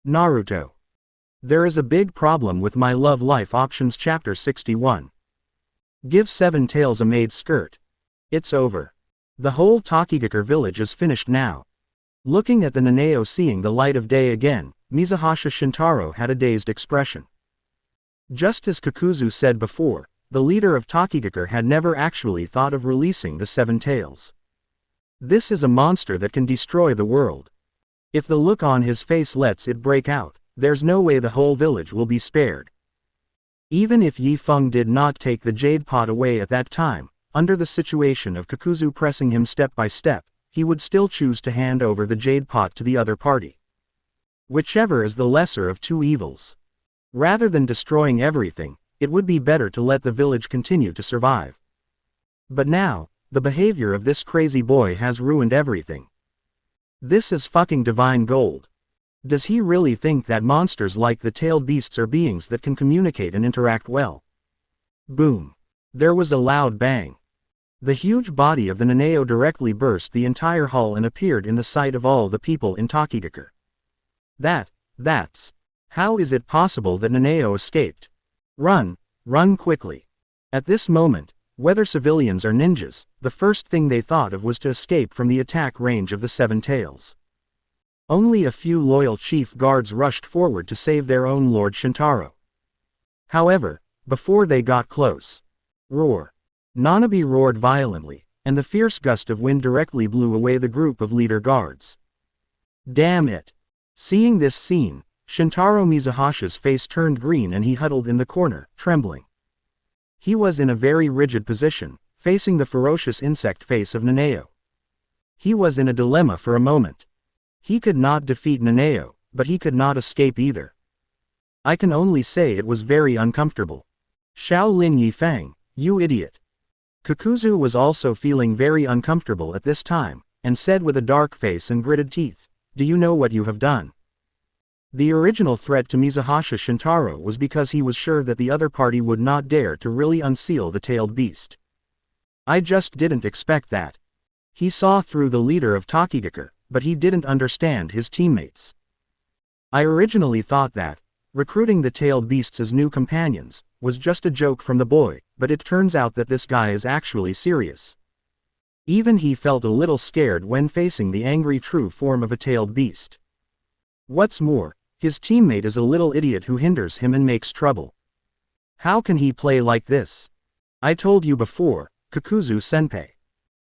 Naruto. There is a big problem with my love life options. Chapter 61. Give Seven Tails a maid skirt. It's over. The whole Tokigakure village is finished now. Looking at the Nanao seeing the light of day again, Mizuhasha Shintaro had a dazed expression. Just as Kakuzu said before, the leader of Tokigakure had never actually thought of releasing the Seven Tails. This is a monster that can destroy the world. If the look on his face lets it break out, there's no way the whole village will be spared. Even if Yi Feng did not take the jade pot away at that time, under the situation of Kakuzu pressing him step by step, he would still choose to hand over the jade pot to the other party. Whichever is the lesser of two evils. Rather than destroying everything, it would be better to let the village continue to survive. But now, the behavior of this crazy boy has ruined everything. This is fucking divine gold. Does he really think that monsters like the tailed beasts are beings that can communicate and interact well? Boom. There was a loud bang. The huge body of the Nanao directly burst the entire hall and appeared in the sight of all the people in Tokigakure. That's. How is it possible that Nanao escaped? Run quickly. At this moment, whether civilians or ninjas, the first thing they thought of was to escape from the attack range of the Seven Tails. Only a few loyal chief guards rushed forward to save their own Lord Shintaro. However, before they got close, roar. Nanabe roared violently, and the fierce gust of wind directly blew away the group of leader guards. Damn it! Seeing this scene, Shintaro Mizuhasha's face turned green and he huddled in the corner, trembling. He was in a very rigid position, facing the ferocious insect face of Nanao. He was in a dilemma for a moment. He could not defeat Nanao, but he could not escape either. I can only say it was very uncomfortable. Shaolin Yifeng, you idiot. Kakuzu was also feeling very uncomfortable at this time, and said with a dark face and gritted teeth, "Do you know what you have done?" The original threat to Mizuhasha Shintaro was because he was sure that the other party would not dare to really unseal the tailed beast. I just didn't expect that. He saw through the leader of Tokigakure, but he didn't understand his teammates. I originally thought that recruiting the tailed beasts as new companions was just a joke from the boy, but it turns out that this guy is actually serious. Even he felt a little scared when facing the angry true form of a tailed beast. What's more, his teammate is a little idiot who hinders him and makes trouble. How can he play like this? I told you before, Kakuzu-senpai.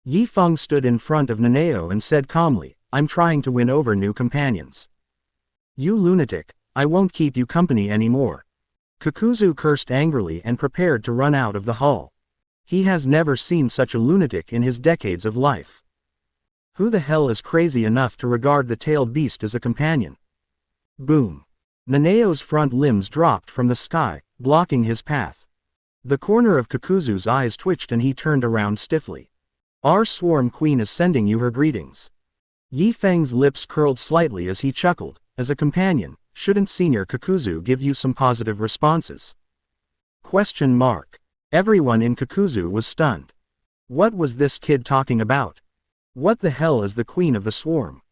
Yi Feng stood in front of Nanao and said calmly, "I'm trying to win over new companions. You lunatic, I won't keep you company anymore." Kakuzu cursed angrily and prepared to run out of the hall. He has never seen such a lunatic in his decades of life. Who the hell is crazy enough to regard the tailed beast as a companion? Boom. Nanao's front limbs dropped from the sky, blocking his path. The corner of Kakuzu's eyes twitched and he turned around stiffly. "Our swarm queen is sending you her greetings." Yi Feng's lips curled slightly as he chuckled. "As a companion, shouldn't Senior Kakuzu give you some positive responses?" Question mark. Everyone in Kakuzu was stunned. What was this kid talking about? What the hell is the queen of the swarm?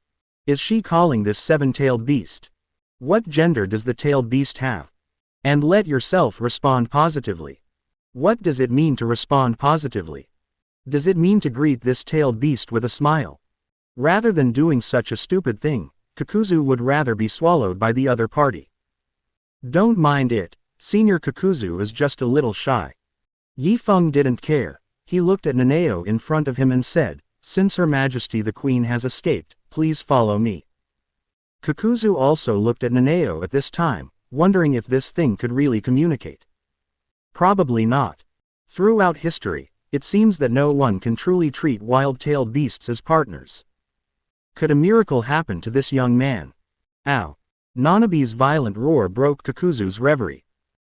Is she calling this seven-tailed beast? What gender does the tailed beast have? And let yourself respond positively. What does it mean to respond positively? Does it mean to greet this tailed beast with a smile? Rather than doing such a stupid thing, Kakuzu would rather be swallowed by the other party. Don't mind it, Senior Kakuzu is just a little shy. Yi Feng didn't care. He looked at Nanao in front of him and said, "Since Her Majesty the Queen has escaped, please follow me." Kakuzu also looked at Nanao at this time, wondering if this thing could really communicate. Probably not. Throughout history, it seems that no one can truly treat wild-tailed beasts as partners. Could a miracle happen to this young man? Ow! Nanabe's violent roar broke Kakuzu's reverie.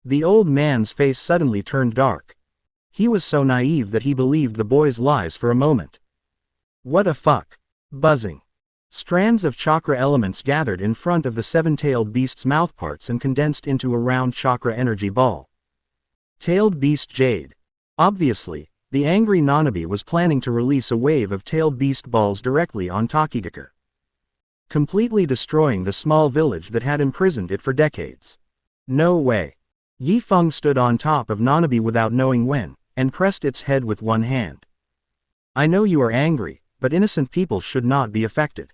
The old man's face suddenly turned dark. He was so naive that he believed the boy's lies for a moment. What a fuck. Buzzing. Strands of chakra elements gathered in front of the seven-tailed beast's mouthparts and condensed into a round chakra energy ball. Tailed beast jade. Obviously, the angry Nanabe was planning to release a wave of tailed beast balls directly on Tokigakure. completely destroying the small village that had imprisoned it for decades. No way. Yi Feng stood on top of Nanabe without knowing when, and pressed its head with one hand. I know you are angry, but innocent people should not be affected.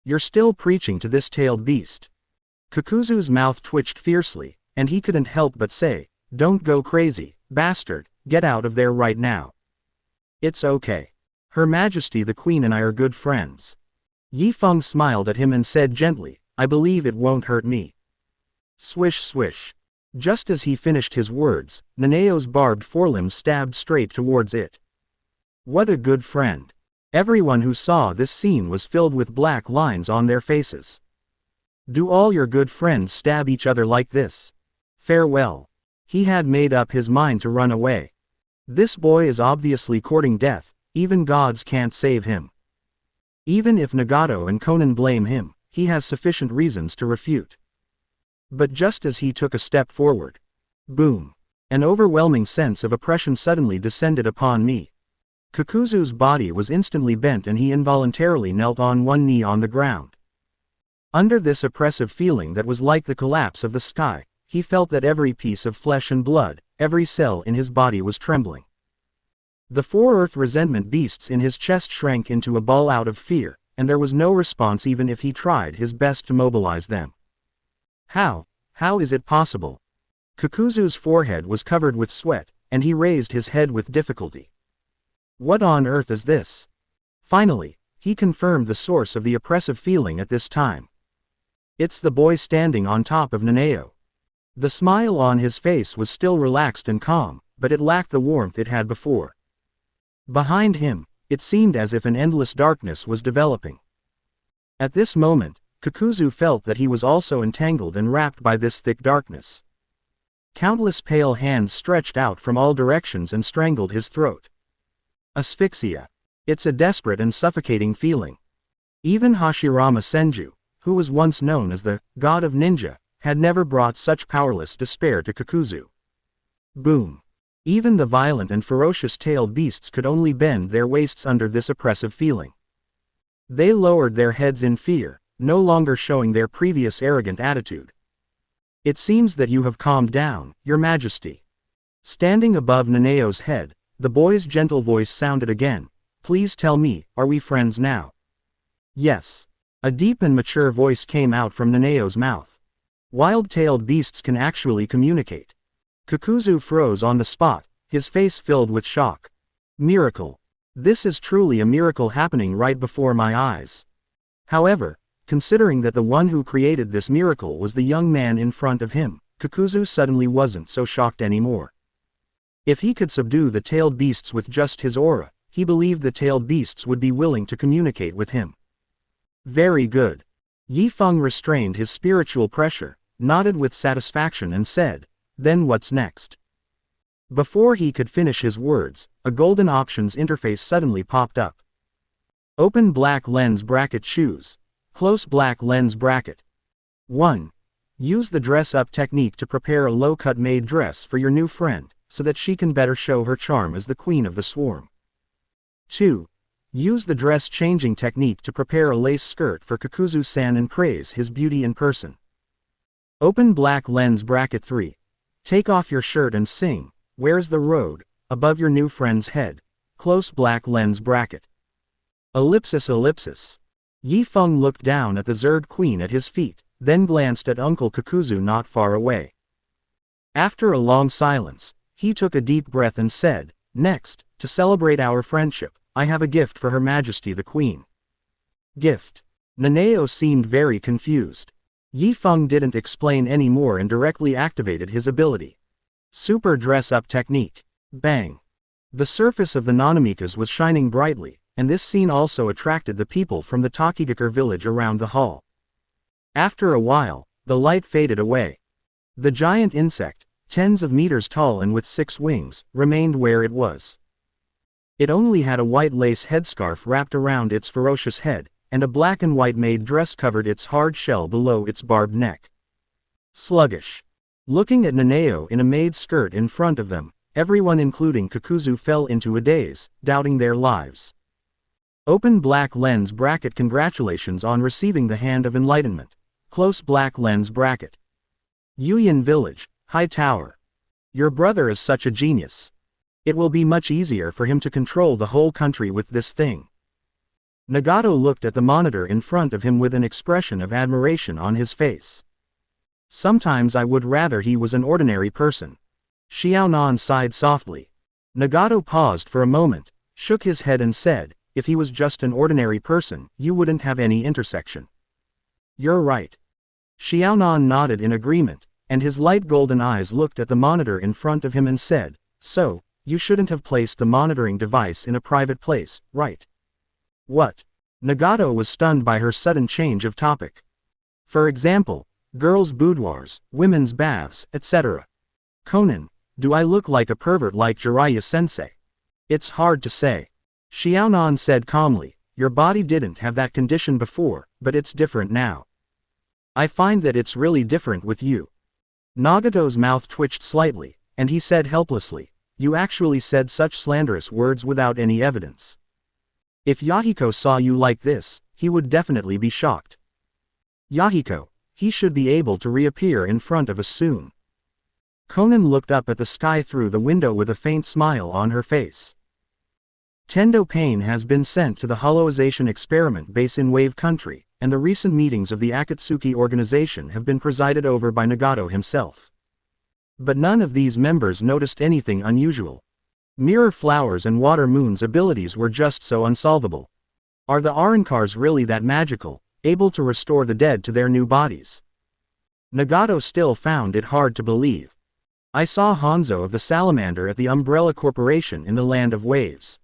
You're still preaching to this tailed beast. Kakuzu's mouth twitched fiercely, and he couldn't help but say, don't go crazy, bastard, get out of there right now. It's okay. Her Majesty the Queen and I are good friends. Yi Feng smiled at him and said gently, I believe it won't hurt me. Swish swish. Just as he finished his words, Nanao's barbed forelimbs stabbed straight towards it. What a good friend. Everyone who saw this scene was filled with black lines on their faces. Do all your good friends stab each other like this? Farewell. He had made up his mind to run away. This boy is obviously courting death, even gods can't save him. Even if Nagato and Conan blame him, he has sufficient reasons to refute. But just as he took a step forward, boom, an overwhelming sense of oppression suddenly descended upon me. Kakuzu's body was instantly bent and he involuntarily knelt on one knee on the ground. Under this oppressive feeling that was like the collapse of the sky, he felt that every piece of flesh and blood, every cell in his body was trembling. The four earth resentment beasts in his chest shrank into a ball out of fear, and there was no response even if he tried his best to mobilize them. How is it possible? Kakuzu's forehead was covered with sweat, and he raised his head with difficulty. What on earth is this? Finally, he confirmed the source of the oppressive feeling at this time. It's the boy standing on top of Nanao. The smile on his face was still relaxed and calm, but it lacked the warmth it had before. Behind him, it seemed as if an endless darkness was developing. At this moment, Kakuzu felt that he was also entangled and wrapped by this thick darkness. Countless pale hands stretched out from all directions and strangled his throat. Asphyxia. It's a desperate and suffocating feeling. Even Hashirama Senju, who was once known as the god of ninja, had never brought such powerless despair to Kakuzu. Boom. Even the violent and ferocious tailed beasts could only bend their waists under this oppressive feeling. They lowered their heads in fear, no longer showing their previous arrogant attitude. It seems that you have calmed down, Your Majesty. Standing above Nanao's head, the boy's gentle voice sounded again. Please tell me, are we friends now? Yes. A deep and mature voice came out from Nanao's mouth. Wild-tailed beasts can actually communicate. Kakuzu froze on the spot, his face filled with shock. Miracle. This is truly a miracle happening right before my eyes. However, considering that the one who created this miracle was the young man in front of him, Kakuzu suddenly wasn't so shocked anymore. If he could subdue the tailed beasts with just his aura, he believed the tailed beasts would be willing to communicate with him. Very good. Yi Feng restrained his spiritual pressure, nodded with satisfaction and said, then what's next? Before he could finish his words, a golden options interface suddenly popped up. Open black lens bracket choose. Close black lens bracket. 1. Use the dress-up technique to prepare a low-cut maid dress for your new friend, so that she can better show her charm as the queen of the swarm. 2. Use the dress-changing technique to prepare a lace skirt for Kakuzu-san and praise his beauty in person. Open black lens bracket 3. Take off your shirt and sing, Where's the Road, above your new friend's head. Close black lens bracket. Ellipsis ellipsis. Yi Feng looked down at the Zerd Queen at his feet, then glanced at Uncle Kakuzu not far away. After a long silence, he took a deep breath and said, next, to celebrate our friendship, I have a gift for Her Majesty the Queen. Gift. Nanao seemed very confused. Yi Feng didn't explain any more and directly activated his ability. Super dress-up technique. Bang. The surface of the Nanamikas was shining brightly, and this scene also attracted the people from the Takigakure village around the hall. After a while, the light faded away. The giant insect, tens of meters tall and with 6 wings, remained where it was. It only had a white lace headscarf wrapped around its ferocious head, and a black and white maid dress covered its hard shell below its barbed neck. Sluggish. Looking at Nanao in a maid skirt in front of them, everyone including Kakuzu fell into a daze, doubting their lives. Open black lens bracket. Congratulations on receiving the Hand of Enlightenment. Close black lens bracket. Yuyan Village, High Tower. Your brother is such a genius. It will be much easier for him to control the whole country with this thing. Nagato looked at the monitor in front of him with an expression of admiration on his face. Sometimes I would rather he was an ordinary person. Xiaonan sighed softly. Nagato paused for a moment, shook his head and said, if he was just an ordinary person, you wouldn't have any intersection. You're right. Xiaonan nodded in agreement, and his light golden eyes looked at the monitor in front of him and said, so, you shouldn't have placed the monitoring device in a private place, right? What? Nagato was stunned by her sudden change of topic. For example, girls' boudoirs, women's baths, etc. Conan, do I look like a pervert like Jiraiya-sensei? It's hard to say. Xiaonan said calmly, your body didn't have that condition before, but it's different now. I find that it's really different with you. Nagato's mouth twitched slightly, and he said helplessly, you actually said such slanderous words without any evidence. If Yahiko saw you like this, he would definitely be shocked. Yahiko, he should be able to reappear in front of us soon. Conan looked up at the sky through the window with a faint smile on her face. Tendo Pain has been sent to the Hollowization experiment base in Wave Country, and the recent meetings of the Akatsuki organization have been presided over by Nagato himself. But none of these members noticed anything unusual. Mirror Flowers and Water Moon's abilities were just so unsolvable. Are the Arankars really that magical, able to restore the dead to their new bodies? Nagato still found it hard to believe. I saw Hanzo of the Salamander at the Umbrella Corporation in the Land of Waves.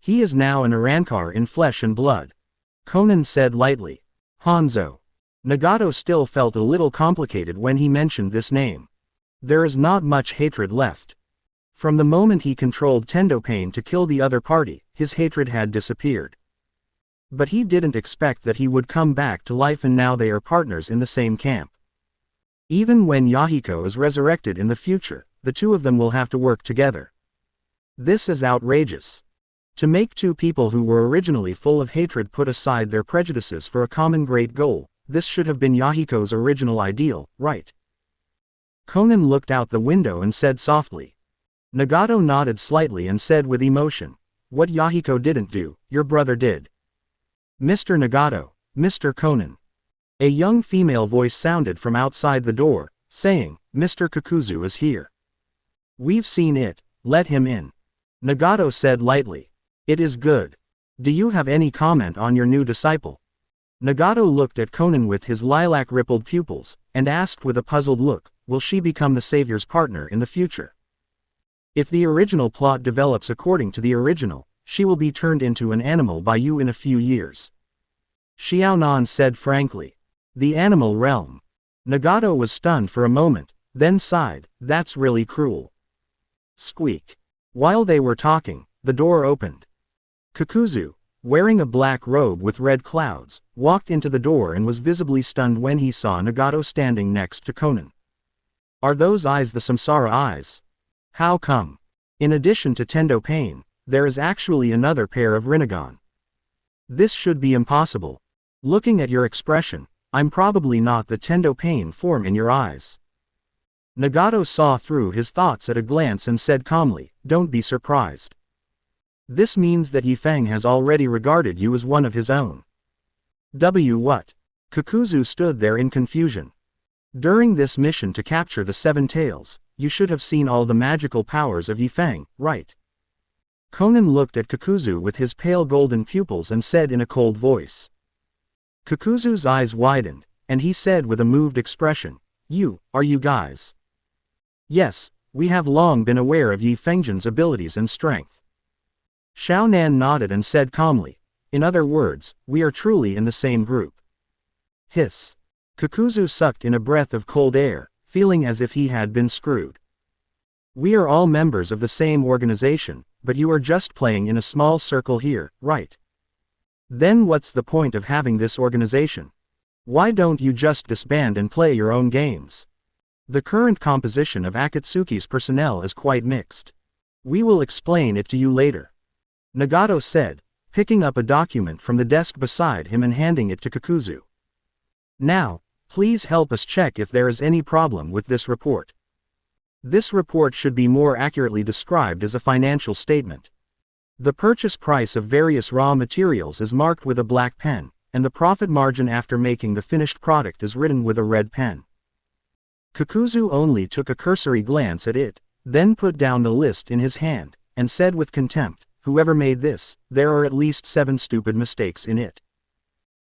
He is now an Arankar in flesh and blood. Conan said lightly. Hanzo. Nagato still felt a little complicated when he mentioned this name. There is not much hatred left. From the moment he controlled Tendo Pain to kill the other party, his hatred had disappeared. But he didn't expect that he would come back to life, and now they are partners in the same camp. Even when Yahiko is resurrected in the future, the two of them will have to work together. This is outrageous. To make two people who were originally full of hatred put aside their prejudices for a common great goal, this should have been Yahiko's original ideal, right? Conan looked out the window and said softly. Nagato nodded slightly and said with emotion, what Yahiko didn't do, your brother did. Mr. Nagato, Mr. Conan. A young female voice sounded from outside the door, saying, Mr. Kakuzu is here. We've seen it, let him in. Nagato said lightly. It is good. Do you have any comment on your new disciple? Nagato looked at Conan with his lilac-rippled pupils, and asked with a puzzled look, will she become the Savior's partner in the future? If the original plot develops according to the original, she will be turned into an animal by you in a few years. Xiaonan said frankly. The animal realm. Nagato was stunned for a moment, then sighed, that's really cruel. Squeak. While they were talking, the door opened. Kakuzu, wearing a black robe with red clouds, walked into the door and was visibly stunned when he saw Nagato standing next to Conan. Are those eyes the Samsara eyes? How come? In addition to Tendo Pain, there is actually another pair of Rinnegan. This should be impossible. Looking at your expression, I'm probably not the Tendo Pain form in your eyes. Nagato saw through his thoughts at a glance and said calmly, don't be surprised. This means that Yifeng has already regarded you as one of his own. What? Kakuzu stood there in confusion. During this mission to capture the Seven Tails, you should have seen all the magical powers of Yifeng, right? Conan looked at Kakuzu with his pale golden pupils and said in a cold voice. Kakuzu's eyes widened, and he said with a moved expression, are you guys? Yes, we have long been aware of Yi Fengjin's abilities and strength. Xiaonan nodded and said calmly, in other words, we are truly in the same group. Hiss. Kakuzu sucked in a breath of cold air, feeling as if he had been screwed. We are all members of the same organization, but you are just playing in a small circle here, right? Then what's the point of having this organization? Why don't you just disband and play your own games? The current composition of Akatsuki's personnel is quite mixed. We will explain it to you later. Nagato said, picking up a document from the desk beside him and handing it to Kakuzu. Now, please help us check if there is any problem with this report. This report should be more accurately described as a financial statement. The purchase price of various raw materials is marked with a black pen, and the profit margin after making the finished product is written with a red pen. Kakuzu only took a cursory glance at it, then put down the list in his hand, and said with contempt, "Whoever made this, there are at least 7 stupid mistakes in it.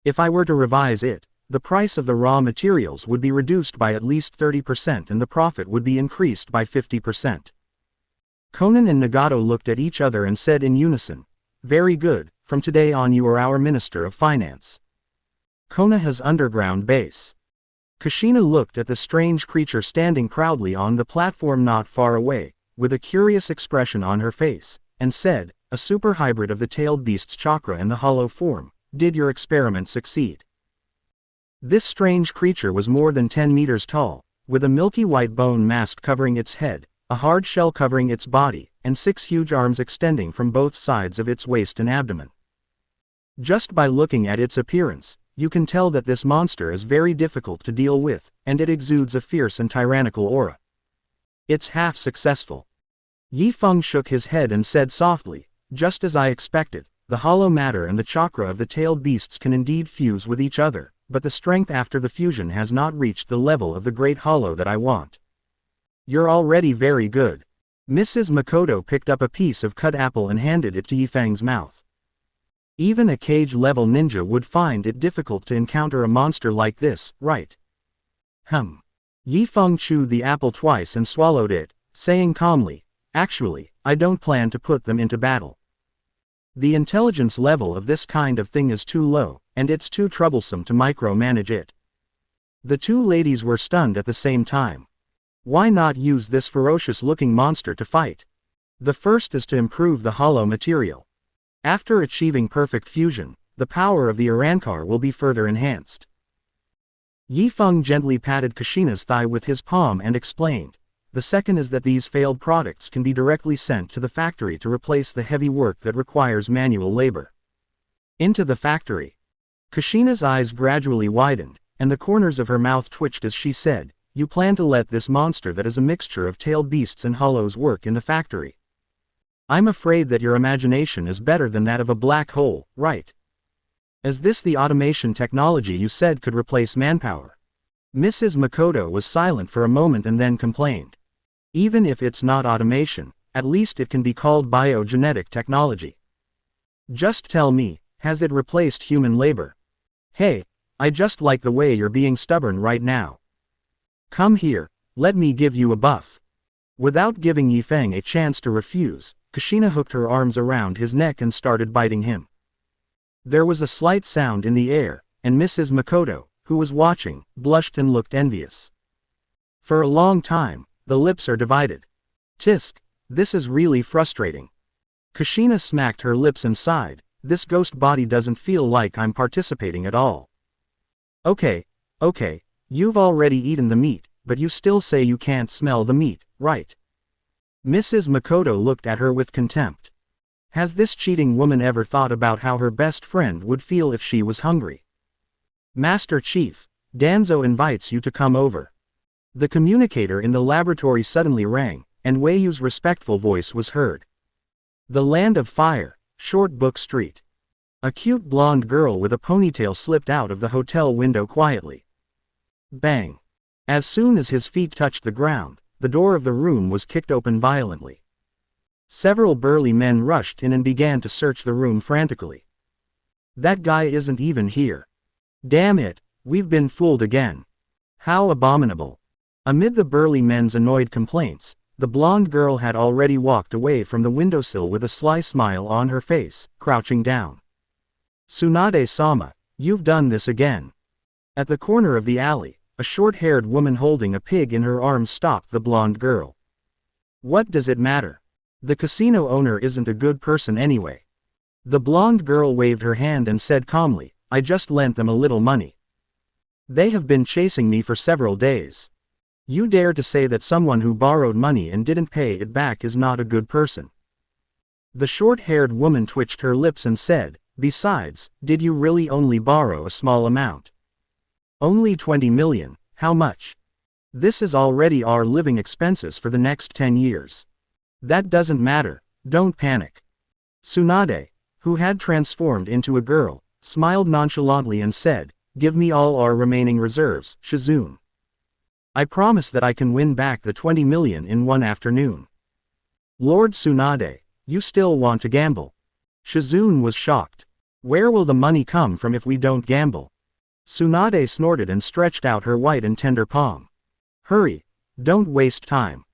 If I were to revise it, the price of the raw materials would be reduced by at least 30% and the profit would be increased by 50%. Conan and Nagato looked at each other and said in unison, "Very good, from today on you are our Minister of Finance." Kona has underground base. Kushina looked at the strange creature standing proudly on the platform not far away, with a curious expression on her face, and said, "A super hybrid of the tailed beast's chakra and the hollow form. Did your experiment succeed?" This strange creature was more than 10 meters tall, with a milky white bone mask covering its head, a hard shell covering its body, and 6 huge arms extending from both sides of its waist and abdomen. Just by looking at its appearance, you can tell that this monster is very difficult to deal with, and it exudes a fierce and tyrannical aura. It's half successful. Yi Feng shook his head and said softly, "Just as I expected, the hollow matter and the chakra of the tailed beasts can indeed fuse with each other, but the strength after the fusion has not reached the level of the great hollow that I want." "You're already very good." Mrs. Makoto picked up a piece of cut apple and handed it to Yifeng's mouth. Even a cage-level ninja would find it difficult to encounter a monster like this, right? Yifeng chewed the apple twice and swallowed it, saying calmly, "Actually, I don't plan to put them into battle. The intelligence level of this kind of thing is too low, and it's too troublesome to micromanage it." The two ladies were stunned at the same time. Why not use this ferocious-looking monster to fight? The first is to improve the hollow material. After achieving perfect fusion, the power of the Urankar will be further enhanced. Yifeng gently patted Kushina's thigh with his palm and explained, "The second is that these failed products can be directly sent to the factory to replace the heavy work that requires manual labor." Into the factory. Kushina's eyes gradually widened, and the corners of her mouth twitched as she said, "You plan to let this monster that is a mixture of tailed beasts and hollows work in the factory? I'm afraid that your imagination is better than that of a black hole, right? Is this the automation technology you said could replace manpower?" Mrs. Makoto was silent for a moment and then complained. "Even if it's not automation, at least it can be called biogenetic technology. Just tell me, has it replaced human labor?" "Hey, I just like the way you're being stubborn right now. Come here, let me give you a buff." Without giving Yifeng a chance to refuse, Kushina hooked her arms around his neck and started biting him. There was a slight sound in the air, and Mrs. Makoto, who was watching, blushed and looked envious. For a long time, the lips are divided. Tisk, this is really frustrating. Kushina smacked her lips and sighed, "This ghost body doesn't feel like I'm participating at all." Okay, you've already eaten the meat, but you still say you can't smell the meat, right? Mrs. Makoto looked at her with contempt. Has this cheating woman ever thought about how her best friend would feel if she was hungry? "Master Chief, Danzo invites you to come over." The communicator in the laboratory suddenly rang, and Weiyu's respectful voice was heard. The Land of Fire, Short Book Street. A cute blonde girl with a ponytail slipped out of the hotel window quietly. Bang! As soon as his feet touched the ground, the door of the room was kicked open violently. Several burly men rushed in and began to search the room frantically. "That guy isn't even here. Damn it, we've been fooled again. How abominable." Amid the burly men's annoyed complaints, the blonde girl had already walked away from the windowsill with a sly smile on her face, crouching down. "Tsunade-sama, you've done this again." At the corner of the alley, a short-haired woman holding a pig in her arms stopped the blonde girl. "What does it matter? The casino owner isn't a good person anyway." The blonde girl waved her hand and said calmly, "I just lent them a little money. They have been chasing me for several days. You dare to say that someone who borrowed money and didn't pay it back is not a good person?" The short-haired woman twitched her lips and said, "Besides, did you really only borrow a small amount? Only 20 million, how much? This is already our living expenses for the next 10 years. That doesn't matter, don't panic." Tsunade, who had transformed into a girl, smiled nonchalantly and said, "Give me all our remaining reserves, Shizune. I promise that I can win back the 20 million in one afternoon." "Lord Tsunade, you still want to gamble?" Shizune was shocked. "Where will the money come from if we don't gamble?" Tsunade snorted and stretched out her white and tender palm. "Hurry, don't waste time."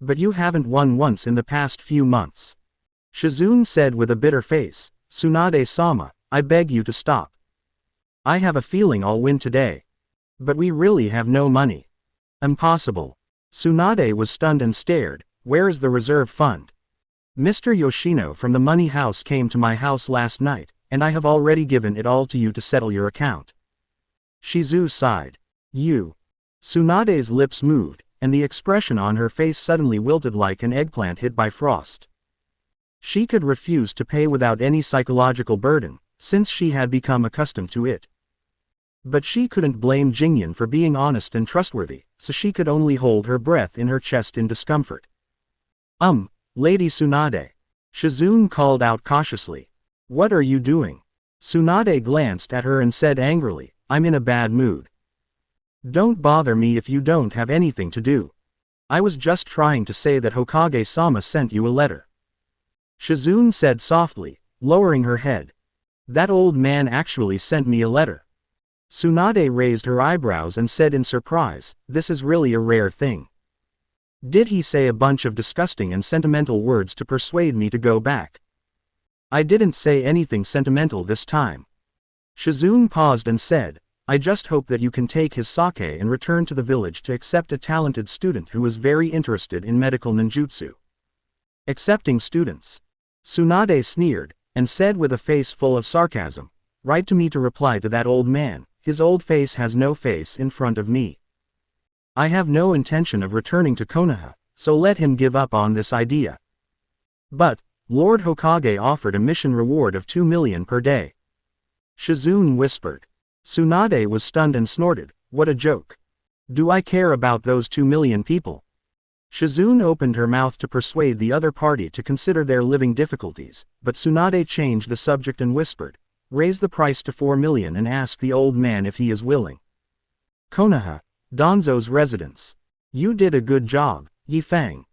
"But you haven't won once in the past few months," Shizune said with a bitter face. "Tsunade-sama, I beg you to stop. I have a feeling I'll win today. But we really have no money." "Impossible." Tsunade was stunned and stared. "Where is the reserve fund?" "Mr. Yoshino from the money house came to my house last night, and I have already given it all to you to settle your account." Shizu sighed. "You." Tsunade's lips moved, and the expression on her face suddenly wilted like an eggplant hit by frost. She could refuse to pay without any psychological burden, since she had become accustomed to it. But she couldn't blame Jingyan for being honest and trustworthy, so she could only hold her breath in her chest in discomfort. Lady Tsunade," Shizune called out cautiously. "What are you doing?" Tsunade glanced at her and said angrily, "I'm in a bad mood. Don't bother me if you don't have anything to do. I was just trying to say that Hokage-sama sent you a letter." Shizune said softly, lowering her head. "That old man actually sent me a letter." Tsunade raised her eyebrows and said in surprise, "This is really a rare thing. Did he say a bunch of disgusting and sentimental words to persuade me to go back?" "I didn't say anything sentimental this time." Shizune paused and said, "I just hope that you can take his sake and return to the village to accept a talented student who is very interested in medical ninjutsu." "Accepting students?" Tsunade sneered, and said with a face full of sarcasm, "Write to me to reply to that old man. His old face has no face in front of me. I have no intention of returning to Konoha, so let him give up on this idea." "But, Lord Hokage offered a mission reward of 2 million per day," Shizune whispered. Tsunade was stunned and snorted, "What a joke. Do I care about those 2 million people?" Shizune opened her mouth to persuade the other party to consider their living difficulties, but Tsunade changed the subject and whispered, "Raise the price to 4 million and ask the old man if he is willing." Konoha, Danzo's residence. "You did a good job, Yi Fang."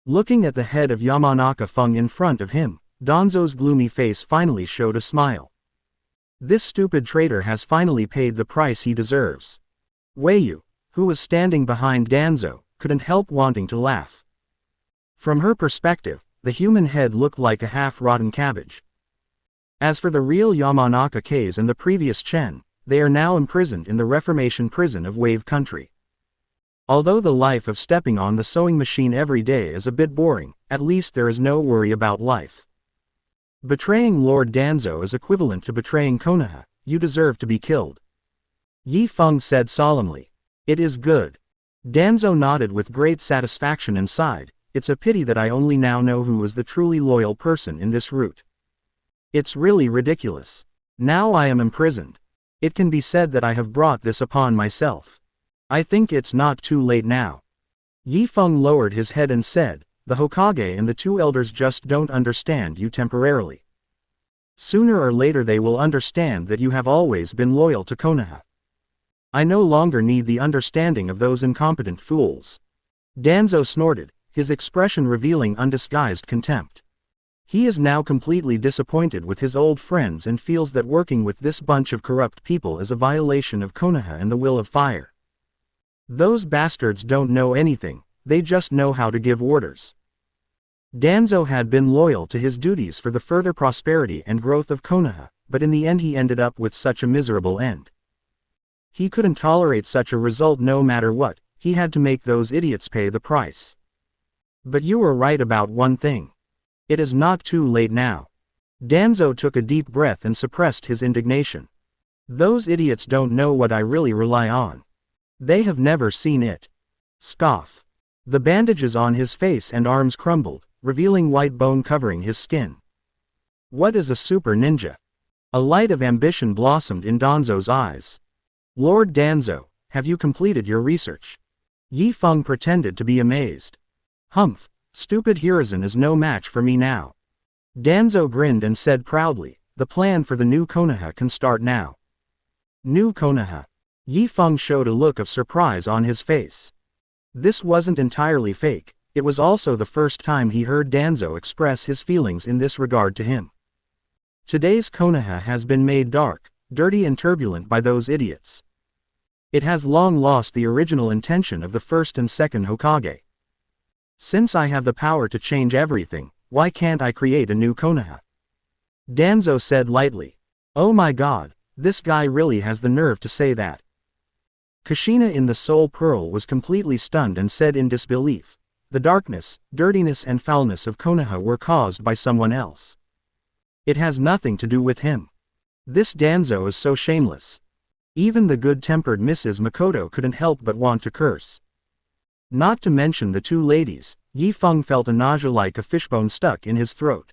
Looking at the head of Yamanaka Feng in front of him, Danzo's gloomy face finally showed a smile. "This stupid traitor has finally paid the price he deserves." Weiyu, who was standing behind Danzo, couldn't help wanting to laugh. From her perspective, the human head looked like a half-rotten cabbage. As for the real Yamanaka K's and the previous Chen, they are now imprisoned in the Reformation prison of Wave Country. Although the life of stepping on the sewing machine every day is a bit boring, at least there is no worry about life. Betraying Lord Danzo is equivalent to betraying Konoha. You deserve to be killed. Yi Feng said solemnly. "It is good." Danzo nodded with great satisfaction and sighed, "It's a pity that I only now know who is the truly loyal person in this route. It's really ridiculous. Now I am imprisoned. It can be said that I have brought this upon myself. I think it's not too late now." Yi Feng lowered his head and said, "The Hokage and the two elders just don't understand you temporarily. Sooner or later they will understand that you have always been loyal to Konoha. I no longer need the understanding of those incompetent fools." Danzo snorted, his expression revealing undisguised contempt. He is now completely disappointed with his old friends and feels that working with this bunch of corrupt people is a violation of Konoha and the will of fire. Those bastards don't know anything, they just know how to give orders. Danzo had been loyal to his duties for the further prosperity and growth of Konoha, but in the end he ended up with such a miserable end. He couldn't tolerate such a result no matter what, he had to make those idiots pay the price. "But you were right about one thing. It is not too late now." Danzo took a deep breath and suppressed his indignation. "Those idiots don't know what I really rely on. They have never seen it." Scoff. The bandages on his face and arms crumbled, revealing white bone covering his skin. What is a super ninja? A light of ambition blossomed in Danzo's eyes. Lord Danzo, have you completed your research? Yi Feng pretended to be amazed. Humph, stupid Hiruzen is no match for me now. Danzo grinned and said proudly, the plan for the new Konoha can start now. New Konoha. Yi Feng showed a look of surprise on his face. This wasn't entirely fake, it was also the first time he heard Danzo express his feelings in this regard to him. Today's Konoha has been made dark, dirty and turbulent by those idiots. It has long lost the original intention of the first and second Hokage. Since I have the power to change everything, why can't I create a new Konoha? Danzo said lightly. Oh my god, this guy really has the nerve to say that. Kushina in the Soul Pearl was completely stunned and said in disbelief. The darkness, dirtiness and foulness of Konoha were caused by someone else. It has nothing to do with him. This Danzo is so shameless. Even the good-tempered Mrs. Makoto couldn't help but want to curse. Not to mention the two ladies, Yi Feng felt a nausea like a fishbone stuck in his throat.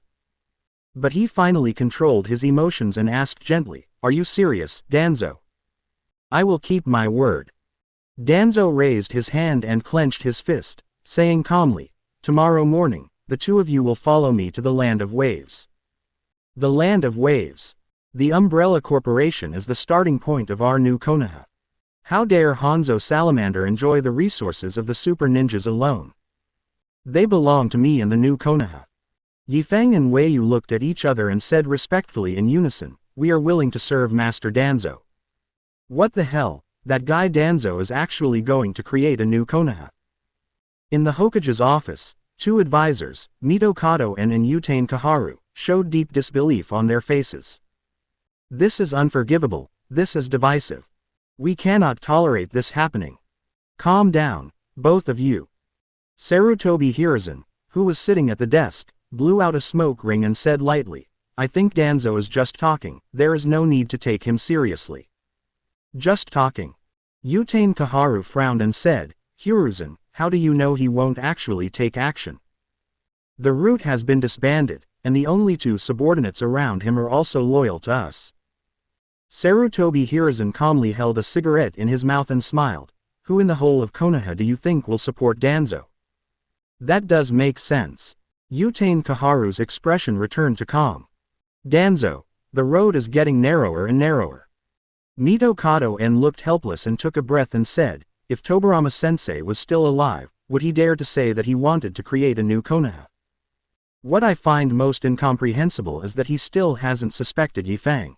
But he finally controlled his emotions and asked gently, Are you serious, Danzo? I will keep my word. Danzo raised his hand and clenched his fist, saying calmly, Tomorrow morning, the two of you will follow me to the Land of Waves. The Land of Waves. The Umbrella Corporation is the starting point of our new Konoha. How dare Hanzo Salamander enjoy the resources of the super ninjas alone? They belong to me and the new Konoha. Yifeng and Weiyu looked at each other and said respectfully in unison, We are willing to serve Master Danzo. What the hell, that guy Danzo is actually going to create a new Konoha. In the Hokage's office, two advisors, Mito Kato and Inyutain Kaharu, showed deep disbelief on their faces. This is unforgivable, this is divisive. We cannot tolerate this happening. Calm down, both of you. Sarutobi Hiruzen, who was sitting at the desk, blew out a smoke ring and said lightly, I think Danzo is just talking, there is no need to take him seriously. Just talking. Yutain Kaharu frowned and said, Hiruzen, how do you know he won't actually take action? The root has been disbanded, and the only two subordinates around him are also loyal to us. Sarutobi Hiruzen calmly held a cigarette in his mouth and smiled. Who in the whole of Konoha do you think will support Danzo? That does make sense. Yutain Kaharu's expression returned to calm. Danzo, the road is getting narrower and narrower. Mito Kato looked helpless and took a breath and said, if Tobirama-sensei was still alive, would he dare to say that he wanted to create a new Konoha? What I find most incomprehensible is that he still hasn't suspected Yifeng.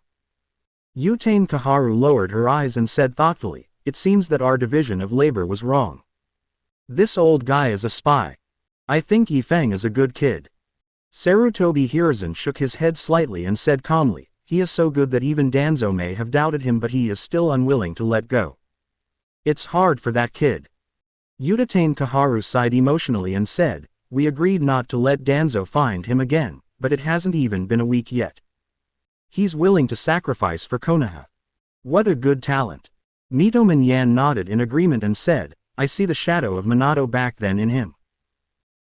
Yutain Kaharu lowered her eyes and said thoughtfully, it seems that our division of labor was wrong. This old guy is a spy. I think Yifeng is a good kid. Sarutobi Hiruzen shook his head slightly and said calmly, he is so good that even Danzo may have doubted him but he is still unwilling to let go. It's hard for that kid. Yutain Kaharu sighed emotionally and said, we agreed not to let Danzo find him again, but it hasn't even been a week yet. He's willing to sacrifice for Konoha. What a good talent. Mito Minyan nodded in agreement and said, I see the shadow of Minato back then in him.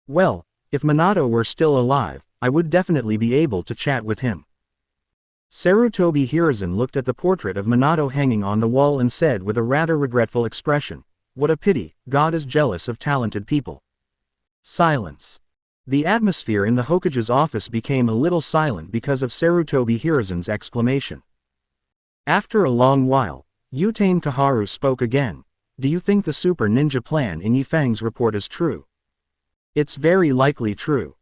Well, if Minato were still alive, I would definitely be able to chat with him. Sarutobi Hiruzen looked at the portrait of Minato hanging on the wall and said with a rather regretful expression, what a pity, God is jealous of talented people. Silence. The atmosphere in the Hokage's office became a little silent because of Sarutobi Hiruzen's exclamation. After a long while, Yutain Kaharu spoke again. Do you think the super ninja plan in Yifeng's report is true? It's very likely true.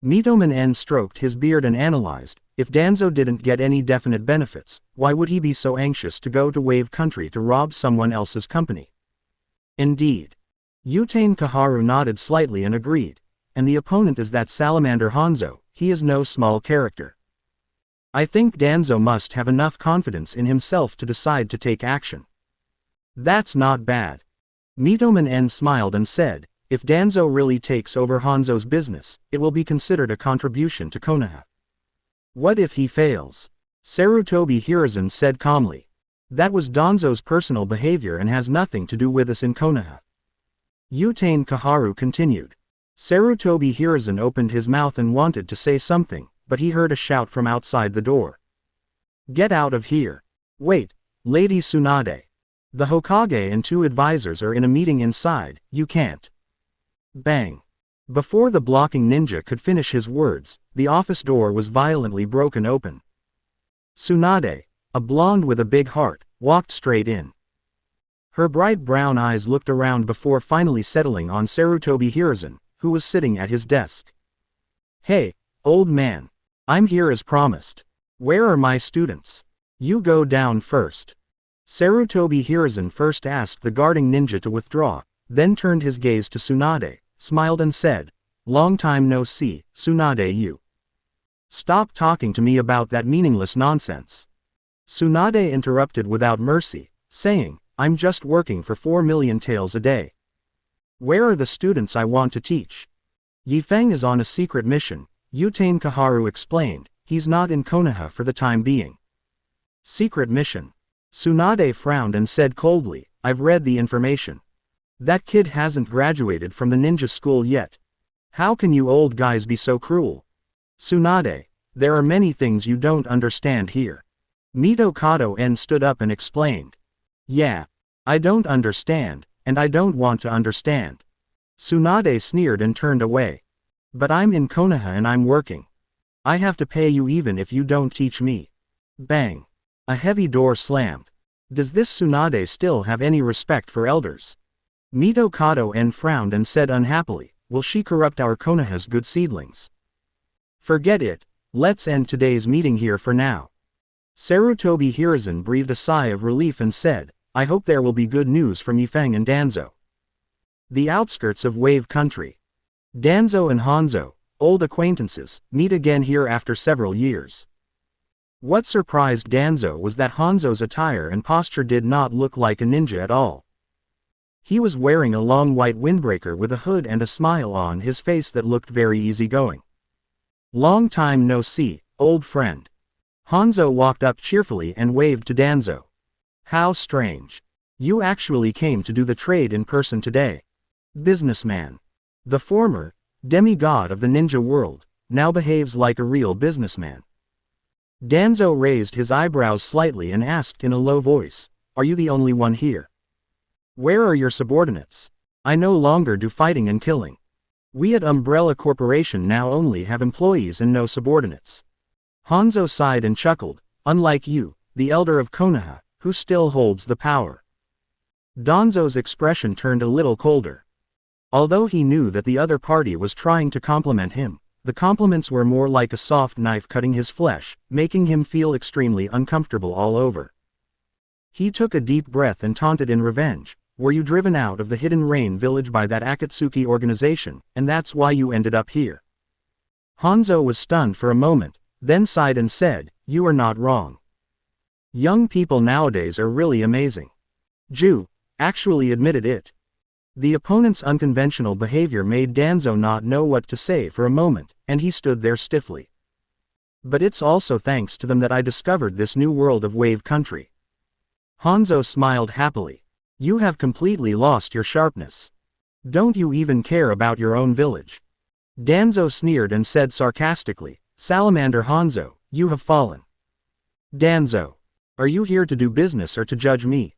Mitoman stroked his beard and analyzed, if Danzo didn't get any definite benefits, why would he be so anxious to go to Wave Country to rob someone else's company? Indeed. Yutain Kaharu nodded slightly and agreed. And the opponent is that salamander Hanzo, he is no small character. I think Danzo must have enough confidence in himself to decide to take action. That's not bad. Mitoman smiled and said, if Danzo really takes over Hanzo's business, it will be considered a contribution to Konoha. What if he fails? Sarutobi Hiruzen said calmly. That was Danzo's personal behavior and has nothing to do with us in Konoha. Yutain Kaharu continued. Sarutobi Hiruzen opened his mouth and wanted to say something, but he heard a shout from outside the door. Get out of here. Wait, Lady Tsunade. The Hokage and 2 advisors are in a meeting inside, you can't. Bang. Before the blocking ninja could finish his words, the office door was violently broken open. Tsunade, a blonde with a big heart, walked straight in. Her bright brown eyes looked around before finally settling on Sarutobi Hiruzen, who was sitting at his desk. Hey, old man. I'm here as promised. Where are my students? You go down first. Sarutobi Hiruzen first asked the guarding ninja to withdraw, then turned his gaze to Tsunade, smiled and said, Long time no see, Tsunade you. Stop talking to me about that meaningless nonsense. Tsunade interrupted without mercy, saying, I'm just working for 4 million taels a day. Where are the students I want to teach? Yifeng is on a secret mission, Yutain Kaharu explained, he's not in Konoha for the time being. Secret mission. Tsunade frowned and said coldly, I've read the information. That kid hasn't graduated from the ninja school yet. How can you old guys be so cruel? Tsunade, there are many things you don't understand here. Mito Kato-en stood up and explained. Yeah. I don't understand, and I don't want to understand. Tsunade sneered and turned away. But I'm in Konoha and I'm working. I have to pay you even if you don't teach me. Bang. A heavy door slammed. Does this Tsunade still have any respect for elders? Mito Kato-en frowned and said unhappily, will she corrupt our Konoha's good seedlings? Forget it, let's end today's meeting here for now. Sarutobi Hiruzen breathed a sigh of relief and said, I hope there will be good news from Yifeng and Danzo. The outskirts of Wave Country. Danzo and Hanzo, old acquaintances, meet again here after several years. What surprised Danzo was that Hanzo's attire and posture did not look like a ninja at all. He was wearing a long white windbreaker with a hood and a smile on his face that looked very easygoing. Long time no see, old friend. Hanzo walked up cheerfully and waved to Danzo. How strange. You actually came to do the trade in person today. Businessman. The former, demigod of the ninja world, now behaves like a real businessman. Danzo raised his eyebrows slightly and asked in a low voice, Are you the only one here? Where are your subordinates? I no longer do fighting and killing. We at Umbrella Corporation now only have employees and no subordinates. Hanzo sighed and chuckled, unlike you, the elder of Konoha, who still holds the power. Danzo's expression turned a little colder. Although he knew that the other party was trying to compliment him, the compliments were more like a soft knife cutting his flesh, making him feel extremely uncomfortable all over. He took a deep breath and taunted in revenge, were you driven out of the Hidden Rain village by that Akatsuki organization, and that's why you ended up here? Hanzo was stunned for a moment, then sighed and said, You are not wrong. Young people nowadays are really amazing. Ju actually admitted it. The opponent's unconventional behavior made Danzo not know what to say for a moment, and he stood there stiffly. But it's also thanks to them that I discovered this new world of Wave Country. Hanzo smiled happily. You have completely lost your sharpness. Don't you even care about your own village? Danzo sneered and said sarcastically, Salamander Hanzo, you have fallen. Danzo. Are you here to do business or to judge me?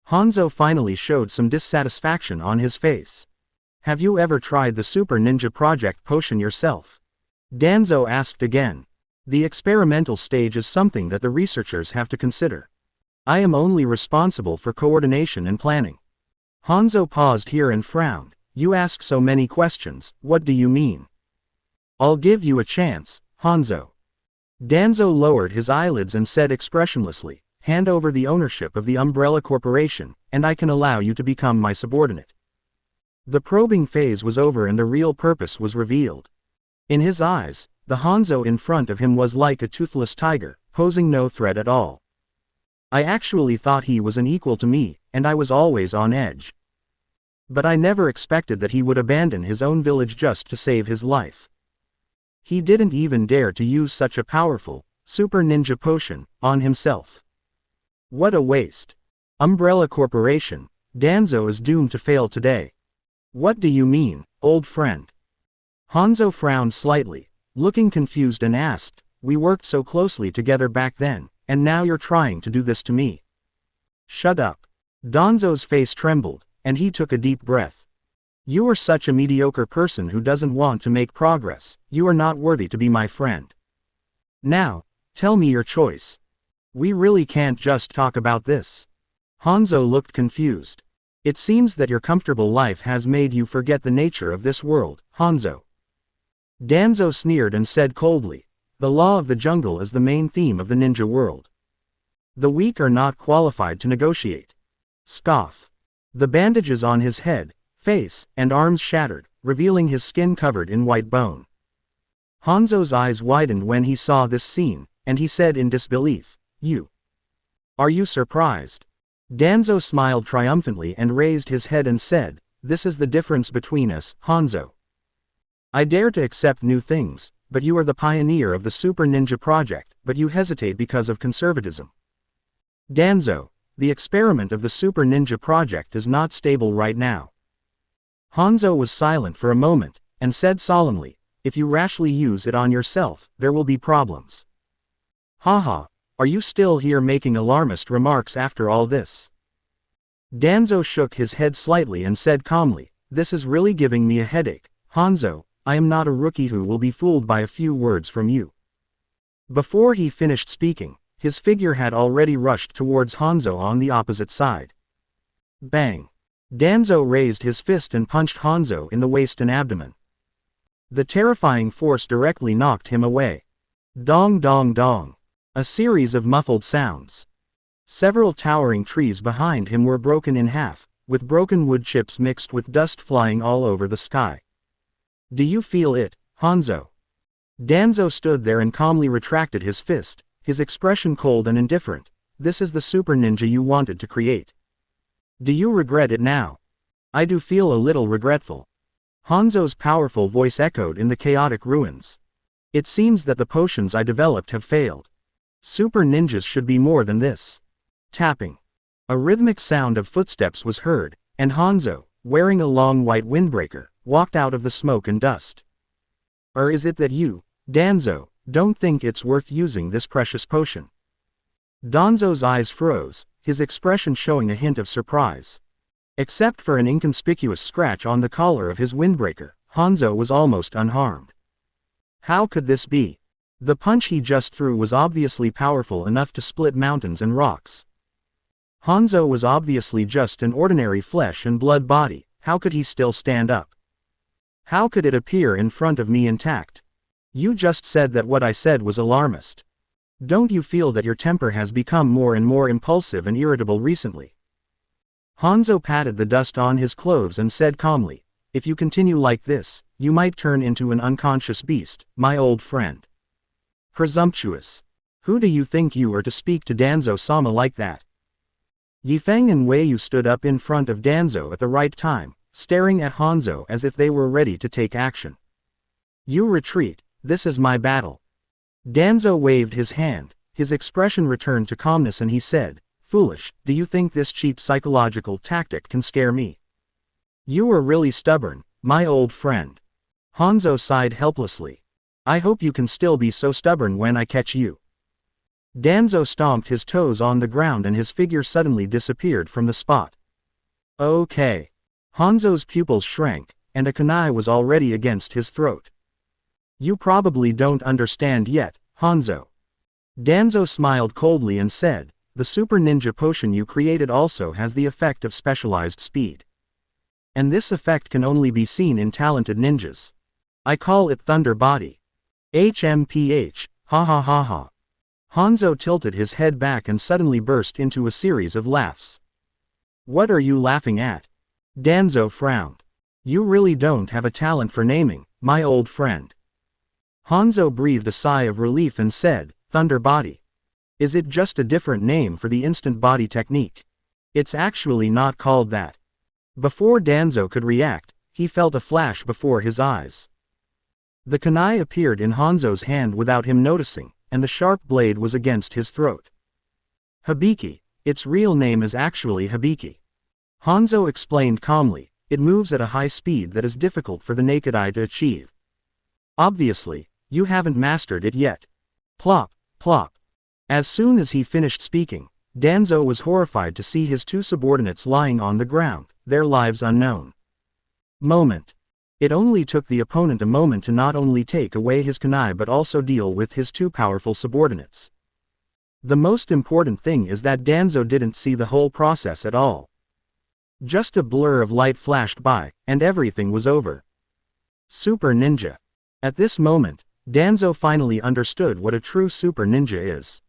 Hanzo finally showed some dissatisfaction on his face. Have you ever tried the Super Ninja Project potion yourself? Danzo asked again. The experimental stage is something that the researchers have to consider. I am only responsible for coordination and planning. Hanzo paused here and frowned. You ask so many questions, what do you mean? I'll give you a chance, Hanzo. Danzo lowered his eyelids and said expressionlessly, hand over the ownership of the Umbrella Corporation, and I can allow you to become my subordinate. The probing phase was over and the real purpose was revealed. In his eyes, the Hanzo in front of him was like a toothless tiger, posing no threat at all. I actually thought he was an equal to me, and I was always on edge. But I never expected that he would abandon his own village just to save his life. He didn't even dare to use such a powerful, super ninja potion, on himself. What a waste. Umbrella Corporation, Danzo is doomed to fail today. What do you mean, old friend? Hanzo frowned slightly. looking confused and asked, "We worked so closely together back then, and now you're trying to do this to me." "Shut up." Danzo's face trembled, and he took a deep breath. "You are such a mediocre person who doesn't want to make progress. You are not worthy to be my friend. Now, tell me your choice. We really can't just talk about this." Hanzo looked confused. "It seems that your comfortable life has made you forget the nature of this world, Hanzo." Danzo sneered and said coldly, "The law of the jungle is the main theme of the ninja world. The weak are not qualified to negotiate." Scoff. The bandages on his head, face, and arms shattered, revealing his skin covered in white bone. Hanzo's eyes widened when he saw this scene, and he said in disbelief, "You. Are you surprised?" Danzo smiled triumphantly and raised his head and said, "This is the difference between us, Hanzo. I dare to accept new things, but you are the pioneer of the Super Ninja Project, but you hesitate because of conservatism. Danzo, the experiment of the Super Ninja Project is not stable right now." Hanzo was silent for a moment, and said solemnly, "If you rashly use it on yourself, there will be problems." "Haha, are you still here making alarmist remarks after all this?" Danzo shook his head slightly and said calmly, "This is really giving me a headache, Hanzo. I am not a rookie who will be fooled by a few words from you." Before he finished speaking, his figure had already rushed towards Hanzo on the opposite side. Bang! Danzo raised his fist and punched Hanzo in the waist and abdomen. The terrifying force directly knocked him away. Dong dong dong. A series of muffled sounds. Several towering trees behind him were broken in half, with broken wood chips mixed with dust flying all over the sky. "Do you feel it, Hanzo?" Danzo stood there and calmly retracted his fist, his expression cold and indifferent. "This is the super ninja you wanted to create. Do you regret it now?" "I do feel a little regretful." Hanzo's powerful voice echoed in the chaotic ruins. "It seems that the potions I developed have failed. Super ninjas should be more than this." Tapping. A rhythmic sound of footsteps was heard, and Hanzo, wearing a long white windbreaker, walked out of the smoke and dust. "Or is it that you, Danzo, don't think it's worth using this precious potion?" Danzo's eyes froze, his expression showing a hint of surprise. Except for an inconspicuous scratch on the collar of his windbreaker, Hanzo was almost unharmed. How could this be? The punch he just threw was obviously powerful enough to split mountains and rocks. Hanzo was obviously just an ordinary flesh and blood body. How could he still stand up? How could it appear in front of me intact? You just said that what I said was alarmist. Don't you feel that your temper has become more and more impulsive and irritable recently? Hanzo patted the dust on his clothes and said calmly, "If you continue like this, you might turn into an unconscious beast, my old friend." Presumptuous. Who do you think you are to speak to Danzo-sama like that? Yifeng and Weiyu stood up in front of Danzo at the right time, staring at Hanzo as if they were ready to take action. "You retreat, this is my battle." Danzo waved his hand, his expression returned to calmness and he said, "Foolish, do you think this cheap psychological tactic can scare me? You are really stubborn, my old friend." Hanzo sighed helplessly. "I hope you can still be so stubborn when I catch you." Danzo stomped his toes on the ground and his figure suddenly disappeared from the spot. Okay. Hanzo's pupils shrank, and a kunai was already against his throat. "You probably don't understand yet, Hanzo." Danzo smiled coldly and said, "The super ninja potion you created also has the effect of specialized speed. And this effect can only be seen in talented ninjas. I call it Thunder Body. HMPH, ha ha ha ha." Hanzo tilted his head back and suddenly burst into a series of laughs. "What are you laughing at?" Danzo frowned. "You really don't have a talent for naming, my old friend." Hanzo breathed a sigh of relief and said, "Thunder Body. Is it just a different name for the instant body technique? It's actually not called that." Before Danzo could react, he felt a flash before his eyes. The kunai appeared in Hanzo's hand without him noticing, and the sharp blade was against his throat. "Hibiki. Its real name is actually Hibiki." Hanzo explained calmly, "It moves at a high speed that is difficult for the naked eye to achieve. Obviously, You haven't mastered it yet. Plop, plop. As soon as he finished speaking, Danzo was horrified to see his two subordinates lying on the ground, their lives unknown. Moment. It only took the opponent a moment to not only take away his kunai but also deal with his two powerful subordinates. The most important thing is that Danzo didn't see the whole process at all. Just a blur of light flashed by, and everything was over. Super Ninja. At this moment, Danzo finally understood what a true Super Ninja is.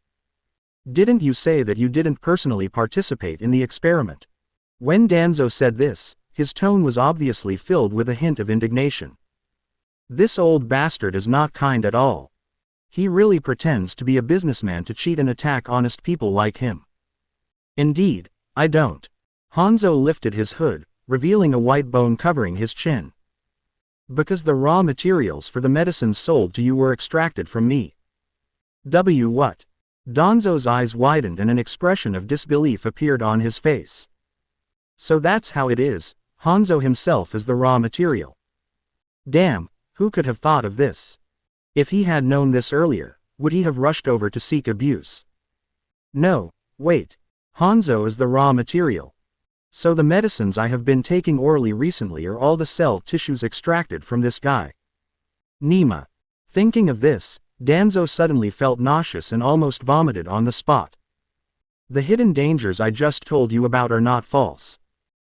Didn't you say that you didn't personally participate in the experiment? When Danzo said this, his tone was obviously filled with a hint of indignation. This old bastard is not kind at all. He really pretends to be a businessman to cheat and attack honest people like him. Indeed, I don't. Hanzo lifted his hood, revealing a white bone covering his chin. Because the raw materials for the medicines sold to you were extracted from me. What? Danzo's eyes widened and an expression of disbelief appeared on his face. So that's how it is, Hanzo himself is the raw material. Damn, who could have thought of this? If he had known this earlier, would he have rushed over to seek abuse? No, wait. Hanzo is the raw material. So the medicines I have been taking orally recently are all the cell tissues extracted from this guy. Nima. Thinking of this, Danzo suddenly felt nauseous and almost vomited on the spot. The hidden dangers I just told you about are not false.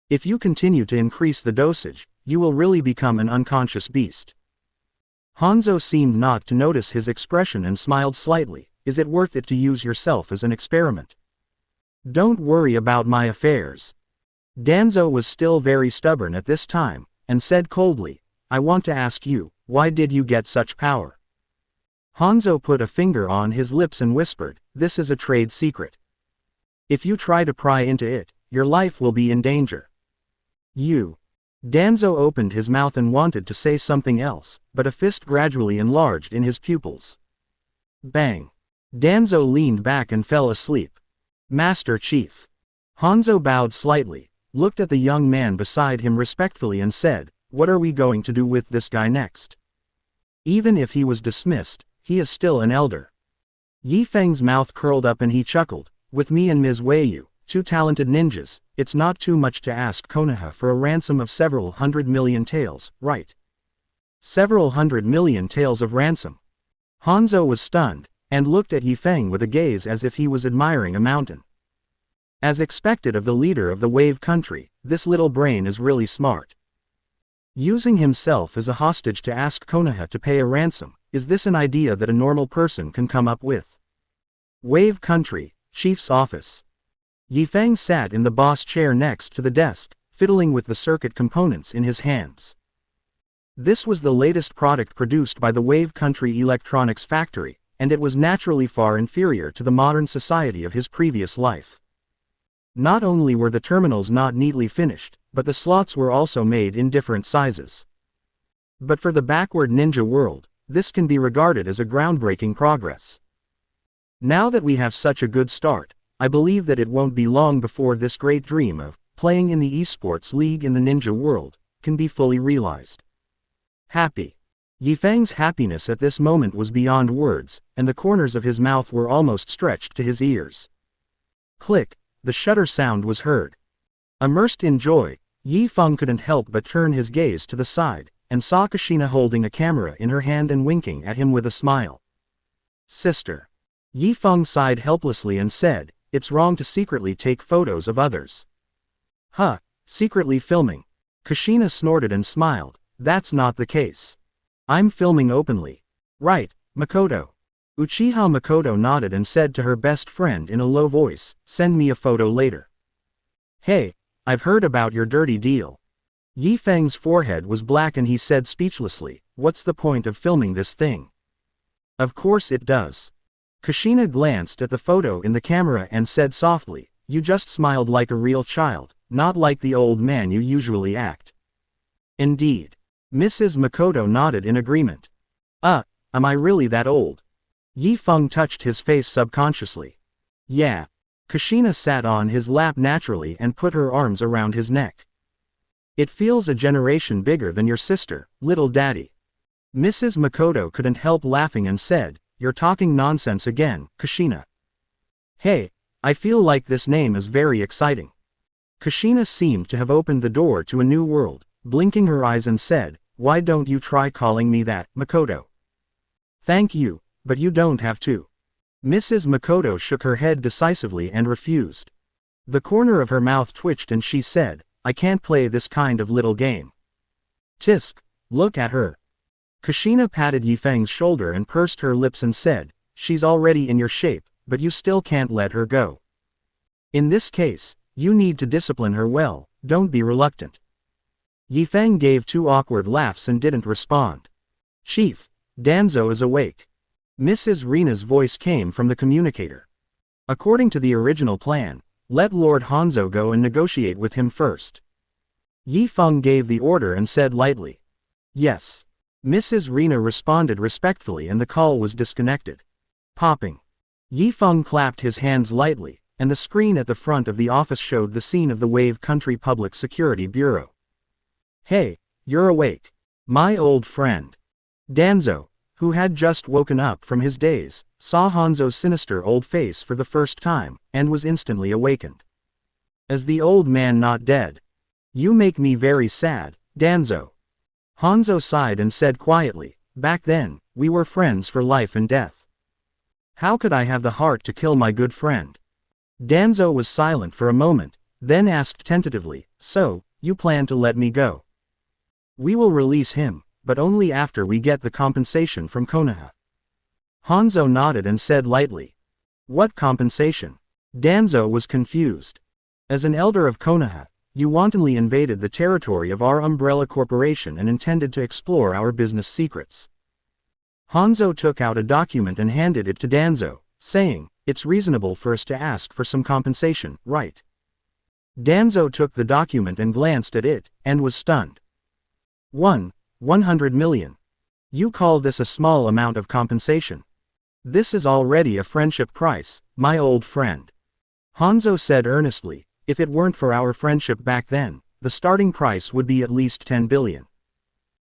If you continue to increase the dosage, you will really become an unconscious beast. Hanzo seemed not to notice his expression and smiled slightly. Is it worth it to use yourself as an experiment? Don't worry about my affairs. Danzo was still very stubborn at this time, and said coldly, I want to ask you, why did you get such power? Hanzo put a finger on his lips and whispered, this is a trade secret. If you try to pry into it, your life will be in danger. You. Danzo opened his mouth and wanted to say something else, but a fist gradually enlarged in his pupils. Bang. Danzo leaned back and fell asleep. Master Chief. Hanzo bowed slightly, looked at the young man beside him respectfully and said, what are we going to do with this guy next? Even if he was dismissed, he is still an elder. Yi Feng's mouth curled up and he chuckled, with me and Ms. Weiyu, two talented ninjas, it's not too much to ask Konoha for a ransom of several 100 million taels, right? Several 100 million taels of ransom. Hanzo was stunned, and looked at Yi Feng with a gaze as if he was admiring a mountain. As expected of the leader of the Wave Country, this little brain is really smart. Using himself as a hostage to ask Konoha to pay a ransom, is this an idea that a normal person can come up with? Wave Country, Chief's office. Yi Feng sat in the boss chair next to the desk, fiddling with the circuit components in his hands. This was the latest product produced by the Wave Country Electronics Factory, and it was naturally far inferior to the modern society of his previous life. Not only were the terminals not neatly finished, but the slots were also made in different sizes. But for the backward ninja world, this can be regarded as a groundbreaking progress. Now that we have such a good start, I believe that it won't be long before this great dream of playing in the esports league in the ninja world can be fully realized. Happy. Yi Feng's happiness at this moment was beyond words, and the corners of his mouth were almost stretched to his ears. Click. The shutter sound was heard. Immersed in joy, Yi Feng couldn't help but turn his gaze to the side, and saw Kushina holding a camera in her hand and winking at him with a smile. Sister. Yi Feng sighed helplessly and said, it's wrong to secretly take photos of others. Huh, secretly filming. Kushina snorted and smiled, that's not the case. I'm filming openly. Right, Makoto. Uchiha Makoto nodded and said to her best friend in a low voice, send me a photo later. Hey, I've heard about your dirty deal. Yi Feng's forehead was black and he said speechlessly, what's the point of filming this thing? Of course it does. Kushina glanced at the photo in the camera and said softly, you just smiled like a real child, not like the old man you usually act. Indeed. Mrs. Makoto nodded in agreement. Am I really that old? Yi Feng touched his face subconsciously. Yeah. Kushina sat on his lap naturally and put her arms around his neck. It feels a generation bigger than your sister, little daddy. Mrs. Makoto couldn't help laughing and said, "You're talking nonsense again, Kushina." "Hey, I feel like this name is very exciting." Kushina seemed to have opened the door to a new world, blinking her eyes and said, "Why don't you try calling me that, Makoto?" "Thank you, but you don't have to." Mrs. Makoto shook her head decisively and refused. The corner of her mouth twitched and she said, "I can't play this kind of little game." "Tisk, look at her." Kushina patted Yifeng's shoulder and pursed her lips and said, "She's already in your shape, but you still can't let her go. In this case, you need to discipline her well, don't be reluctant." Yifeng gave two awkward laughs and didn't respond. "Chief, Danzo is awake." Mrs. Rina's voice came from the communicator. "According to the original plan, let Lord Hanzo go and negotiate with him first." Yifeng gave the order and said lightly, "Yes." Mrs. Rina responded respectfully and the call was disconnected. Popping. Yifeng clapped his hands lightly, and the screen at the front of the office showed the scene of the Wave Country Public Security Bureau. "Hey, you're awake. My old friend." Danzo, who had just woken up from his daze, saw Hanzo's sinister old face for the first time, and was instantly awakened. "Is the old man not dead? You make me very sad, Danzo." Hanzo sighed and said quietly, "Back then, we were friends for life and death. How could I have the heart to kill my good friend?" Danzo was silent for a moment, then asked tentatively, "So, you plan to let me go?" "We will release him, but only after we get the compensation from Konoha." Hanzo nodded and said lightly, "What compensation?" Danzo was confused. "As an elder of Konoha, you wantonly invaded the territory of our umbrella corporation and intended to explore our business secrets." Hanzo took out a document and handed it to Danzo, saying, "It's reasonable for us to ask for some compensation, right?" Danzo took the document and glanced at it, and was stunned. 100 million. You call this a small amount of compensation? This is already a friendship price, my old friend. Hanzo said earnestly, "If it weren't for our friendship back then, the starting price would be at least 10 billion.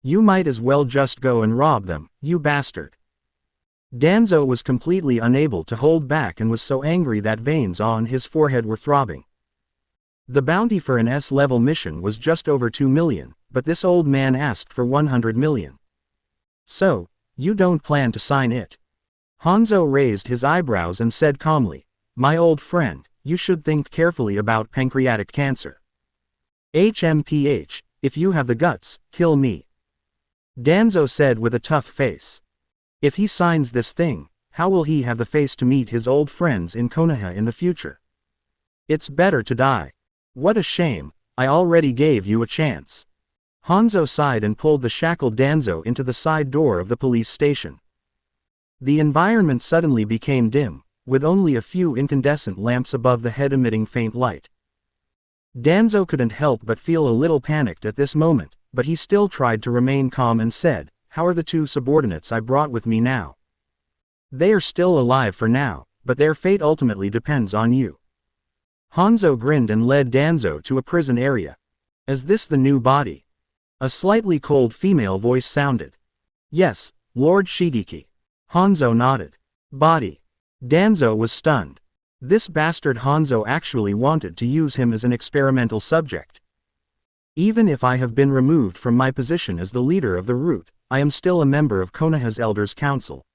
You might as well just go and rob them, you bastard." Danzo was completely unable to hold back and was so angry that veins on his forehead were throbbing. The bounty for an S-level mission was just over 2 million, but this old man asked for 100 million. "So, you don't plan to sign it?" Hanzo raised his eyebrows and said calmly, "My old friend, you should think carefully about pancreatic cancer. HMPH, if you have the guts, kill me." Danzo said with a tough face. If he signs this thing, how will he have the face to meet his old friends in Konoha in the future? It's better to die. What a shame, I already gave you a chance. Hanzo sighed and pulled the shackled Danzo into the side door of the police station. The environment suddenly became dim, with only a few incandescent lamps above the head emitting faint light. Danzo couldn't help but feel a little panicked at this moment, but he still tried to remain calm and said, "How are the two subordinates I brought with me now?" "They are still alive for now, but their fate ultimately depends on you." Hanzo grinned and led Danzo to a prison area. "Is this the new body?" A slightly cold female voice sounded. "Yes, Lord Shigeki." Hanzo nodded. "Body." Danzo was stunned. This bastard Hanzo actually wanted to use him as an experimental subject. "Even if I have been removed from my position as the leader of the Root, I am still a member of Konoha's Elders Council.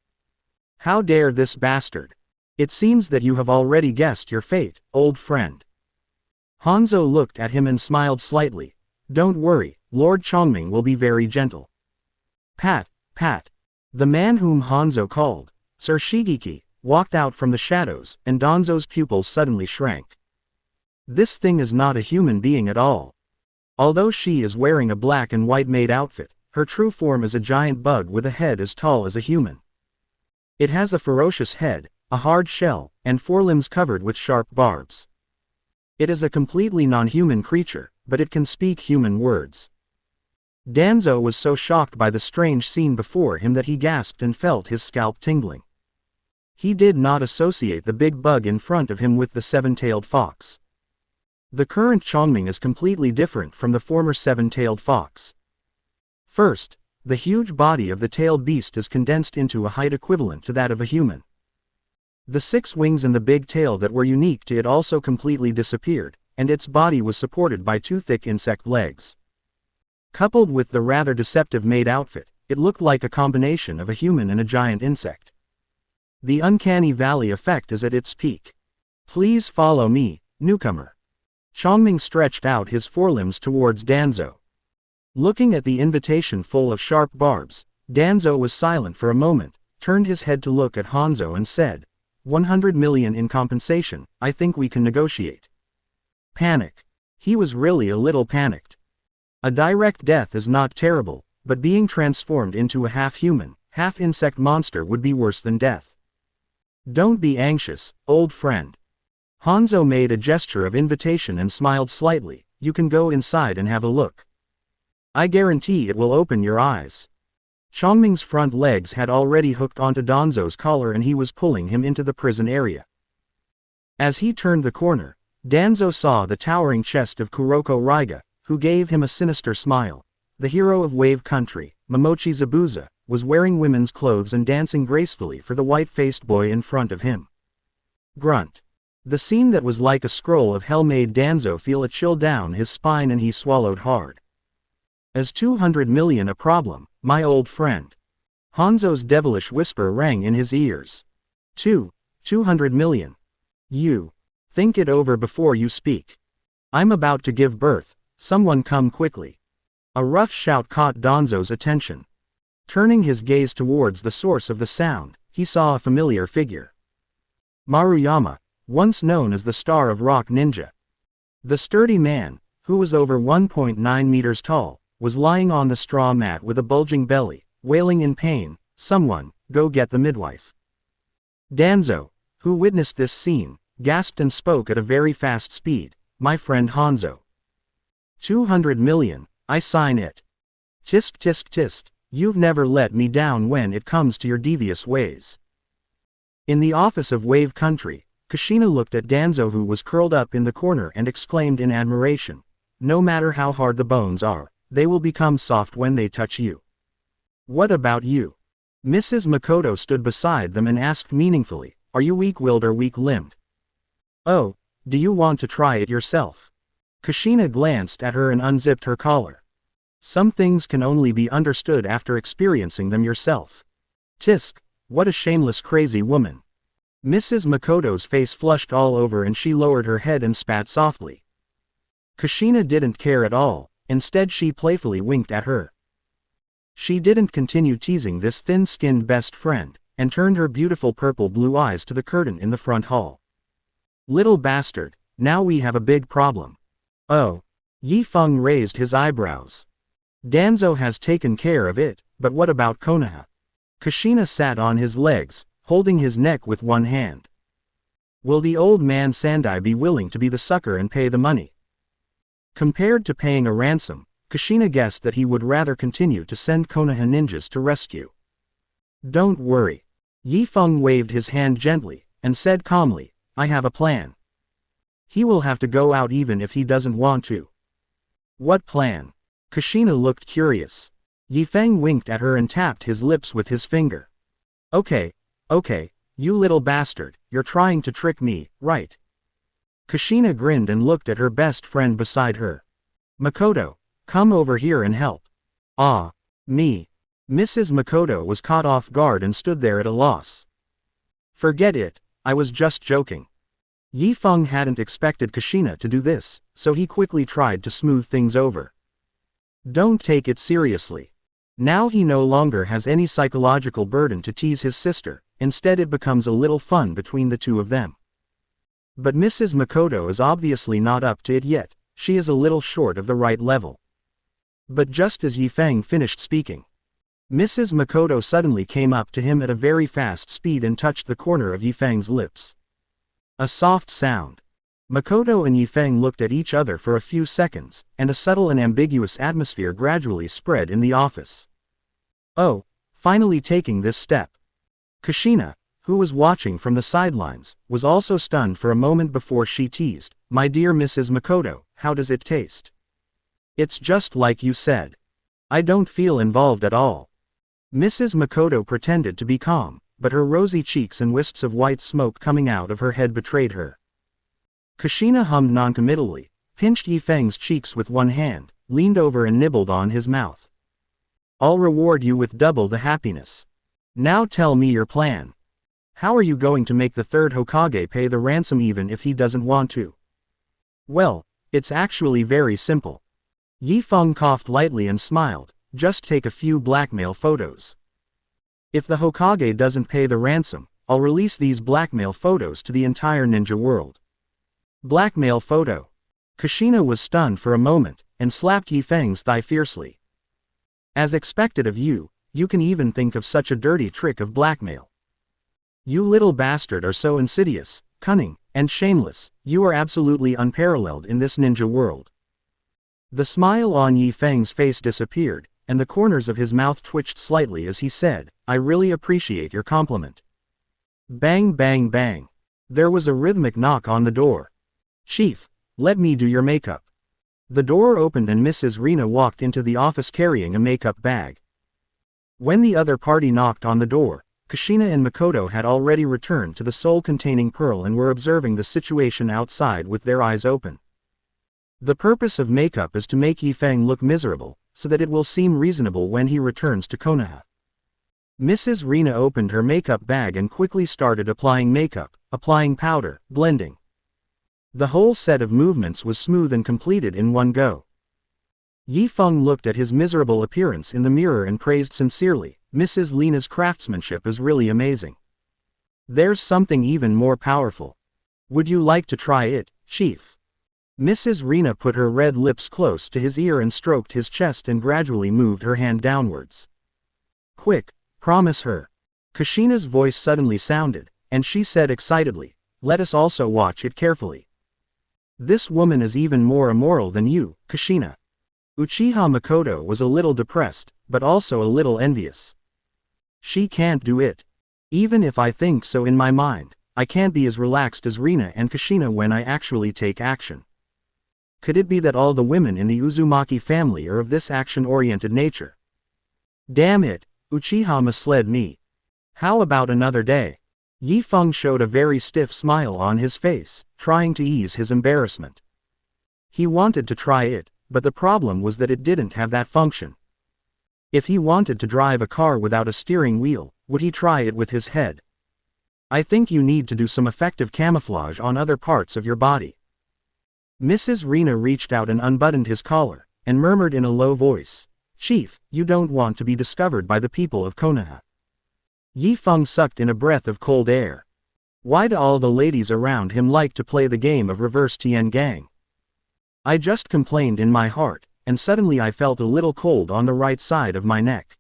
How dare this bastard? It seems that you have already guessed your fate, old friend." Hanzo looked at him and smiled slightly. "Don't worry, Lord Chongming will be very gentle." Pat, pat. The man whom Hanzo called Sir Shigeki walked out from the shadows, and Danzo's pupils suddenly shrank. This thing is not a human being at all. Although she is wearing a black and white maid outfit, her true form is a giant bug with a head as tall as a human. It has a ferocious head, a hard shell, and forelimbs covered with sharp barbs. It is a completely non-human creature, but it can speak human words. Danzo was so shocked by the strange scene before him that he gasped and felt his scalp tingling. He did not associate the big bug in front of him with the seven-tailed fox. The current Chongming is completely different from the former seven-tailed fox. First, The huge body of the tailed beast is condensed into a height equivalent to that of a human. The 6 wings and the big tail that were unique to it also completely disappeared, and its body was supported by 2 thick insect legs. Coupled with the rather deceptive maid outfit, it looked like a combination of a human and a giant insect. The uncanny valley effect is at its peak. Please follow me, newcomer. Chongming stretched out his forelimbs towards Danzo. Looking at the invitation full of sharp barbs, Danzo was silent for a moment, turned his head to look at Hanzo and said, 100 million in compensation, I think we can negotiate. Panic. He was really a little panicked. A direct death is not terrible, but being transformed into a half-human, half-insect monster would be worse than death. Don't be anxious, old friend. Hanzo made a gesture of invitation and smiled slightly. You can go inside and have a look. I guarantee it will open your eyes. Chongming's front legs had already hooked onto Danzo's collar and he was pulling him into the prison area. As he turned the corner, Danzo saw the towering chest of Kuroko Raiga, who gave him a sinister smile. The hero of Wave Country, Momochi Zabuza, was wearing women's clothes and dancing gracefully for the white-faced boy in front of him. Grunt. The scene that was like a scroll of hell made Danzo feel a chill down his spine and he swallowed hard. Is 200 million a problem, my old friend? Hanzo's devilish whisper rang in his ears. 200 million. You. Think it over before you speak. I'm about to give birth, someone come quickly. A rough shout caught Danzo's attention. Turning his gaze towards the source of the sound, he saw a familiar figure. Maruyama, once known as the Star of Rock Ninja. The sturdy man, who was over 1.9 meters tall, was lying on the straw mat with a bulging belly, wailing in pain. Someone, go get the midwife. Danzo, who witnessed this scene, gasped and spoke at a very fast speed. My friend Hanzo. 200 million, I sign it. Tisk tisk tisk, you've never let me down when it comes to your devious ways. In the office of Wave Country, Kushina looked at Danzo who was curled up in the corner and exclaimed in admiration. No matter how hard the bones are, they will become soft when they touch you. What about you? Mrs. Makoto stood beside them and asked meaningfully, are you weak-willed or weak-limbed? Oh, do you want to try it yourself? Kushina glanced at her and unzipped her collar. Some things can only be understood after experiencing them yourself. Tisk, what a shameless crazy woman. Mrs. Makoto's face flushed all over and she lowered her head and spat softly. Kushina didn't care at all, instead she playfully winked at her. She didn't continue teasing this thin-skinned best friend, and turned her beautiful purple-blue eyes to the curtain in the front hall. Little bastard, now we have a big problem. Oh. Yi Feng raised his eyebrows. Danzo has taken care of it, but what about Konoha? Kushina sat on his legs, holding his neck with one hand. Will the old man Sandai be willing to be the sucker and pay the money? Compared to paying a ransom, Kushina guessed that he would rather continue to send Konoha ninjas to rescue. Don't worry. Yi Feng waved his hand gently, and said calmly, I have a plan. He will have to go out even if he doesn't want to. What plan? Kushina looked curious. Yi Feng winked at her and tapped his lips with his finger. Okay, you little bastard, you're trying to trick me, right? Kushina grinned and looked at her best friend beside her. Makoto, come over here and help. Ah, me. Mrs. Makoto was caught off guard and stood there at a loss. Forget it, I was just joking. Yi Feng hadn't expected Kushina to do this, so he quickly tried to smooth things over. Don't take it seriously. Now he no longer has any psychological burden to tease his sister, instead it becomes a little fun between the two of them. But Mrs. Makoto is obviously not up to it yet, she is a little short of the right level. But just as Yi Feng finished speaking, Mrs. Makoto suddenly came up to him at a very fast speed and touched the corner of Yi Feng's lips. A soft sound. Makoto and Yi Feng looked at each other for a few seconds, and a subtle and ambiguous atmosphere gradually spread in the office. Oh, finally taking this step. Kushina, who was watching from the sidelines, was also stunned for a moment before she teased, My dear Mrs. Makoto, how does it taste? It's just like you said. I don't feel involved at all. Mrs. Makoto pretended to be calm, but her rosy cheeks and wisps of white smoke coming out of her head betrayed her. Kushina hummed noncommittally, pinched Yifeng's cheeks with one hand, leaned over and nibbled on his mouth. I'll reward you with double the happiness. Now tell me your plan. How are you going to make the third Hokage pay the ransom even if he doesn't want to? Well, it's actually very simple. Yifeng coughed lightly and smiled, just take a few blackmail photos. If the Hokage doesn't pay the ransom, I'll release these blackmail photos to the entire ninja world. Blackmail photo. Kushina was stunned for a moment, and slapped Yifeng's thigh fiercely. As expected of you, you can even think of such a dirty trick of blackmail. You little bastard are so insidious, cunning, and shameless, you are absolutely unparalleled in this ninja world. The smile on Yifeng's face disappeared, and the corners of his mouth twitched slightly as he said, I really appreciate your compliment. Bang bang bang. There was a rhythmic knock on the door. Chief, let me do your makeup. The door opened and Mrs. Rina walked into the office carrying a makeup bag. When the other party knocked on the door, Kushina and Makoto had already returned to the soul-containing pearl and were observing the situation outside with their eyes open. The purpose of makeup is to make Yifeng look miserable, so that it will seem reasonable when he returns to Konoha. Mrs. Rina opened her makeup bag and quickly started applying makeup, applying powder, blending. The whole set of movements was smooth and completed in one go. Yifeng looked at his miserable appearance in the mirror and praised sincerely, Mrs. Lina's craftsmanship is really amazing. There's something even more powerful. Would you like to try it, Chief? Mrs. Rina put her red lips close to his ear and stroked his chest and gradually moved her hand downwards. Quick, promise her. Kushina's voice suddenly sounded, and she said excitedly, let us also watch it carefully. This woman is even more immoral than you, Kushina. Uchiha Makoto was a little depressed, but also a little envious. She can't do it. Even if I think so in my mind, I can't be as relaxed as Rina and Kushina when I actually take action. Could it be that all the women in the Uzumaki family are of this action-oriented nature? Damn it, Uchiha misled me. How about another day? Yifeng showed a very stiff smile on his face, trying to ease his embarrassment. He wanted to try it, but the problem was that it didn't have that function. If he wanted to drive a car without a steering wheel, would he try it with his head? I think you need to do some effective camouflage on other parts of your body. Mrs. Rina reached out and unbuttoned his collar, and murmured in a low voice, Chief, you don't want to be discovered by the people of Konoha. Yifeng sucked in a breath of cold air. Why do all the ladies around him like to play the game of reverse Tien Gang? I just complained in my heart, and suddenly I felt a little cold on the right side of my neck.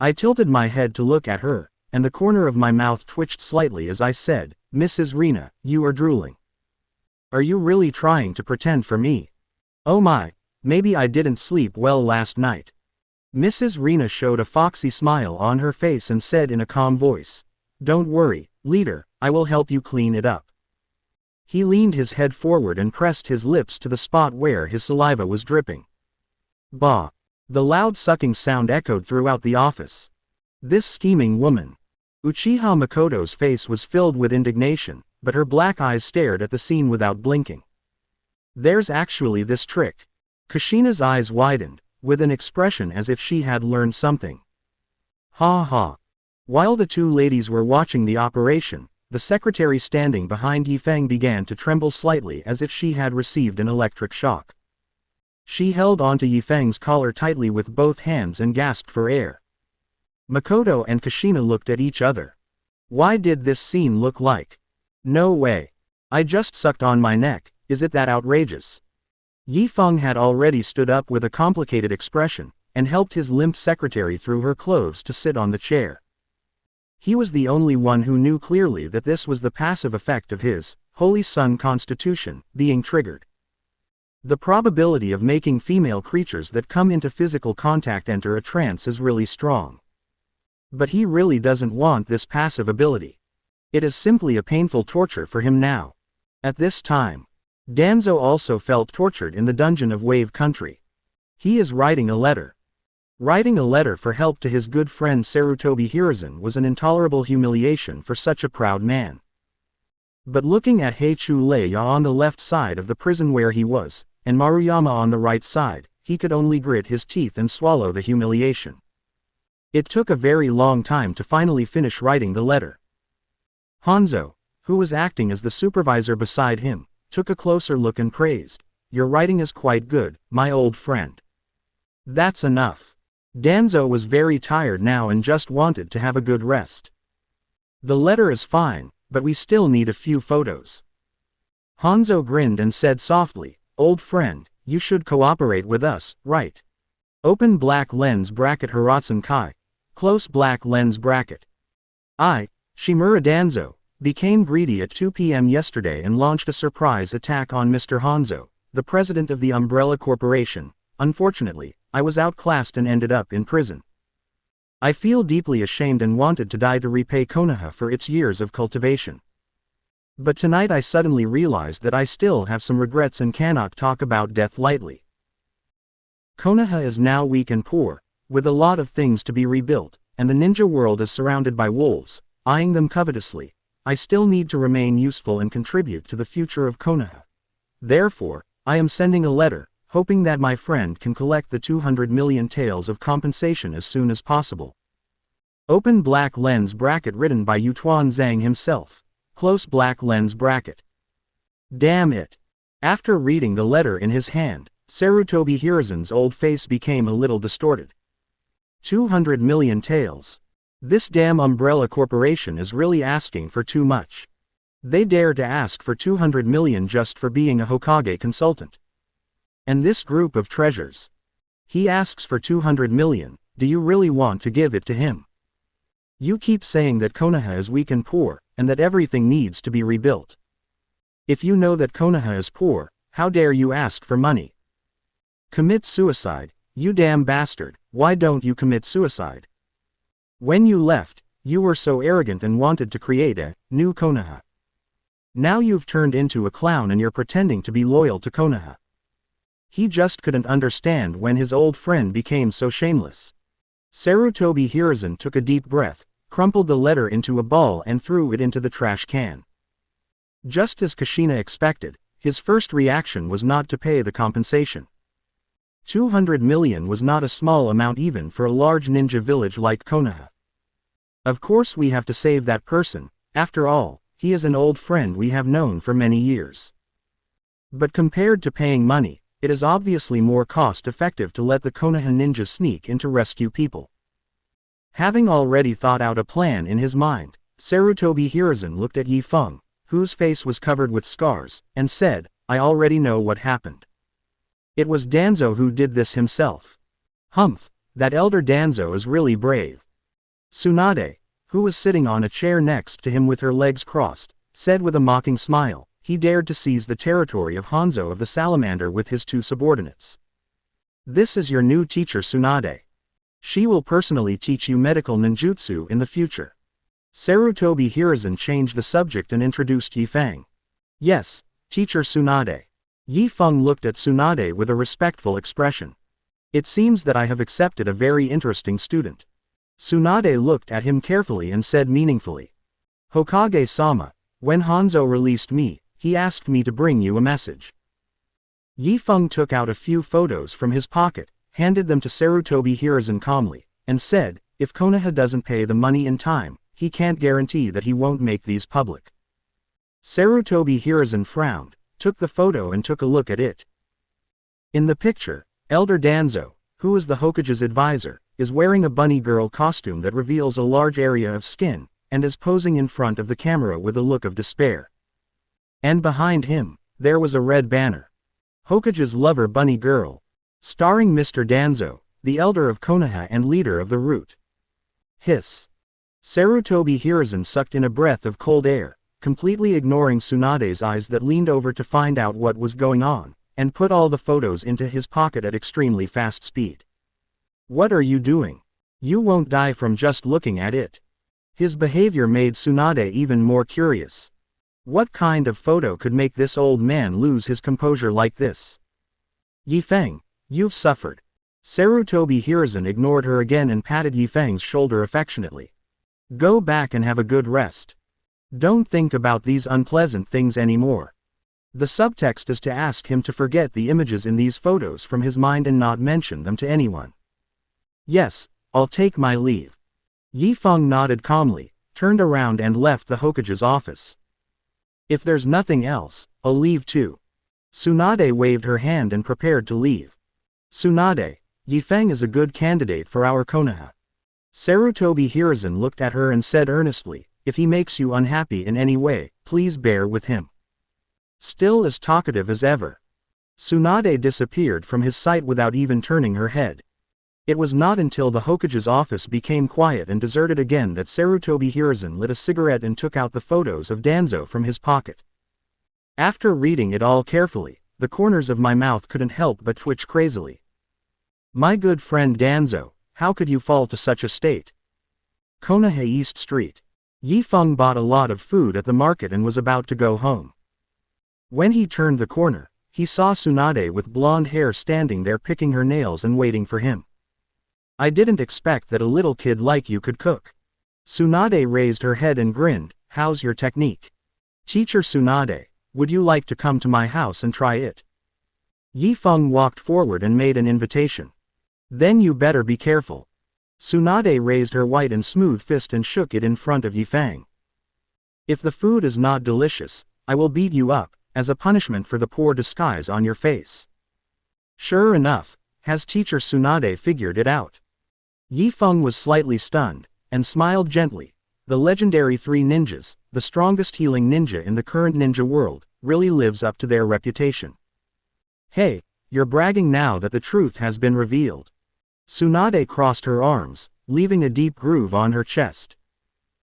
I tilted my head to look at her, and the corner of my mouth twitched slightly as I said, Mrs. Rina, you are drooling. Are you really trying to pretend for me? Oh my, maybe I didn't sleep well last night. Mrs. Rina showed a foxy smile on her face and said in a calm voice, Don't worry, leader, I will help you clean it up. He leaned his head forward and pressed his lips to the spot where his saliva was dripping. Bah! The loud sucking sound echoed throughout the office. This scheming woman. Uchiha Makoto's face was filled with indignation, but her black eyes stared at the scene without blinking. There's actually this trick. Kushina's eyes widened, with an expression as if she had learned something. Ha ha. While the two ladies were watching the operation, the secretary standing behind Yifeng began to tremble slightly as if she had received an electric shock. She held onto Yifeng's collar tightly with both hands and gasped for air. Makoto and Kushina looked at each other. Why did this scene look like? No way. I just sucked on my neck, is it that outrageous? Yifeng had already stood up with a complicated expression, and helped his limp secretary through her clothes to sit on the chair. He was the only one who knew clearly that this was the passive effect of his Holy Sun constitution being triggered. The probability of making female creatures that come into physical contact enter a trance is really strong. But he really doesn't want this passive ability. It is simply a painful torture for him now. At this time, Danzo also felt tortured in the dungeon of Wave Country. He is writing a letter. Writing a letter for help to his good friend Sarutobi Hiruzen was an intolerable humiliation for such a proud man. But looking at Heichu-Leia on the left side of the prison where he was, and Maruyama on the right side, he could only grit his teeth and swallow the humiliation. It took a very long time to finally finish writing the letter. Hanzo, who was acting as the supervisor beside him, took a closer look and praised, "Your writing is quite good, my old friend." "That's enough." Danzo was very tired now and just wanted to have a good rest. "The letter is fine, but we still need a few photos." Hanzo grinned and said softly, "Old friend, you should cooperate with us, right?" Open black lens bracket Hiratsun Kai. Close black lens bracket. Shimura Danzo, became greedy at 2 p.m. yesterday and launched a surprise attack on Mr. Hanzo, the president of the Umbrella Corporation. Unfortunately, I was outclassed and ended up in prison. I feel deeply ashamed and wanted to die to repay Konoha for its years of cultivation. But tonight I suddenly realized that I still have some regrets and cannot talk about death lightly. Konoha is now weak and poor, with a lot of things to be rebuilt, and the ninja world is surrounded by wolves, eyeing them covetously. I still need to remain useful and contribute to the future of Konoha. Therefore, I am sending a letter, hoping that my friend can collect the 200 million taels of compensation as soon as possible. Open black lens bracket written by Yutuan Zhang himself. Close black lens bracket. Damn it. After reading the letter in his hand, Sarutobi Hiruzen's old face became a little distorted. 200 million taels. This damn Umbrella Corporation is really asking for too much. They dare to ask for 200 million just for being a Hokage consultant. And this group of treasures. He asks for 200 million, do you really want to give it to him? You keep saying that Konoha is weak and poor, and that everything needs to be rebuilt. If you know that Konoha is poor, how dare you ask for money? Commit suicide, you damn bastard, why don't you commit suicide? When you left, you were so arrogant and wanted to create a new Konoha. Now you've turned into a clown and you're pretending to be loyal to Konoha. He just couldn't understand when his old friend became so shameless. Sarutobi Hiruzen took a deep breath, crumpled the letter into a ball and threw it into the trash can. Just as Kushina expected, his first reaction was not to pay the compensation. 200 million was not a small amount even for a large ninja village like Konoha. Of course we have to save that person, after all, he is an old friend we have known for many years. But compared to paying money, it is obviously more cost-effective to let the Konoha ninja sneak in to rescue people. Having already thought out a plan in his mind, Sarutobi Hiruzen looked at Yi Feng, whose face was covered with scars, and said, I already know what happened. It was Danzo who did this himself. Humph, that elder Danzo is really brave. Tsunade, who was sitting on a chair next to him with her legs crossed, said with a mocking smile, he dared to seize the territory of Hanzo of the Salamander with his two subordinates. This is your new teacher Tsunade. She will personally teach you medical ninjutsu in the future. Sarutobi Hiruzen changed the subject and introduced Yi Feng. Yes, teacher Tsunade. Yi Feng looked at Tsunade with a respectful expression. It seems that I have accepted a very interesting student. Tsunade looked at him carefully and said meaningfully. Hokage-sama, when Hanzo released me, he asked me to bring you a message. Yi Feng took out a few photos from his pocket, handed them to Sarutobi Hiruzen calmly, and said, if Konoha doesn't pay the money in time, he can't guarantee that he won't make these public. Sarutobi Hiruzen frowned, took the photo and took a look at it. In the picture, Elder Danzo, who is the Hokage's advisor, is wearing a bunny girl costume that reveals a large area of skin, and is posing in front of the camera with a look of despair. And behind him, there was a red banner. Hokage's lover bunny girl. Starring Mr. Danzo, the elder of Konoha and leader of the Root. Hiss. Sarutobi Hiruzen sucked in a breath of cold air, completely ignoring Tsunade's eyes that leaned over to find out what was going on, and put all the photos into his pocket at extremely fast speed. What are you doing? You won't die from just looking at it. His behavior made Tsunade even more curious. What kind of photo could make this old man lose his composure like this? Yi Feng, you've suffered. Sarutobi Hiruzen ignored her again and patted Yifeng's shoulder affectionately. Go back and have a good rest. Don't think about these unpleasant things anymore. The subtext is to ask him to forget the images in these photos from his mind and not mention them to anyone. Yes, I'll take my leave. Yifeng nodded calmly, turned around and left the Hokage's office. If there's nothing else, I'll leave too. Tsunade waved her hand and prepared to leave. Tsunade, Yifeng is a good candidate for our Konoha. Sarutobi Hiruzen looked at her and said earnestly, if he makes you unhappy in any way, please bear with him. Still as talkative as ever. Tsunade disappeared from his sight without even turning her head. It was not until the Hokage's office became quiet and deserted again that Sarutobi Hiruzen lit a cigarette and took out the photos of Danzo from his pocket. After reading it all carefully, the corners of my mouth couldn't help but twitch crazily. My good friend Danzo, how could you fall to such a state? Konoha East Street. Yifeng bought a lot of food at the market and was about to go home. When he turned the corner, he saw Tsunade with blonde hair standing there picking her nails and waiting for him. I didn't expect that a little kid like you could cook. Tsunade raised her head and grinned, how's your technique? Teacher Tsunade, would you like to come to my house and try it? Yifeng walked forward and made an invitation. Then you better be careful. Tsunade raised her white and smooth fist and shook it in front of Yifeng. If the food is not delicious, I will beat you up, as a punishment for the poor disguise on your face. Sure enough, has teacher Tsunade figured it out? Yifeng was slightly stunned, and smiled gently. The legendary three ninjas, the strongest healing ninja in the current ninja world, really lives up to their reputation. Hey, you're bragging now that the truth has been revealed. Tsunade crossed her arms, leaving a deep groove on her chest.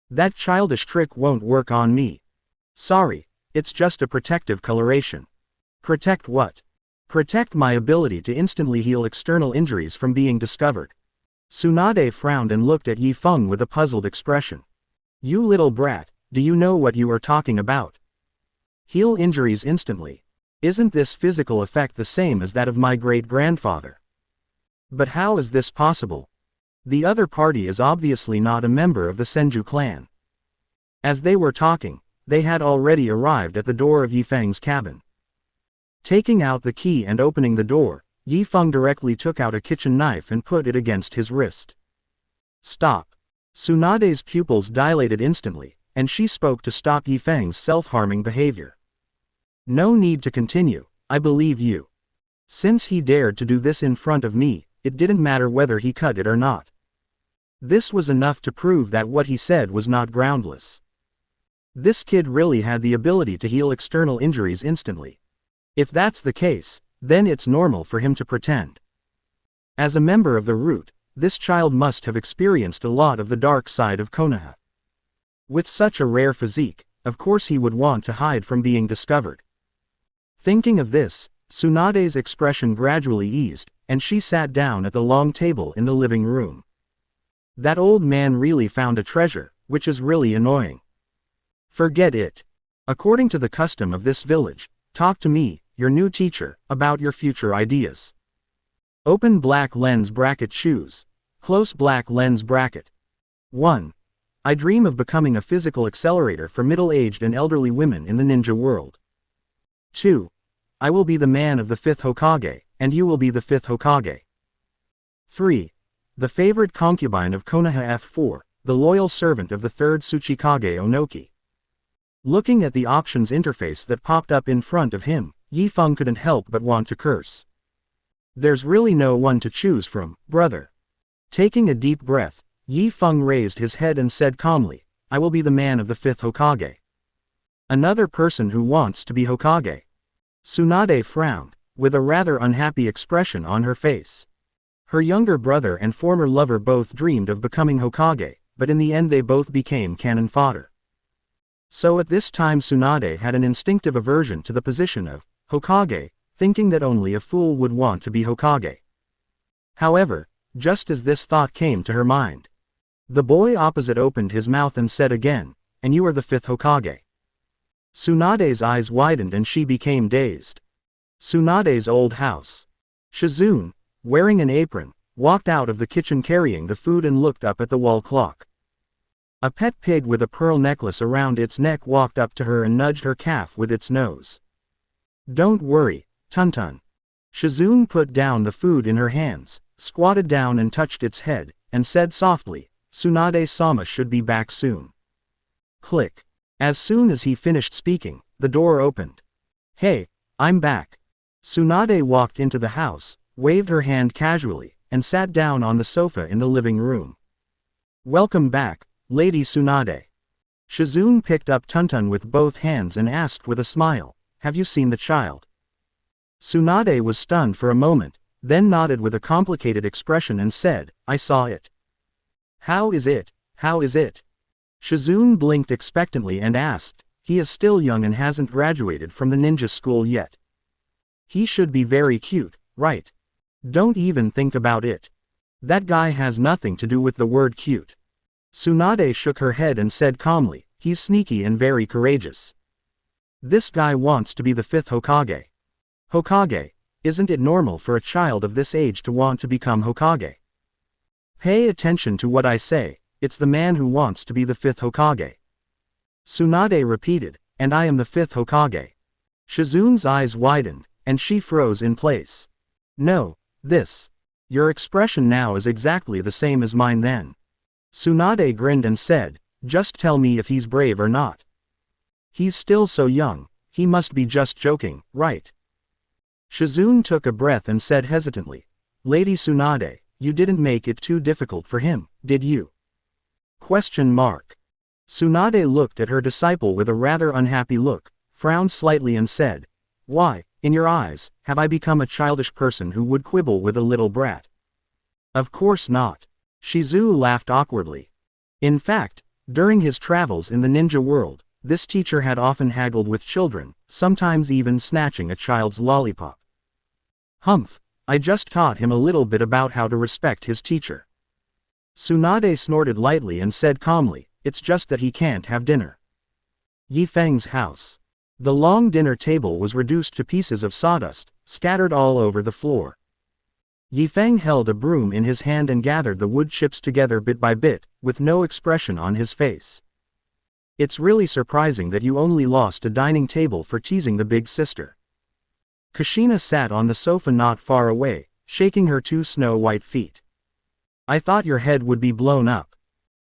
That childish trick won't work on me. Sorry, it's just a protective coloration. Protect what? Protect my ability to instantly heal external injuries from being discovered. Tsunade frowned and looked at Yifeng with a puzzled expression. You little brat, do you know what you are talking about? Heal injuries instantly. Isn't this physical effect the same as that of my great-grandfather? But how is this possible? The other party is obviously not a member of the Senju clan. As they were talking, they had already arrived at the door of Yifeng's cabin. Taking out the key and opening the door, Yifeng directly took out a kitchen knife and put it against his wrist. Stop. Tsunade's pupils dilated instantly, and she spoke to stop Yifeng's self-harming behavior. No need to continue, I believe you. Since he dared to do this in front of me, it didn't matter whether he cut it or not. This was enough to prove that what he said was not groundless. This kid really had the ability to heal external injuries instantly. If that's the case, then it's normal for him to pretend. As a member of the Root, this child must have experienced a lot of the dark side of Konoha. With such a rare physique, of course he would want to hide from being discovered. Thinking of this, Tsunade's expression gradually eased, and she sat down at the long table in the living room. That old man really found a treasure, which is really annoying. Forget it. According to the custom of this village, talk to me, your new teacher, about your future ideas. Open black lens bracket shoes. Close black lens bracket. 1. I dream of becoming a physical accelerator for middle-aged and elderly women in the ninja world. 2. I will be the man of the 5th Hokage, and you will be the 5th Hokage. 3. The favorite concubine of Konoha F4, the loyal servant of the 3rd Tsuchikage Onoki. Looking at the options interface that popped up in front of him, Yifeng couldn't help but want to curse. There's really no one to choose from, brother. Taking a deep breath, Yifeng raised his head and said calmly, I will be the man of the 5th Hokage. Another person who wants to be Hokage. Tsunade frowned, with a rather unhappy expression on her face. Her younger brother and former lover both dreamed of becoming Hokage, but in the end they both became cannon fodder. So at this time Tsunade had an instinctive aversion to the position of Hokage, thinking that only a fool would want to be Hokage. However, just as this thought came to her mind, the boy opposite opened his mouth and said again, and you are the 5th Hokage. Tsunade's eyes widened and she became dazed. Tsunade's old house. Shizune, wearing an apron, walked out of the kitchen carrying the food and looked up at the wall clock. A pet pig with a pearl necklace around its neck walked up to her and nudged her calf with its nose. Don't worry, Tuntun. Shizune put down the food in her hands, squatted down and touched its head, and said softly, Tsunade-sama should be back soon. Click. As soon as he finished speaking, the door opened. Hey, I'm back. Tsunade walked into the house, waved her hand casually, and sat down on the sofa in the living room. Welcome back, Lady Tsunade. Shizune picked up Tuntun with both hands and asked with a smile, have you seen the child? Tsunade was stunned for a moment, then nodded with a complicated expression and said, I saw it. How is it? How is it? Shizune blinked expectantly and asked, he is still young and hasn't graduated from the ninja school yet. He should be very cute, right? Don't even think about it. That guy has nothing to do with the word cute. Tsunade shook her head and said calmly, he's sneaky and very courageous. This guy wants to be the 5th Hokage. Hokage, isn't it normal for a child of this age to want to become Hokage? Pay attention to what I say, it's the man who wants to be the 5th Hokage. Tsunade repeated, and I am the 5th Hokage. Shizune's eyes widened, and she froze in place. No, this. Your expression now is exactly the same as mine then. Tsunade grinned and said, just tell me if he's brave or not. He's still so young, he must be just joking, right? Shizune took a breath and said hesitantly, Lady Tsunade, you didn't make it too difficult for him, did you? Question mark. Tsunade looked at her disciple with a rather unhappy look, frowned slightly and said, why, in your eyes, have I become a childish person who would quibble with a little brat? Of course not. Shizu laughed awkwardly. In fact, during his travels in the ninja world, this teacher had often haggled with children, sometimes even snatching a child's lollipop. Humph, I just taught him a little bit about how to respect his teacher. Tsunade snorted lightly and said calmly, it's just that he can't have dinner. Yifeng's house. The long dinner table was reduced to pieces of sawdust, scattered all over the floor. Yifeng held a broom in his hand and gathered the wood chips together bit by bit, with no expression on his face. It's really surprising that you only lost a dining table for teasing the big sister. Kushina sat on the sofa not far away, shaking her 2 snow-white feet. I thought your head would be blown up.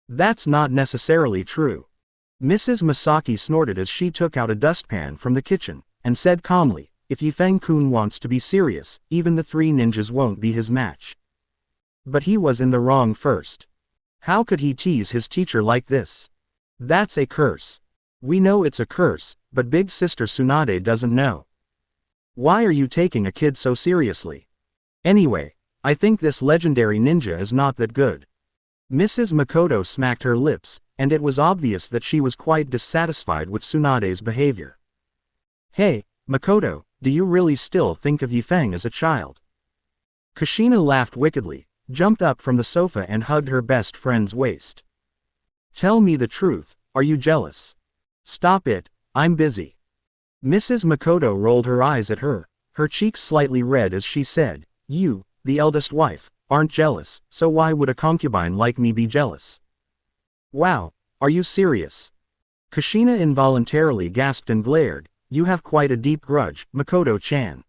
That's not necessarily true. Mrs. Masaki snorted as she took out a dustpan from the kitchen, and said calmly, if Yifeng-kun wants to be serious, even the 3 ninjas won't be his match. But he was in the wrong first. How could he tease his teacher like this? That's a curse. We know it's a curse, but big sister Tsunade doesn't know. Why are you taking a kid so seriously? Anyway, I think this legendary ninja is not that good. Mrs. Makoto smacked her lips, and it was obvious that she was quite dissatisfied with Tsunade's behavior. Hey, Makoto, do you really still think of Yifeng as a child? Kushina laughed wickedly, jumped up from the sofa and hugged her best friend's waist. Tell me the truth, are you jealous? Stop it, I'm busy. Mrs. Makoto rolled her eyes at her, her cheeks slightly red as she said, you, the eldest wife, aren't jealous, so why would a concubine like me be jealous? Wow, are you serious? Kushina involuntarily gasped and glared, you have quite a deep grudge, Makoto-chan.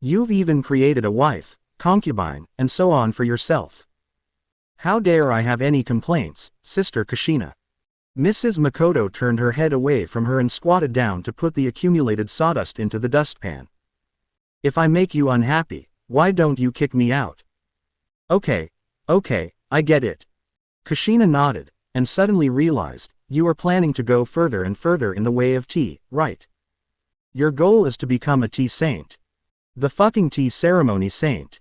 You've even created a wife, concubine, and so on for yourself. How dare I have any complaints, Sister Kushina? Mrs. Makoto turned her head away from her and squatted down to put the accumulated sawdust into the dustpan. If I make you unhappy, why don't you kick me out? Okay, I get it. Kushina nodded, and suddenly realized, you are planning to go further and further in the way of tea, right? Your goal is to become a tea saint. The fucking tea ceremony saint.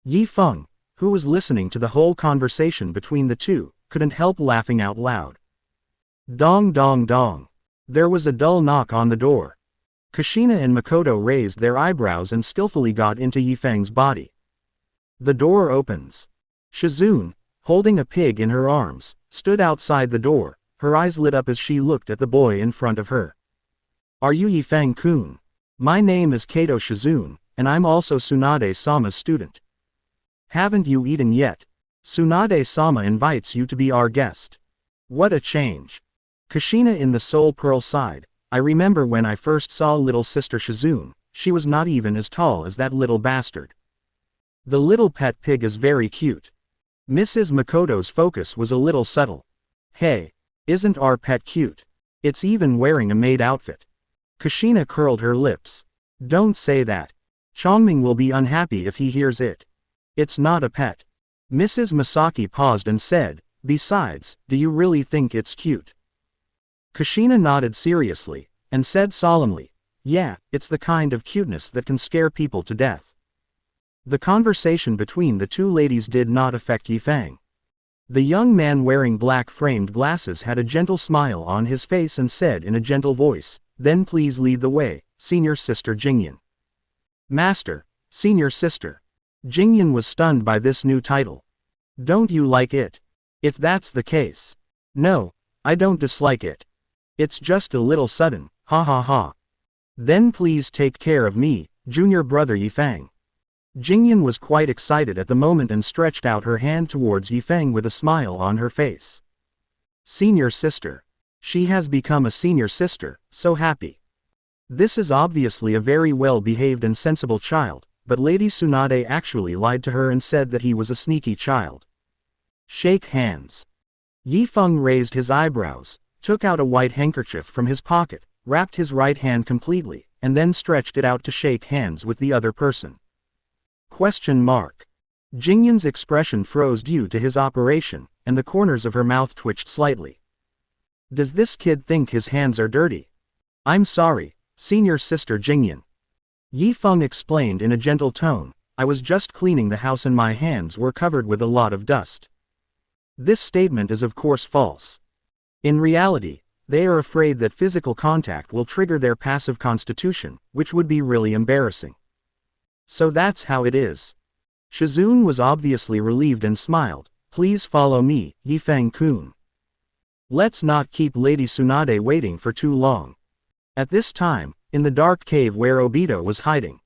Yi Feng, who was listening to the whole conversation between the two, couldn't help laughing out loud. Dong dong dong. There was a dull knock on the door. Kushina and Makoto raised their eyebrows and skillfully got into Yifeng's body. The door opens. Shizune, holding a pig in her arms, stood outside the door, her eyes lit up as she looked at the boy in front of her. Are you Yifeng-kun? My name is Kato Shizune, and I'm also Tsunade-sama's student. Haven't you eaten yet? Tsunade-sama invites you to be our guest. What a change. Kushina in the Soul Pearl sighed. I remember when I first saw little sister Shizune, she was not even as tall as that little bastard. The little pet pig is very cute. Mrs. Makoto's focus was a little subtle. Hey, isn't our pet cute? It's even wearing a maid outfit. Kushina curled her lips. Don't say that. Chongming will be unhappy if he hears it. It's not a pet. Mrs. Masaki paused and said, besides, do you really think it's cute? Kushina nodded seriously, and said solemnly, yeah, it's the kind of cuteness that can scare people to death. The conversation between the two ladies did not affect Yifeng. The young man wearing black framed glasses had a gentle smile on his face and said in a gentle voice, then please lead the way, senior sister Jingyan. Master, senior sister. Jingyan was stunned by this new title. Don't you like it? If that's the case. No, I don't dislike it. It's just a little sudden, ha ha ha. Then please take care of me, junior brother Yifeng. Jingyan was quite excited at the moment and stretched out her hand towards Yifeng with a smile on her face. Senior sister. She has become a senior sister, so happy. This is obviously a very well-behaved and sensible child, but Lady Tsunade actually lied to her and said that he was a sneaky child. Shake hands. Yifeng raised his eyebrows, took out a white handkerchief from his pocket, wrapped his right hand completely, and then stretched it out to shake hands with the other person. Question mark. Jingyan's expression froze due to his operation, and the corners of her mouth twitched slightly. Does this kid think his hands are dirty? I'm sorry, senior sister Jingyan. Yifeng explained in a gentle tone, I was just cleaning the house and my hands were covered with a lot of dust. This statement is of course false. In reality, they are afraid that physical contact will trigger their passive constitution, which would be really embarrassing. So that's how it is. Shizune was obviously relieved and smiled, please follow me, Yifeng-kun. Let's not keep Lady Tsunade waiting for too long. At this time, in the dark cave where Obito was hiding.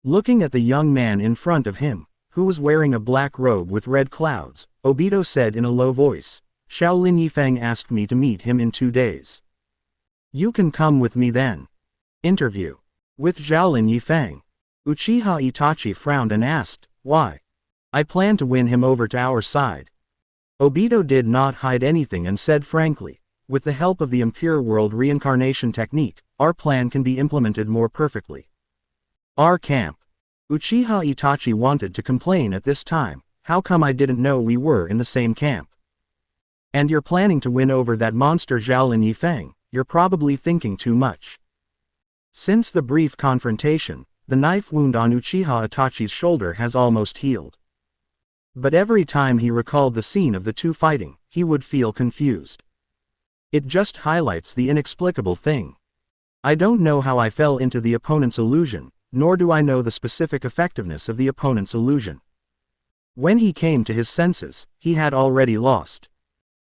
Looking at the young man in front of him, who was wearing a black robe with red clouds, Obito said in a low voice, Shaolin Yifeng asked me to meet him in 2 days. You can come with me then. Interview. With Shaolin Yifeng. Uchiha Itachi frowned and asked, why? I plan to win him over to our side. Obito did not hide anything and said frankly, with the help of the impure world reincarnation technique, our plan can be implemented more perfectly. Our camp. Uchiha Itachi wanted to complain at this time, how come I didn't know we were in the same camp? And you're planning to win over that monster Shaolin Yifeng, you're probably thinking too much. Since the brief confrontation, the knife wound on Uchiha Itachi's shoulder has almost healed. But every time he recalled the scene of the two fighting, he would feel confused. It just highlights the inexplicable thing. I don't know how I fell into the opponent's illusion, nor do I know the specific effectiveness of the opponent's illusion. When he came to his senses, he had already lost.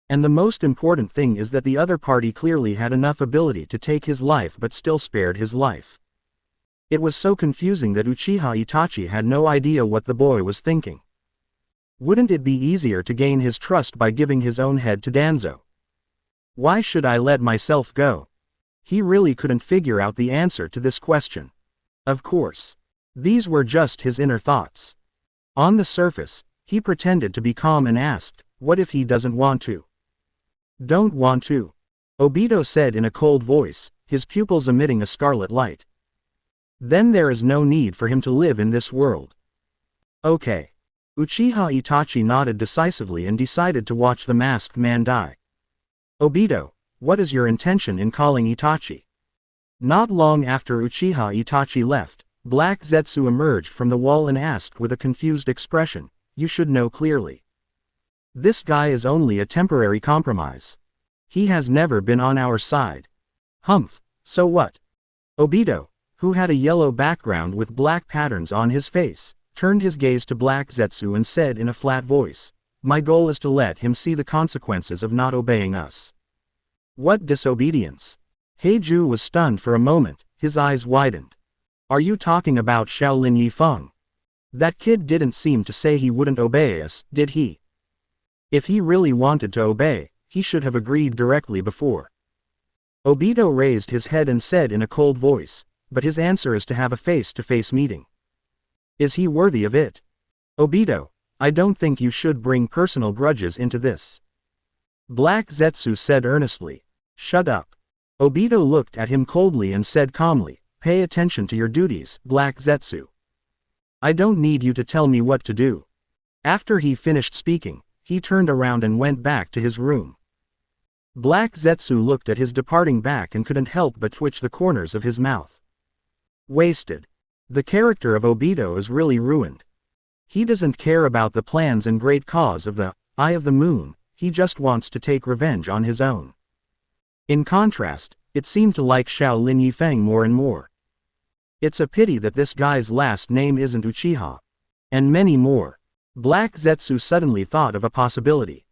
And the most important thing is that the other party clearly had enough ability to take his life but still spared his life. It was so confusing that Uchiha Itachi had no idea what the boy was thinking. Wouldn't it be easier to gain his trust by giving his own head to Danzo? Why should I let myself go? He really couldn't figure out the answer to this question. Of course. These were just his inner thoughts. On the surface, he pretended to be calm and asked, what if he doesn't want to? Don't want to? Obito said in a cold voice, his pupils emitting a scarlet light. Then there is no need for him to live in this world. Okay. Uchiha Itachi nodded decisively and decided to watch the masked man die. Obito, what is your intention in calling Itachi? Not long after Uchiha Itachi left, Black Zetsu emerged from the wall and asked with a confused expression, you should know clearly. This guy is only a temporary compromise. He has never been on our side. Humph, so what? Obito, who had a yellow background with black patterns on his face, turned his gaze to Black Zetsu and said in a flat voice, my goal is to let him see the consequences of not obeying us. What disobedience? Heiju was stunned for a moment, his eyes widened. Are you talking about Shaolin Yifeng? That kid didn't seem to say he wouldn't obey us, did he? If he really wanted to obey, he should have agreed directly before. Obito raised his head and said in a cold voice, but his answer is to have a face-to-face meeting. Is he worthy of it? Obito, I don't think you should bring personal grudges into this. Black Zetsu said earnestly. Shut up. Obito looked at him coldly and said calmly, pay attention to your duties, Black Zetsu. I don't need you to tell me what to do. After he finished speaking, he turned around and went back to his room. Black Zetsu looked at his departing back and couldn't help but twitch the corners of his mouth. Wasted. The character of Obito is really ruined. He doesn't care about the plans and great cause of the Eye of the Moon, he just wants to take revenge on his own. In contrast, it seemed to like Shaolin Yifeng more and more. It's a pity that this guy's last name isn't Uchiha. And many more. Black Zetsu suddenly thought of a possibility.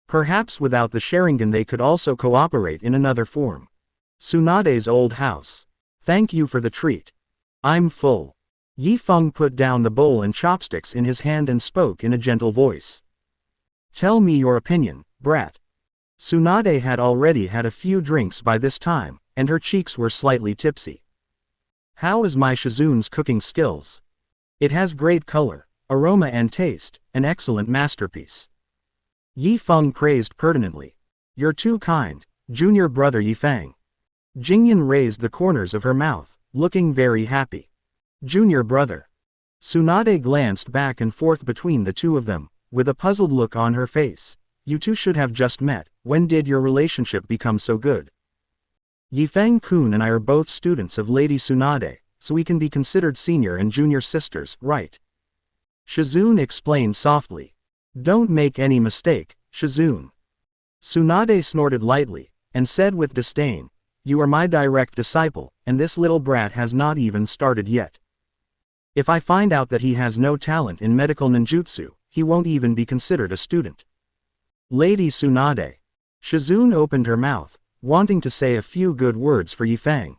Perhaps without the Sharingan they could also cooperate in another form. Tsunade's old house. Thank you for the treat. I'm full. Yifeng put down the bowl and chopsticks in his hand and spoke in a gentle voice. Tell me your opinion, brat. Tsunade had already had a few drinks by this time, and her cheeks were slightly tipsy. How is my Shizun's cooking skills? It has great color, aroma and taste, an excellent masterpiece. Yifeng praised pertinently. You're too kind, junior brother Yifeng. Jingyan raised the corners of her mouth, looking very happy. Junior brother. Tsunade glanced back and forth between the two of them, with a puzzled look on her face. You two should have just met. When did your relationship become so good? Yifeng-kun and I are both students of Lady Tsunade, so we can be considered senior and junior sisters, right? Shizun explained softly. Don't make any mistake, Shizun. Tsunade snorted lightly, and said with disdain, you are my direct disciple, and this little brat has not even started yet. If I find out that he has no talent in medical ninjutsu, he won't even be considered a student. Lady Tsunade. Shizun opened her mouth, wanting to say a few good words for Yifeng.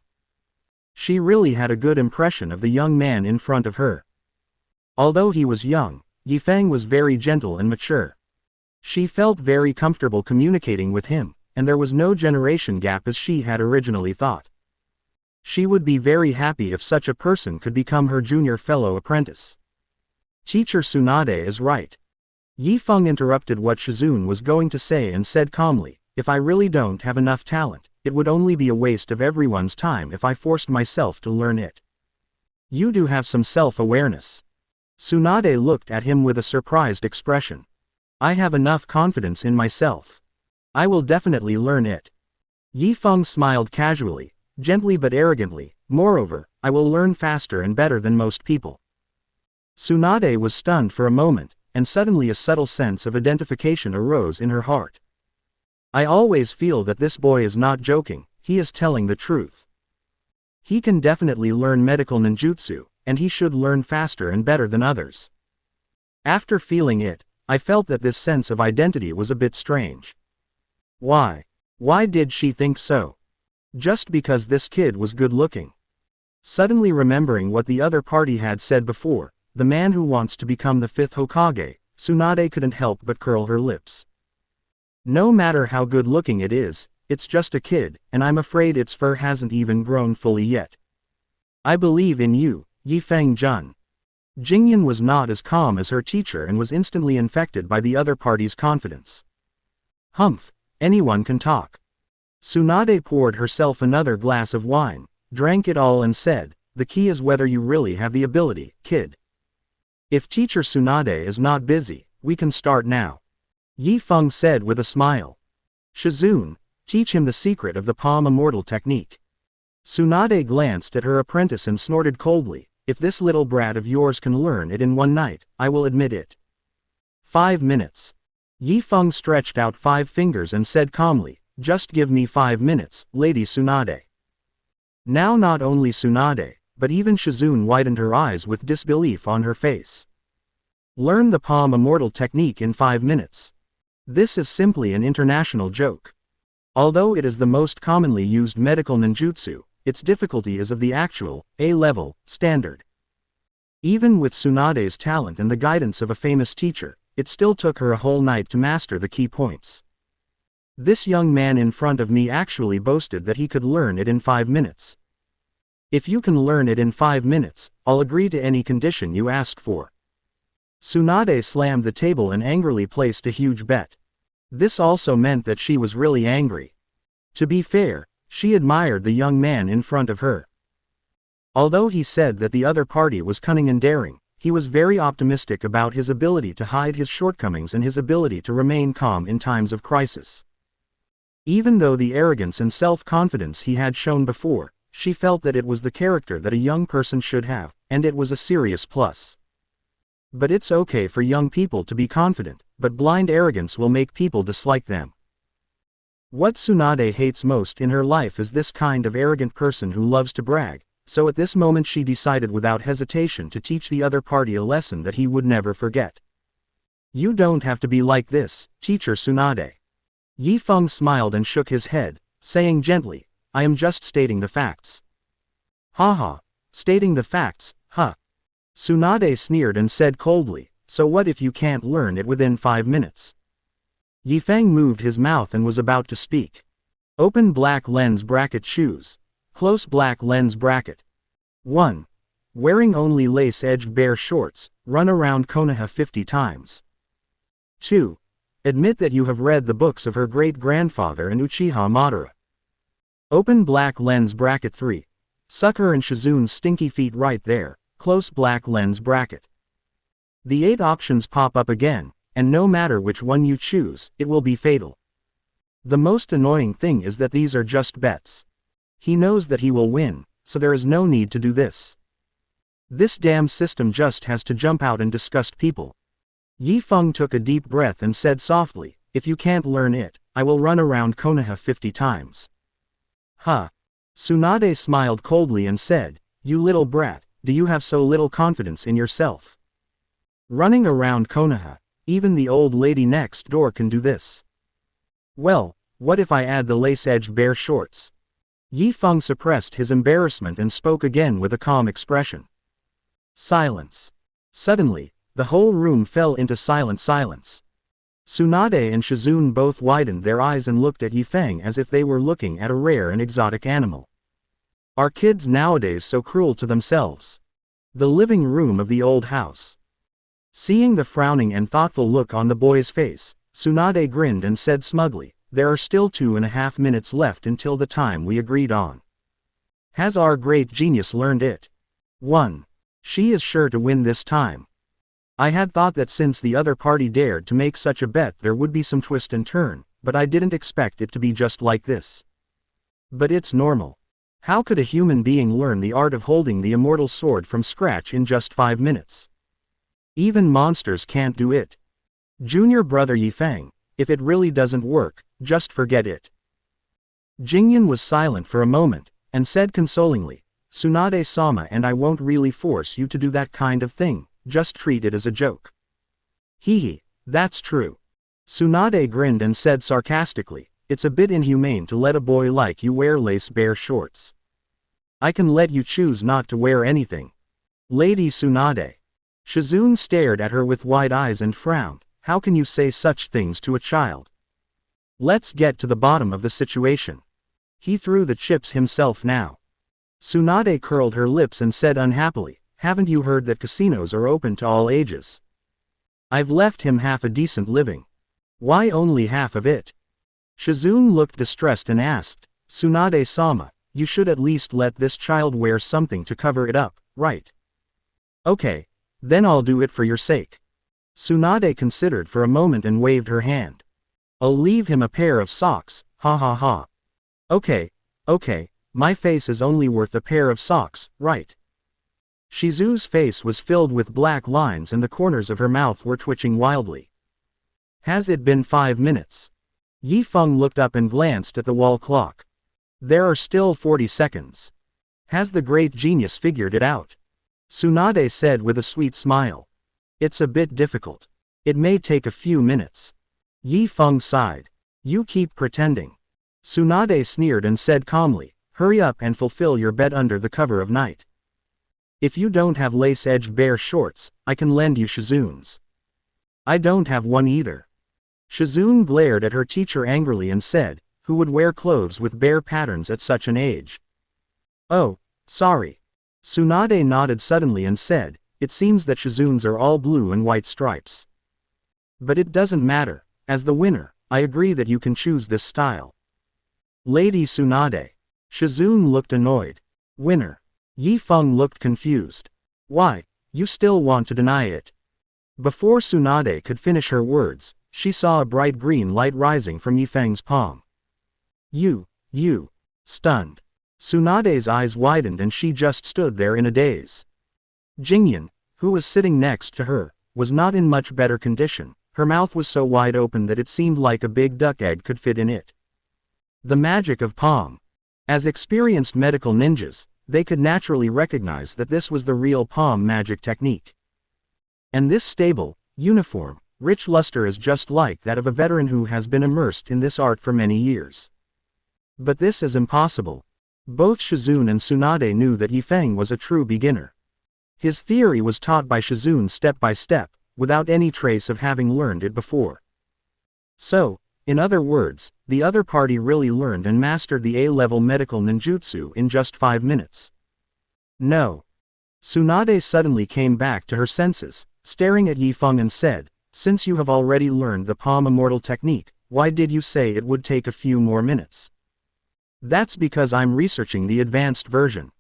She really had a good impression of the young man in front of her. Although he was young, Yifeng was very gentle and mature. She felt very comfortable communicating with him, and there was no generation gap as she had originally thought. She would be very happy if such a person could become her junior fellow apprentice. Teacher Tsunade is right. Yifeng interrupted what Shizun was going to say and said calmly, if I really don't have enough talent, it would only be a waste of everyone's time if I forced myself to learn it. You do have some self-awareness. Tsunade looked at him with a surprised expression. I have enough confidence in myself. I will definitely learn it. Yifeng smiled casually, gently but arrogantly, moreover, I will learn faster and better than most people. Tsunade was stunned for a moment, and suddenly a subtle sense of identification arose in her heart. I always feel that this boy is not joking, he is telling the truth. He can definitely learn medical ninjutsu, and he should learn faster and better than others. After feeling it, I felt that this sense of identity was a bit strange. Why? Why did she think so? Just because this kid was good looking. Suddenly remembering what the other party had said before, the man who wants to become the fifth Hokage, Tsunade couldn't help but curl her lips. No matter how good looking it is, it's just a kid, and I'm afraid its fur hasn't even grown fully yet. I believe in you, Yifeng-jun. Jingyan was not as calm as her teacher and was instantly infected by the other party's confidence. Humph, anyone can talk. Tsunade poured herself another glass of wine, drank it all and said, the key is whether you really have the ability, kid. If Teacher Tsunade is not busy, we can start now. Yifeng said with a smile. Shizun, teach him the secret of the palm immortal technique. Tsunade glanced at her apprentice and snorted coldly, if this little brat of yours can learn it in one night, I will admit it. 5 minutes. Yifeng stretched out 5 fingers and said calmly, just give me 5 minutes, Lady Tsunade. Now not only Tsunade, but even Shizun widened her eyes with disbelief on her face. Learn the palm immortal technique in 5 minutes. This is simply an international joke. Although it is the most commonly used medical ninjutsu, its difficulty is of the actual, A-level, standard. Even with Tsunade's talent and the guidance of a famous teacher, it still took her a whole night to master the key points. This young man in front of me actually boasted that he could learn it in 5 minutes. If you can learn it in 5 minutes, I'll agree to any condition you ask for. Tsunade slammed the table and angrily placed a huge bet. This also meant that she was really angry. To be fair, she admired the young man in front of her. Although he said that the other party was cunning and daring, he was very optimistic about his ability to hide his shortcomings and his ability to remain calm in times of crisis. Even though the arrogance and self-confidence he had shown before, she felt that it was the character that a young person should have, and it was a serious plus. But it's okay for young people to be confident, but blind arrogance will make people dislike them. What Tsunade hates most in her life is this kind of arrogant person who loves to brag, so at this moment she decided without hesitation to teach the other party a lesson that he would never forget. You don't have to be like this, Teacher Tsunade. Yifeng smiled and shook his head, saying gently, I am just stating the facts. Haha, stating the facts, huh? Tsunade sneered and said coldly, so what if you can't learn it within 5 minutes? Yifeng moved his mouth and was about to speak. Open black lens bracket shoes. Close black lens bracket. 1. Wearing only lace-edged bare shorts, run around Konoha 50 times. 2. Admit that you have read the books of her great-grandfather and Uchiha Madara. Open black lens bracket 3. Suck her and Shizune's stinky feet right there, close black lens bracket. The 8 options pop up again, and no matter which one you choose, it will be fatal. The most annoying thing is that these are just bets. He knows that he will win, so there is no need to do this. This damn system just has to jump out and disgust people. Yifeng took a deep breath and said softly, if you can't learn it, I will run around Konoha 50 times. Huh. Tsunade smiled coldly and said, you little brat, do you have so little confidence in yourself? Running around Konoha, even the old lady next door can do this. Well, what if I add the lace-edged bare shorts? Yifeng suppressed his embarrassment and spoke again with a calm expression. Silence. Suddenly, the whole room fell into silence. Tsunade and Shizune both widened their eyes and looked at Yifeng as if they were looking at a rare and exotic animal. Are kids nowadays so cruel to themselves? The living room of the old house. Seeing the frowning and thoughtful look on the boy's face, Tsunade grinned and said smugly, there are still 2.5 minutes left until the time we agreed on. Has our great genius learned it? 1. She is sure to win this time. I had thought that since the other party dared to make such a bet there would be some twist and turn, but I didn't expect it to be just like this. But it's normal. How could a human being learn the art of holding the immortal sword from scratch in just 5 minutes? Even monsters can't do it. Junior brother Yifeng, if it really doesn't work, just forget it. Jingyan was silent for a moment, and said consolingly, Tsunade-sama and I won't really force you to do that kind of thing, just treat it as a joke. Hee, that's true. Tsunade grinned and said sarcastically, it's a bit inhumane to let a boy like you wear lace-bare shorts. I can let you choose not to wear anything. Lady Tsunade. Shizune stared at her with wide eyes and frowned, how can you say such things to a child? Let's get to the bottom of the situation. He threw the chips himself now. Tsunade curled her lips and said unhappily, haven't you heard that casinos are open to all ages? I've left him half a decent living. Why only half of it? Shizune looked distressed and asked, Tsunade-sama, you should at least let this child wear something to cover it up, right? Okay, then I'll do it for your sake. Tsunade considered for a moment and waved her hand. I'll leave him a pair of socks, ha ha ha. Okay, my face is only worth a pair of socks, right? Shizu's face was filled with black lines and the corners of her mouth were twitching wildly. Has it been 5 minutes? Yifeng looked up and glanced at the wall clock. There are still 40 seconds. Has the great genius figured it out? Tsunade said with a sweet smile. It's a bit difficult. It may take a few minutes. Yifeng sighed. You keep pretending. Tsunade sneered and said calmly, hurry up and fulfill your bet under the cover of night. If you don't have lace-edged bare shorts, I can lend you Shizune's. I don't have one either. Shizune glared at her teacher angrily and said, who would wear clothes with bare patterns at such an age? Oh, sorry. Tsunade nodded suddenly and said, it seems that Shizune's are all blue and white stripes. But it doesn't matter. As the winner, I agree that you can choose this style. Lady Tsunade. Shizune looked annoyed. Winner. Yifeng looked confused. Why, you still want to deny it? Before Tsunade could finish her words, she saw a bright green light rising from Yifeng's palm. You. Stunned. Tsunade's eyes widened and she just stood there in a daze. Jingyan, who was sitting next to her, was not in much better condition. Her mouth was so wide open that it seemed like a big duck egg could fit in it. The magic of palm. As experienced medical ninjas, they could naturally recognize that this was the real palm magic technique. And this stable, uniform, rich luster is just like that of a veteran who has been immersed in this art for many years. But this is impossible. Both Shizune and Tsunade knew that Yifeng was a true beginner. His theory was taught by Shizune step by step, without any trace of having learned it before. So, in other words, the other party really learned and mastered the A-level medical ninjutsu in just 5 minutes. No. Tsunade suddenly came back to her senses, staring at Yifeng and said, since you have already learned the palm immortal technique, why did you say it would take a few more minutes? That's because I'm researching the advanced version.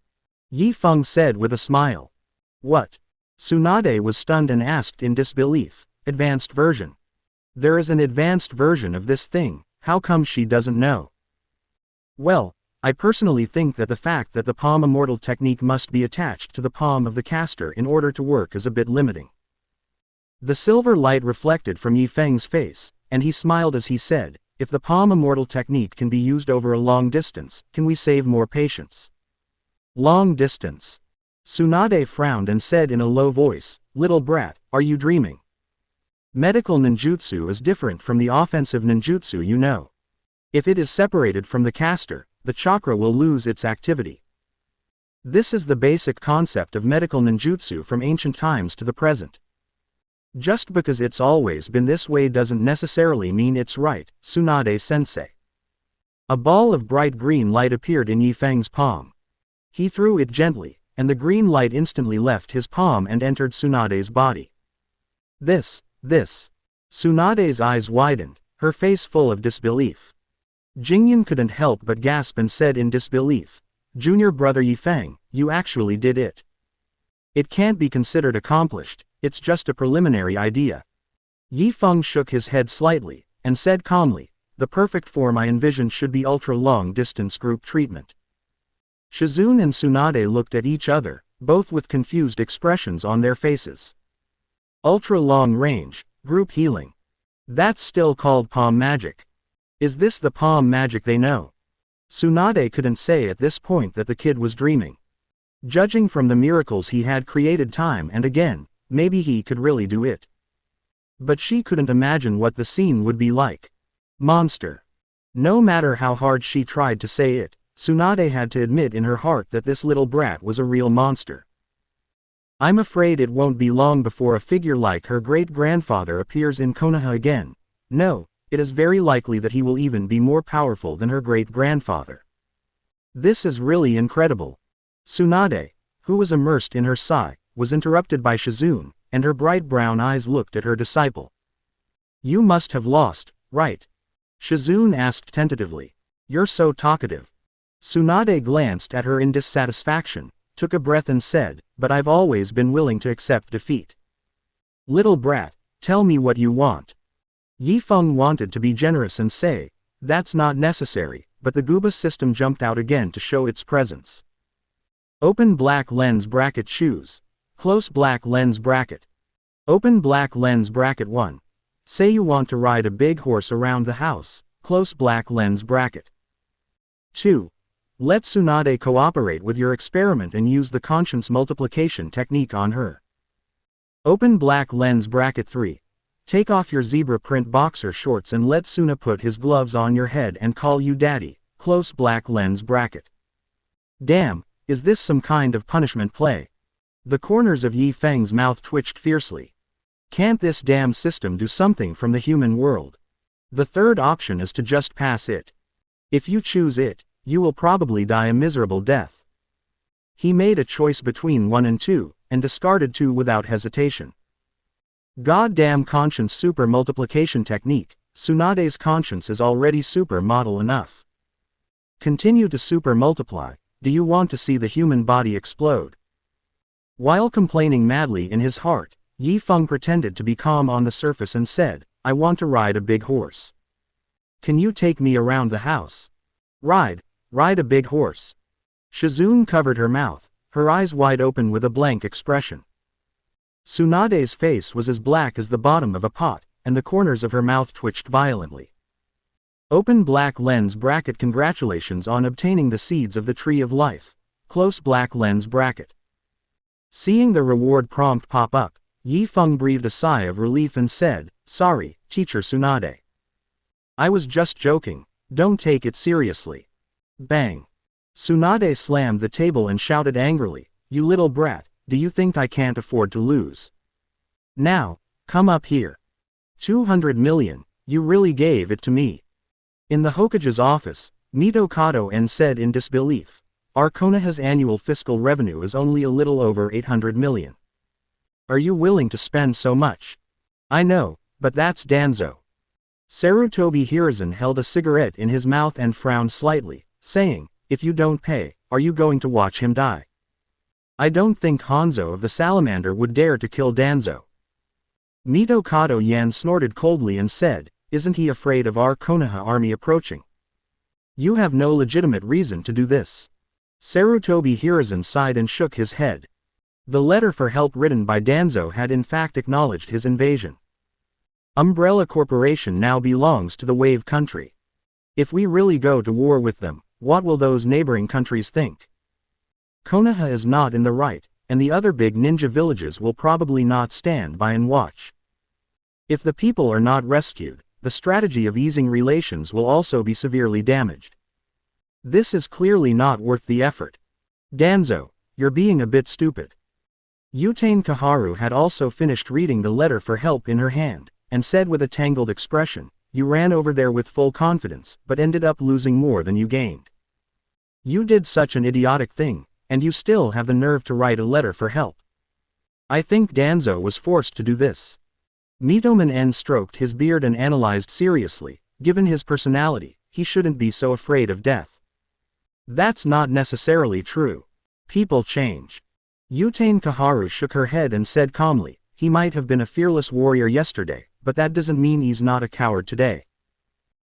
Yifeng said with a smile. What? Tsunade was stunned and asked in disbelief, advanced version? There is an advanced version of this thing, how come she doesn't know? Well, I personally think that the fact that the palm immortal technique must be attached to the palm of the caster in order to work is a bit limiting. The silver light reflected from Yifeng's face, and he smiled as he said, if the palm immortal technique can be used over a long distance, can we save more patients? Long distance. Tsunade frowned and said in a low voice, little brat, are you dreaming? Medical ninjutsu is different from the offensive ninjutsu you know. If it is separated from the caster, the chakra will lose its activity. This is the basic concept of medical ninjutsu from ancient times to the present. Just because it's always been this way doesn't necessarily mean it's right, Tsunade-sensei. A ball of bright green light appeared in Yifeng's palm. He threw it gently, and the green light instantly left his palm and entered Tsunade's body. This. Tsunade's eyes widened, her face full of disbelief. Jingyan couldn't help but gasp and said in disbelief, Junior brother Yifeng, you actually did it. It can't be considered accomplished, it's just a preliminary idea. Yifeng shook his head slightly, and said calmly, the perfect form I envisioned should be ultra-long distance group treatment. Shizune and Tsunade looked at each other, both with confused expressions on their faces. Ultra-long range, group healing. That's still called palm magic. Is this the palm magic they know? Tsunade couldn't say at this point that the kid was dreaming. Judging from the miracles he had created time and again, maybe he could really do it. But she couldn't imagine what the scene would be like. Monster. No matter how hard she tried to say it, Tsunade had to admit in her heart that this little brat was a real monster. I'm afraid it won't be long before a figure like her great-grandfather appears in Konoha again. No, it is very likely that he will even be more powerful than her great-grandfather. This is really incredible. Tsunade, who was immersed in her sigh, was interrupted by Shizune, and her bright brown eyes looked at her disciple. You must have lost, right? Shizune asked tentatively. You're so talkative. Tsunade glanced at her in dissatisfaction, took a breath and said, but I've always been willing to accept defeat. Little brat, tell me what you want. Yifeng wanted to be generous and say, that's not necessary, but the Gooba system jumped out again to show its presence. Open black lens bracket choose. Close black lens bracket. Open black lens bracket 1. Say you want to ride a big horse around the house, close black lens bracket. 2. Let Tsunade cooperate with your experiment and use the conscience multiplication technique on her. Open black lens bracket 3. Take off your zebra print boxer shorts and let Tsuna put his gloves on your head and call you daddy, close black lens bracket. Damn, is this some kind of punishment play? The corners of Yi Feng's mouth twitched fiercely. Can't this damn system do something from the human world? The third option is to just pass it. If you choose it, you will probably die a miserable death. He made a choice between 1 and 2, and discarded 2 without hesitation. Goddamn conscience super multiplication technique. Tsunade's conscience is already super model enough. Continue to super multiply. Do you want to see the human body explode? While complaining madly in his heart, Yi Feng pretended to be calm on the surface and said, I want to ride a big horse. Can you take me around the house? Ride a big horse. Shizune covered her mouth, her eyes wide open with a blank expression. Tsunade's face was as black as the bottom of a pot, and the corners of her mouth twitched violently. Open black lens bracket. Congratulations on obtaining the seeds of the tree of life. Close black lens bracket. Seeing the reward prompt pop up, Yi Feng breathed a sigh of relief and said, Sorry, Teacher Tsunade. I was just joking, don't take it seriously. Bang. Tsunade slammed the table and shouted angrily, You little brat, do you think I can't afford to lose? Now, come up here. 200 million, you really gave it to me. In the Hokage's office, Mito Kato-en said in disbelief, Our Konoha's annual fiscal revenue is only a little over 800 million. Are you willing to spend so much? I know, but that's Danzo. Sarutobi Hiruzen held a cigarette in his mouth and frowned slightly, saying, If you don't pay, are you going to watch him die? I don't think Hanzo of the Salamander would dare to kill Danzo. Mito Kato-yen snorted coldly and said, Isn't he afraid of our Konoha army approaching? You have no legitimate reason to do this. Sarutobi Hiruzen sighed and shook his head. The letter for help written by Danzo had in fact acknowledged his invasion. Umbrella Corporation now belongs to the Wave Country. If we really go to war with them, what will those neighboring countries think? Konoha is not in the right, and the other big ninja villages will probably not stand by and watch. If the people are not rescued, the strategy of easing relations will also be severely damaged. This is clearly not worth the effort. Danzo, you're being a bit stupid. Yutane Kaharu had also finished reading the letter for help in her hand, and said with a tangled expression, You ran over there with full confidence, but ended up losing more than you gained. You did such an idiotic thing, and you still have the nerve to write a letter for help. I think Danzo was forced to do this. Mitoman-en stroked his beard and analyzed seriously, given his personality, he shouldn't be so afraid of death. That's not necessarily true. People change. Yutane Kaharu shook her head and said calmly, He might have been a fearless warrior yesterday, but that doesn't mean he's not a coward today.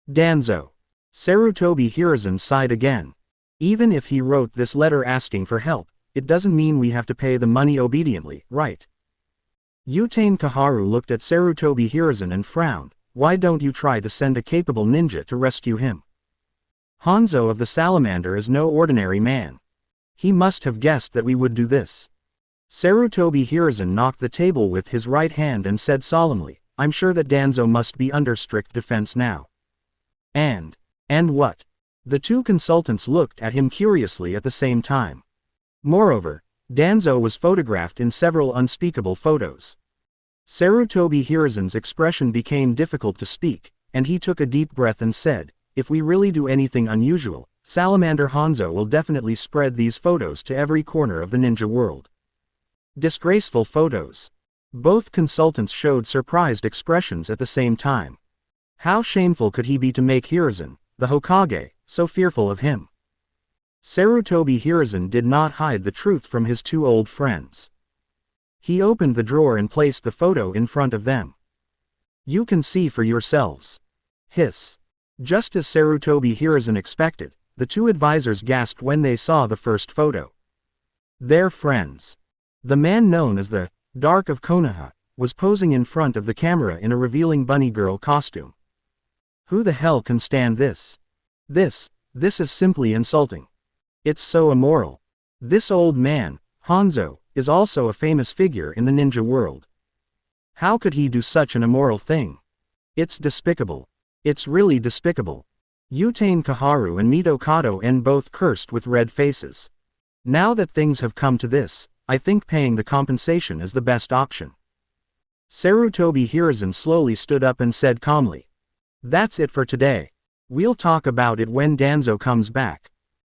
Danzo. Sarutobi Hiruzen sighed again. Even if he wrote this letter asking for help, it doesn't mean we have to pay the money obediently, right? Yutane Kaharu looked at Sarutobi Hiruzen and frowned, Why don't you try to send a capable ninja to rescue him? Hanzo of the Salamander is no ordinary man. He must have guessed that we would do this. Sarutobi Hiruzen knocked the table with his right hand and said solemnly, I'm sure that Danzo must be under strict defense now. And what? The two consultants looked at him curiously at the same time. Moreover, Danzo was photographed in several unspeakable photos. Sarutobi Hiruzen's expression became difficult to speak, and he took a deep breath and said, If we really do anything unusual, Salamander Hanzo will definitely spread these photos to every corner of the ninja world. Disgraceful photos. Both consultants showed surprised expressions at the same time. How shameful could he be to make Hiruzen, the Hokage, so fearful of him? Sarutobi Hiruzen did not hide the truth from his two old friends. He opened the drawer and placed the photo in front of them. You can see for yourselves. Hiss. Just as Sarutobi Hiruzen expected, the two advisors gasped when they saw the first photo. Their friends. The man known as the Dark of Konoha was posing in front of the camera in a revealing bunny girl costume. Who the hell can stand this? This is simply insulting. It's so immoral. This old man, Hanzo, is also a famous figure in the ninja world. How could he do such an immoral thing? It's despicable. It's really despicable. Yutane Kaharu and Mito Kato-en both cursed with red faces. Now that things have come to this, I think paying the compensation is the best option. Sarutobi Hiruzen slowly stood up and said calmly. That's it for today. We'll talk about it when Danzo comes back.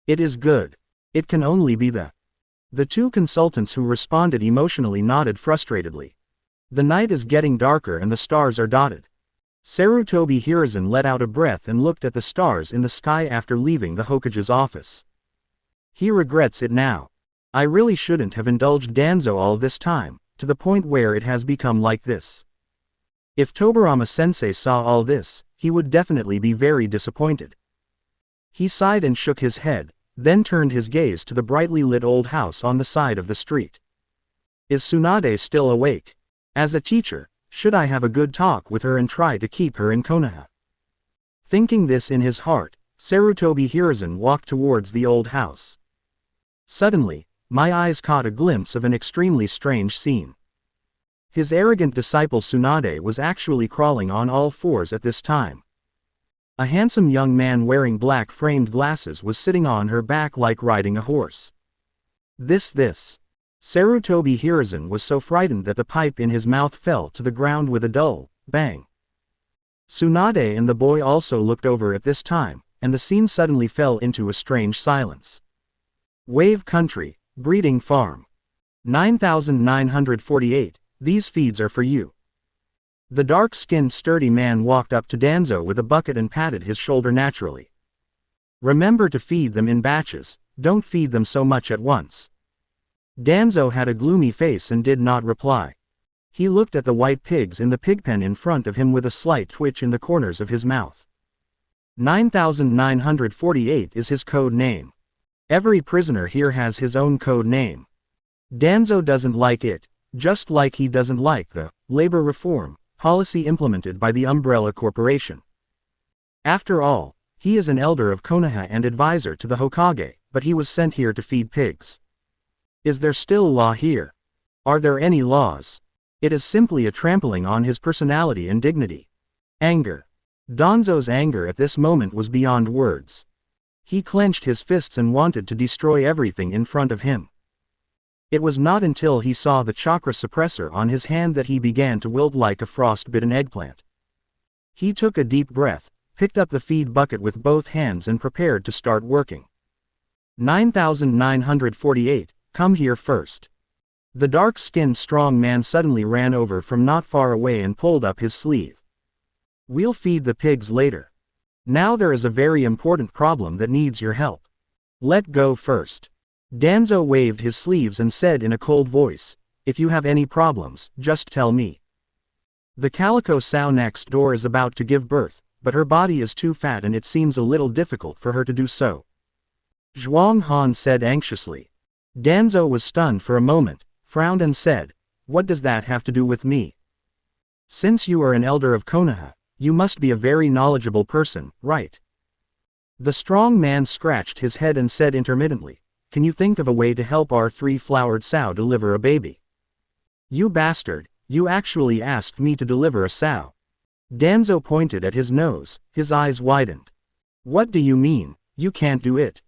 It is good. It can only be The two consultants who responded emotionally nodded frustratedly. The night is getting darker and the stars are dotted. Sarutobi Hiruzen let out a breath and looked at the stars in the sky after leaving the Hokage's office. He regrets it now. I really shouldn't have indulged Danzo all this time, to the point where it has become like this. If Tobirama-sensei saw all this, he would definitely be very disappointed. He sighed and shook his head, then turned his gaze to the brightly lit old house on the side of the street. Is Tsunade still awake? As a teacher, should I have a good talk with her and try to keep her in Konoha? Thinking this in his heart, Sarutobi Hiruzen walked towards the old house. Suddenly, my eyes caught a glimpse of an extremely strange scene. His arrogant disciple Tsunade was actually crawling on all fours at this time. A handsome young man wearing black framed glasses was sitting on her back like riding a horse. This. Sarutobi Hiruzen was so frightened that the pipe in his mouth fell to the ground with a dull bang. Tsunade and the boy also looked over at this time, and the scene suddenly fell into a strange silence. Wave Country, Breeding Farm. 9948, these feeds are for you. The dark-skinned sturdy man walked up to Danzo with a bucket and patted his shoulder naturally. Remember to feed them in batches, don't feed them so much at once. Danzo had a gloomy face and did not reply. He looked at the white pigs in the pigpen in front of him with a slight twitch in the corners of his mouth. 9948 is his code name. Every prisoner here has his own code name. Danzo doesn't like it, just like he doesn't like the labor reform policy implemented by the Umbrella Corporation. After all, he is an elder of Konoha and advisor to the Hokage, but he was sent here to feed pigs. Is there still law here? Are there any laws? It is simply a trampling on his personality and dignity. Anger. Danzo's anger at this moment was beyond words. He clenched his fists and wanted to destroy everything in front of him. It was not until he saw the chakra suppressor on his hand that he began to wilt like a frost-bitten eggplant. He took a deep breath, picked up the feed bucket with both hands and prepared to start working. 9948, come here first. The dark-skinned strong man suddenly ran over from not far away and pulled up his sleeve. We'll feed the pigs later. Now there is a very important problem that needs your help. Let go first. Danzo waved his sleeves and said in a cold voice, if you have any problems, just tell me. The calico sow next door is about to give birth, but her body is too fat and it seems a little difficult for her to do so. Zhuang Han said anxiously. Danzo was stunned for a moment, frowned and said, what does that have to do with me? Since you are an elder of Konoha, you must be a very knowledgeable person, right? The strong man scratched his head and said intermittently, can you think of a way to help our three-flowered sow deliver a baby? You bastard, you actually asked me to deliver a sow. Danzo pointed at his nose, his eyes widened. What do you mean, you can't do it?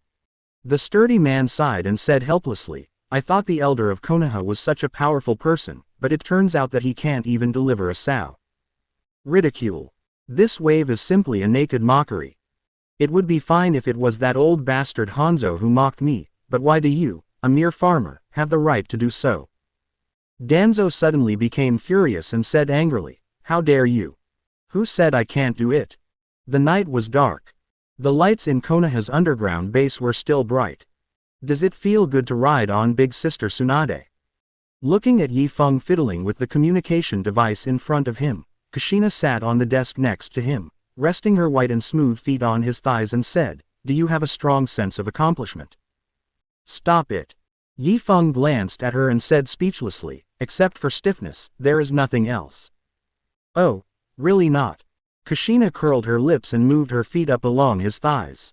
The sturdy man sighed and said helplessly, I thought the elder of Konoha was such a powerful person, but it turns out that he can't even deliver a sow. Ridicule. This wave is simply a naked mockery. It would be fine if it was that old bastard Hanzo who mocked me, but why do you, a mere farmer, have the right to do so? Danzo suddenly became furious and said angrily, how dare you? Who said I can't do it? The night was dark. The lights in Konoha's underground base were still bright. Does it feel good to ride on Big Sister Tsunade? Looking at Yifeng fiddling with the communication device in front of him, Kushina sat on the desk next to him, resting her white and smooth feet on his thighs and said, do you have a strong sense of accomplishment? Stop it. Yifeng glanced at her and said speechlessly, except for stiffness, there is nothing else. Oh, really not? Kushina curled her lips and moved her feet up along his thighs.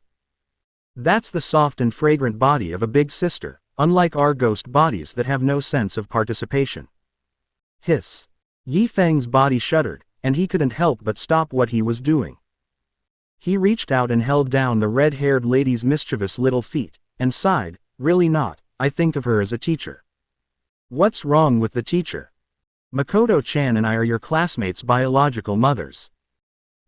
That's the soft and fragrant body of a big sister, unlike our ghost bodies that have no sense of participation. Hiss. Yifeng's body shuddered, and he couldn't help but stop what he was doing. He reached out and held down the red-haired lady's mischievous little feet, and sighed, really not, I think of her as a teacher. What's wrong with the teacher? Makoto-chan and I are your classmates' biological mothers.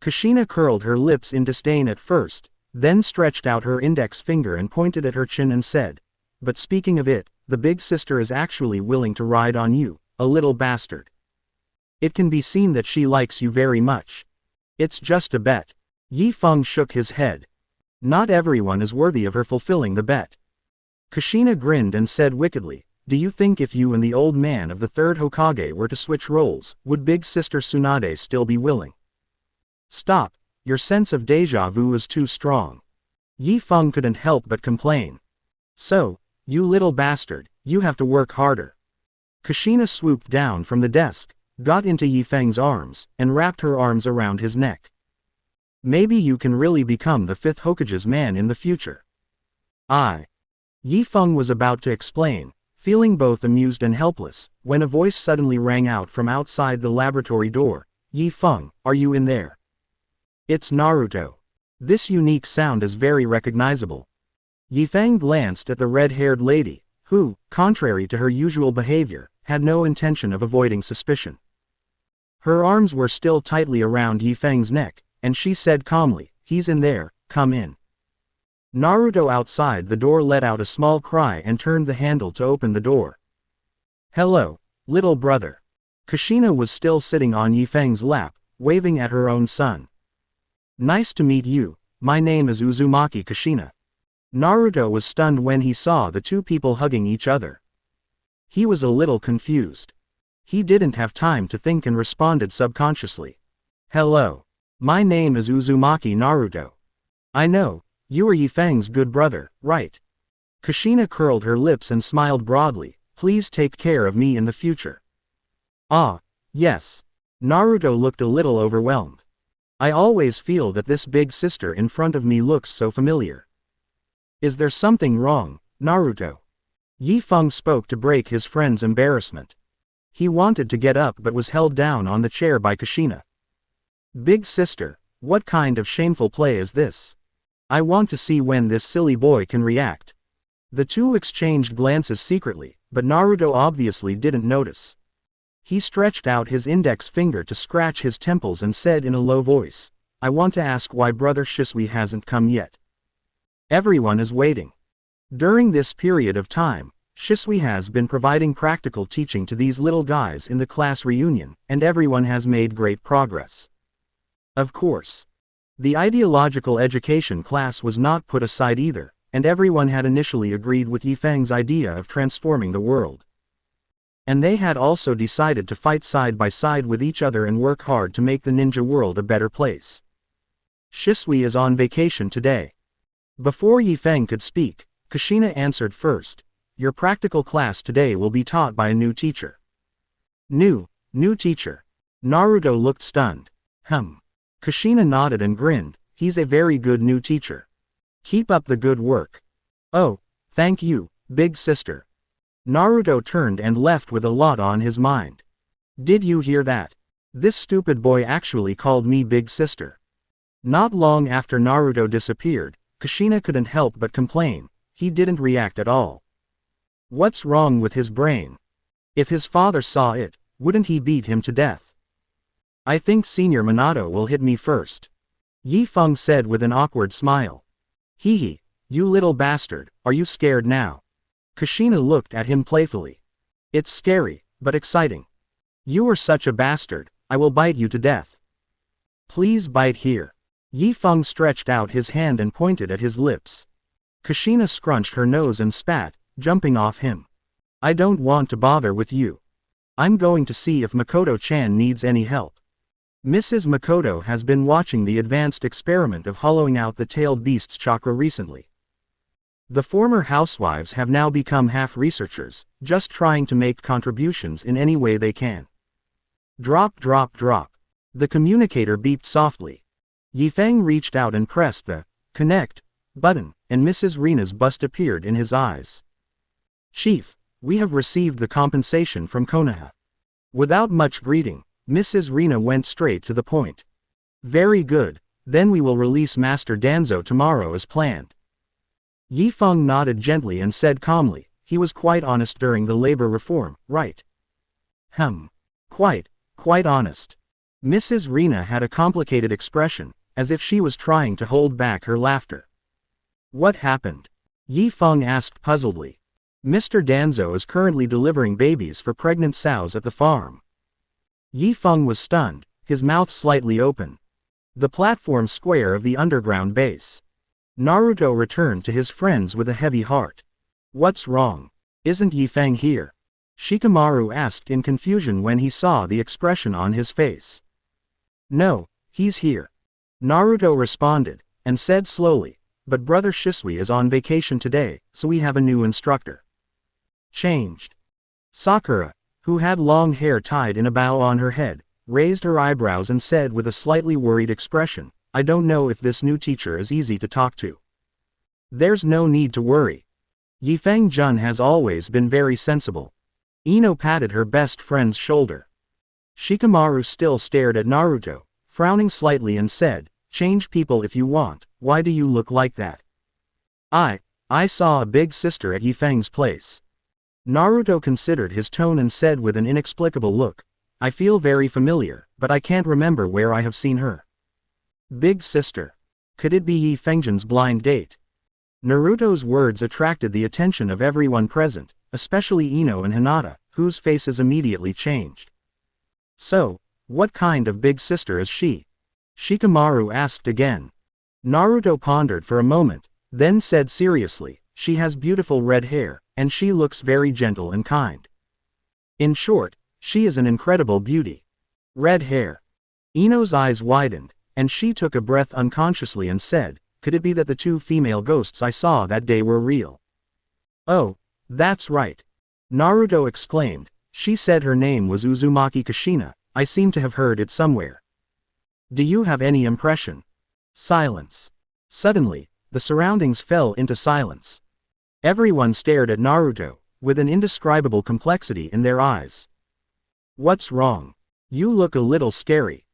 Kushina curled her lips in disdain at first, then stretched out her index finger and pointed at her chin and said, "But speaking of it, the big sister is actually willing to ride on you, a little bastard. It can be seen that she likes you very much. It's just a bet." Yi Feng shook his head. Not everyone is worthy of her fulfilling the bet. Kushina grinned and said wickedly, "Do you think if you and the old man of the third Hokage were to switch roles, would big sister Tsunade still be willing?" "Stop, your sense of déjà vu is too strong." Yi Feng couldn't help but complain. "So, you little bastard, you have to work harder." Kushina swooped down from the desk, got into Yi Feng's arms, and wrapped her arms around his neck. "Maybe you can really become the fifth Hokage's man in the future." Yi Feng was about to explain, feeling both amused and helpless, when a voice suddenly rang out from outside the laboratory door. "Yi Feng, are you in there?" "It's Naruto." This unique sound is very recognizable. Yi Feng glanced at the red-haired lady, who, contrary to her usual behavior, had no intention of avoiding suspicion. Her arms were still tightly around Yi Feng's neck, and she said calmly, "He's in there, come in." Naruto outside the door let out a small cry and turned the handle to open the door. "Hello, little brother." Kushina was still sitting on Yi Feng's lap, waving at her own son. "Nice to meet you, my name is Uzumaki Kushina." Naruto was stunned when he saw the two people hugging each other. He was a little confused. He didn't have time to think and responded subconsciously. "Hello. My name is Uzumaki Naruto. I know, you are Yi Feng's good brother, right?" Kushina curled her lips and smiled broadly. "Please take care of me in the future." "Ah, yes." Naruto looked a little overwhelmed. "I always feel that this big sister in front of me looks so familiar." "Is there something wrong, Naruto?" Yi Feng spoke to break his friend's embarrassment. He wanted to get up but was held down on the chair by Kushina. "Big sister, what kind of shameful play is this? I want to see when this silly boy can react." The two exchanged glances secretly, but Naruto obviously didn't notice. He stretched out his index finger to scratch his temples and said in a low voice, "I want to ask why brother Shisui hasn't come yet. Everyone is waiting." During this period of time, Shisui has been providing practical teaching to these little guys in the class reunion, and everyone has made great progress. Of course, the ideological education class was not put aside either, and everyone had initially agreed with Yi Feng's idea of transforming the world. And they had also decided to fight side by side with each other and work hard to make the ninja world a better place. Shisui is on vacation today. Before Yi Feng could speak, Kushina answered first, "Your practical class today will be taught by a new teacher." New teacher. Naruto looked stunned. Kushina nodded and grinned, "He's a very good new teacher. Keep up the good work." "Oh, thank you, big sister." Naruto turned and left with a lot on his mind. "Did you hear that? This stupid boy actually called me big sister." Not long after Naruto disappeared, Kushina couldn't help but complain. He didn't react at all. What's wrong with his brain? If his father saw it, wouldn't he beat him to death? "I think Senior Minato will hit me first," Yi Feng said with an awkward smile. "Hee, you little bastard, are you scared now?" Kushina looked at him playfully. "It's scary, but exciting. You are such a bastard, I will bite you to death." "Please bite here." Yi Feng stretched out his hand and pointed at his lips. Kushina scrunched her nose and spat, jumping off him. "I don't want to bother with you. I'm going to see if Makoto-chan needs any help." Mrs. Makoto has been watching the advanced experiment of hollowing out the tailed beast's chakra recently. The former housewives have now become half researchers, just trying to make contributions in any way they can. Drop, drop, drop. The communicator beeped softly. Yi Feng reached out and pressed the connect button, and Mrs. Rina's bust appeared in his eyes. "Chief, we have received the compensation from Konoha." Without much greeting, Mrs. Rina went straight to the point. "Very good, then we will release Master Danzo tomorrow as planned." Yi Feng nodded gently and said calmly, he was quite honest during the labor reform, right? Quite honest. Mrs. Rena had a complicated expression, as if she was trying to hold back her laughter. What happened? Yi Feng asked puzzledly. Mr. Danzo is currently delivering babies for pregnant sows at the farm. Yi Feng was stunned, his mouth slightly open. The platform square of the underground base. Naruto returned to his friends with a heavy heart. What's wrong? Isn't Yi Feng here? Shikamaru asked in confusion when he saw the expression on his face. No, he's here. Naruto responded, and said slowly, but Brother Shisui is on vacation today, so we have a new instructor. Changed. Sakura, who had long hair tied in a bow on her head, raised her eyebrows and said with a slightly worried expression, I don't know if this new teacher is easy to talk to. There's no need to worry. Yifeng Jun has always been very sensible. Ino patted her best friend's shoulder. Shikamaru still stared at Naruto, frowning slightly and said, change people if you want, why do you look like that? I saw a big sister at Yifeng's place. Naruto considered his tone and said with an inexplicable look, I feel very familiar, but I can't remember where I have seen her. Big sister. Could it be Yi Fengjin's blind date? Naruto's words attracted the attention of everyone present, especially Ino and Hinata, whose faces immediately changed. So, what kind of big sister is she? Shikamaru asked again. Naruto pondered for a moment, then said seriously, she has beautiful red hair, and she looks very gentle and kind. In short, she is an incredible beauty. Red hair. Ino's eyes widened, and she took a breath unconsciously and said, could it be that the two female ghosts I saw that day were real? Oh, that's right. Naruto exclaimed, she said her name was Uzumaki Kushina, I seem to have heard it somewhere. Do you have any impression? Silence. Suddenly, the surroundings fell into silence. Everyone stared at Naruto, with an indescribable complexity in their eyes. What's wrong? You look a little scary.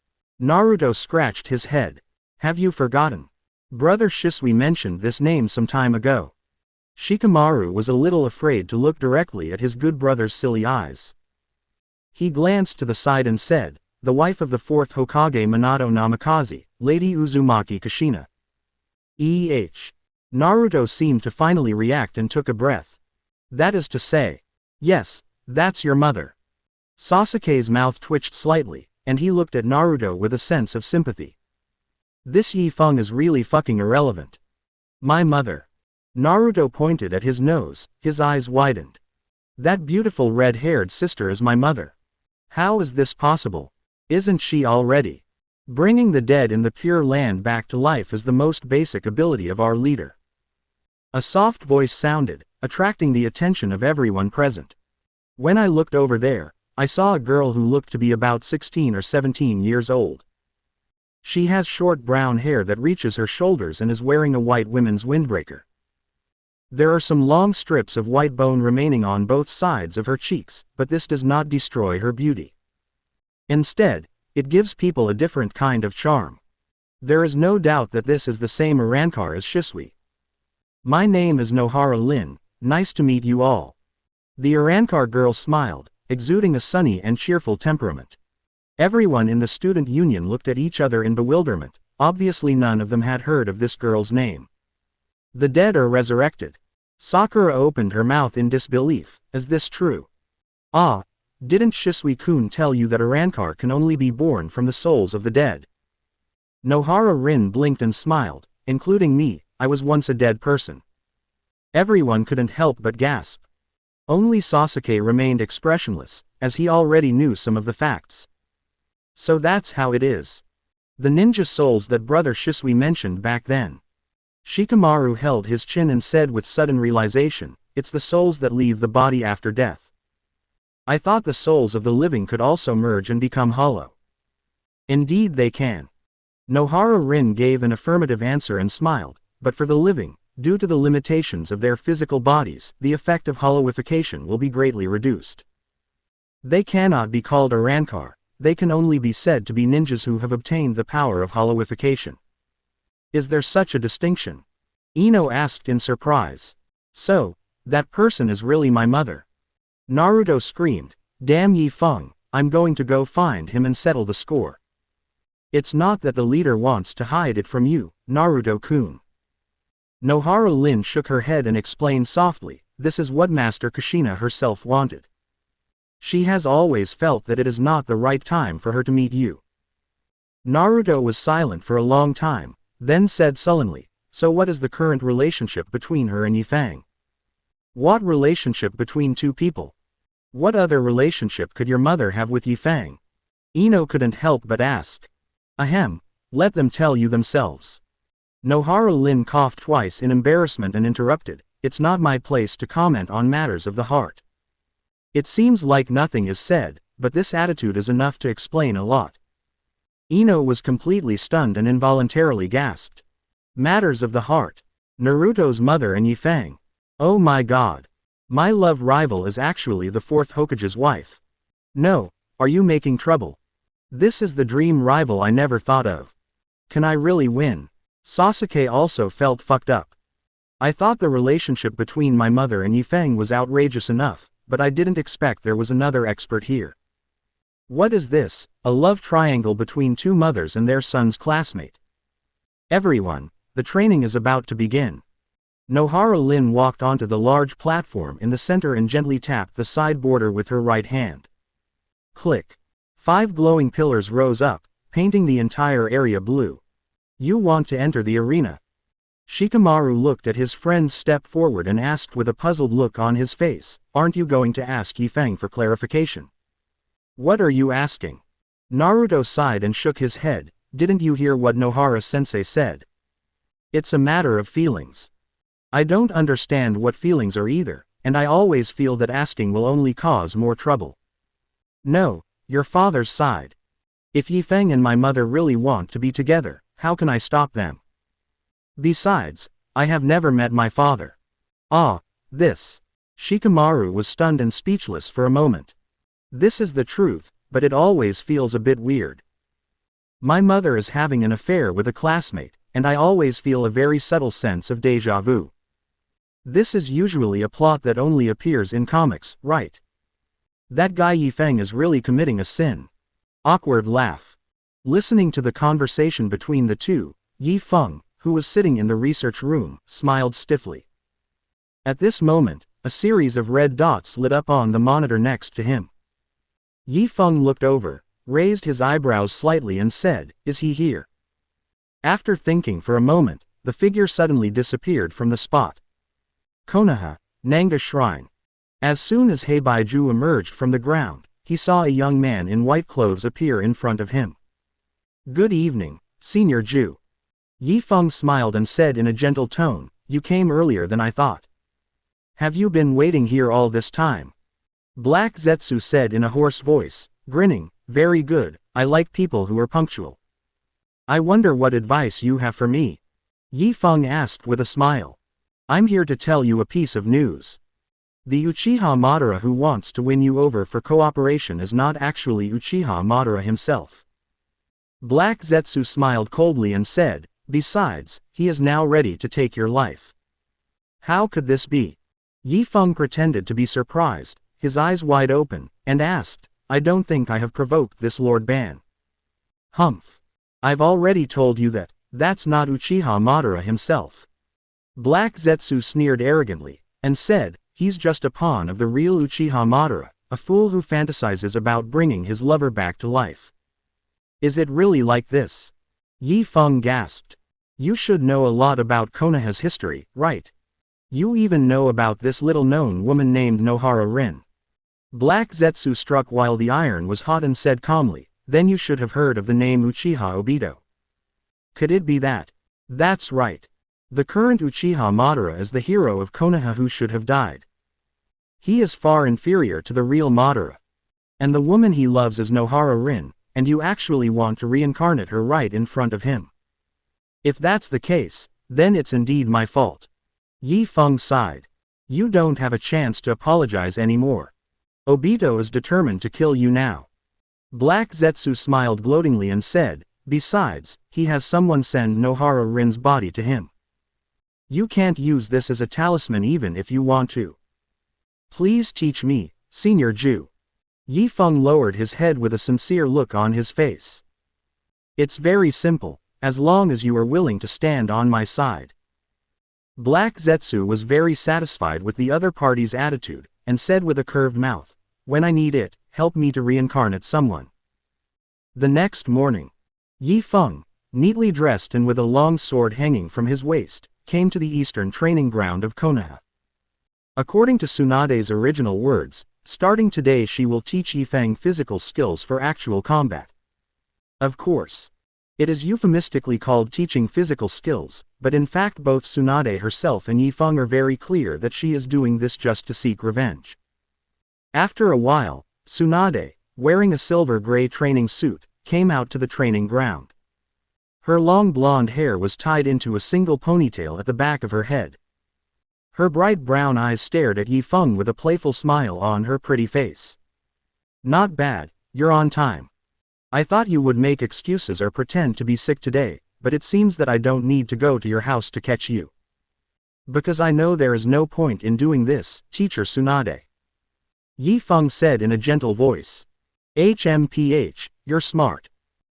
Naruto scratched his head. Have you forgotten? Brother Shisui mentioned this name some time ago. Shikamaru was a little afraid to look directly at his good brother's silly eyes. He glanced to the side and said, the wife of the fourth Hokage Minato Namikaze, Lady Uzumaki Kushina. Naruto seemed to finally react and took a breath. That is to say, yes, that's your mother. Sasuke's mouth twitched slightly, and he looked at Naruto with a sense of sympathy. This Yi Feng is really fucking irrelevant. My mother. Naruto pointed at his nose, his eyes widened. That beautiful red-haired sister is my mother. How is this possible? Isn't she already? Bringing the dead in the Pure Land back to life is the most basic ability of our leader. A soft voice sounded, attracting the attention of everyone present. When I looked over there, I saw a girl who looked to be about 16 or 17 years old. She has short brown hair that reaches her shoulders and is wearing a white women's windbreaker. There are some long strips of white bone remaining on both sides of her cheeks, but this does not destroy her beauty. Instead, it gives people a different kind of charm. There is no doubt that this is the same Arankar as Shisui. My name is Nohara Lin, nice to meet you all. The Arankar girl smiled, exuding a sunny and cheerful temperament. Everyone in the student union looked at each other in bewilderment, obviously none of them had heard of this girl's name. The dead are resurrected. Sakura opened her mouth in disbelief, is this true? Ah, didn't Shisui-kun tell you that Arankar can only be born from the souls of the dead? Nohara Rin blinked and smiled, including me, I was once a dead person. Everyone couldn't help but gasp. Only Sasuke remained expressionless, as he already knew some of the facts. So that's how it is. The ninja souls that Brother Shisui mentioned back then. Shikamaru held his chin and said with sudden realization, it's the souls that leave the body after death. I thought the souls of the living could also merge and become hollow. Indeed they can. Nohara Rin gave an affirmative answer and smiled, but for the living, due to the limitations of their physical bodies, the effect of hollowification will be greatly reduced. They cannot be called Arankar, they can only be said to be ninjas who have obtained the power of hollowification. Is there such a distinction? Ino asked in surprise. So, That person is really my mother. Naruto screamed. Damn Yi Feng, I'm going to go find him and settle the score. It's not that the leader wants to hide it from you, Naruto-kun. Nohara Lin shook her head and explained softly, this is what Master Kushina herself wanted. She has always felt that it is not the right time for her to meet you. Naruto was silent for a long time, then said sullenly, so what is the current relationship between her and Yifeng? What relationship between two people? What other relationship could your mother have with Yifeng? Ino couldn't help but ask. Ahem, let them tell you themselves. Nohara Lin coughed twice in embarrassment and interrupted, it's not my place to comment on matters of the heart. It seems like nothing is said, but this attitude is enough to explain a lot. Ino was completely stunned and involuntarily gasped. Matters of the heart. Naruto's mother and Yifeng. Oh my god. My love rival is actually the fourth Hokage's wife. No, are you making trouble? This is the dream rival I never thought of. Can I really win? Sasuke also felt fucked up. I thought the relationship between my mother and Yifeng was outrageous enough, but I didn't expect there was another expert here. What is this, a love triangle between two mothers and their son's classmate? Everyone, the training is about to begin. Nohara Lin walked onto the large platform in the center and gently tapped the side border with her right hand. Click. 5 glowing pillars rose up, painting the entire area blue. You want to enter the arena? Shikamaru looked at his friend step forward and asked with a puzzled look on his face, aren't you going to ask Yifeng for clarification? What are you asking? Naruto sighed and shook his head, didn't you hear what Nohara-sensei said? It's a matter of feelings. I don't understand what feelings are either, and I always feel that asking will only cause more trouble. No, your father's side. If Yifeng and my mother really want to be together, how can I stop them? Besides, I have never met my father. Ah, this. Shikamaru was stunned and speechless for a moment. This is the truth, but it always feels a bit weird. My mother is having an affair with a classmate, and I always feel a very subtle sense of déjà vu. This is usually a plot that only appears in comics, right? That guy Yifeng is really committing a sin. Awkward laugh. Listening to the conversation between the two, Yifeng, who was sitting in the research room, smiled stiffly. At this moment, a series of red dots lit up on the monitor next to him. Yifeng looked over, raised his eyebrows slightly and said, is he here? After thinking for a moment, the figure suddenly disappeared from the spot. Konoha, Nanga Shrine. As soon as Heibaiju emerged from the ground, he saw a young man in white clothes appear in front of him. Good evening, Senior Ju. Yifeng smiled and said in a gentle tone, you came earlier than I thought. Have you been waiting here all this time? Black Zetsu said in a hoarse voice, grinning, very good, I like people who are punctual. I wonder what advice you have for me? Yifeng asked with a smile. I'm here to tell you a piece of news. The Uchiha Madara who wants to win you over for cooperation is not actually Uchiha Madara himself. Black Zetsu smiled coldly and said, besides, he is now ready to take your life. How could this be? Yifeng pretended to be surprised, his eyes wide open, and asked, I don't think I have provoked this Lord Ban. Humph. I've already told you that, that's not Uchiha Madara himself. Black Zetsu sneered arrogantly, and said, he's just a pawn of the real Uchiha Madara, a fool who fantasizes about bringing his lover back to life. Is it really like this? Yifeng gasped. You should know a lot about Konoha's history, right? You even know about this little-known woman named Nohara Rin. Black Zetsu struck while the iron was hot and said calmly, then you should have heard of the name Uchiha Obito. Could it be that? That's right. The current Uchiha Madara is the hero of Konoha who should have died. He is far inferior to the real Madara. And the woman he loves is Nohara Rin, and you actually want to reincarnate her right in front of him. If that's the case, then it's indeed my fault. Yifeng sighed. You don't have a chance to apologize anymore. Obito is determined to kill you now. Black Zetsu smiled gloatingly and said, besides, he has someone send Nohara Rin's body to him. You can't use this as a talisman even if you want to. Please teach me, Senior Ju. Yi Feng lowered his head with a sincere look on his face. It's very simple, as long as you are willing to stand on my side. Black Zetsu was very satisfied with the other party's attitude, and said with a curved mouth, when I need it, help me to reincarnate someone. The next morning, Yi Feng, neatly dressed and with a long sword hanging from his waist, came to the eastern training ground of Konoha. According to Tsunade's original words, starting today she will teach Yi Feng physical skills for actual combat. Of course, it is euphemistically called teaching physical skills, but in fact both Tsunade herself and Yi Feng are very clear that she is doing this just to seek revenge. After a while, Tsunade, wearing a silver-gray training suit, came out to the training ground. Her long blonde hair was tied into a single ponytail at the back of her head. Her bright brown eyes stared at Yi Feng with a playful smile on her pretty face. Not bad, you're on time. I thought you would make excuses or pretend to be sick today, but it seems that I don't need to go to your house to catch you. Because I know there is no point in doing this, Teacher Tsunade. Yi Feng said in a gentle voice. HMPH, you're smart.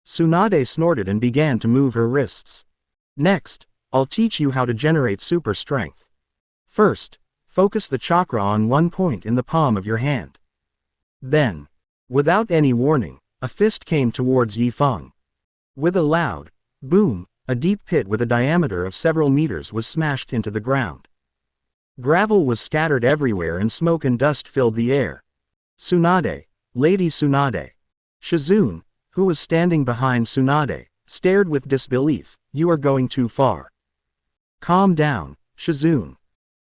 Tsunade snorted and began to move her wrists. Next, I'll teach you how to generate super strength. First, focus the chakra on one point in the palm of your hand. Then, without any warning, a fist came towards Yi Feng. With a loud boom, a deep pit with a diameter of several meters was smashed into the ground. Gravel was scattered everywhere and smoke and dust filled the air. Tsunade, Lady Tsunade. Shizune, who was standing behind Tsunade, stared with disbelief. You are going too far. Calm down, Shizune.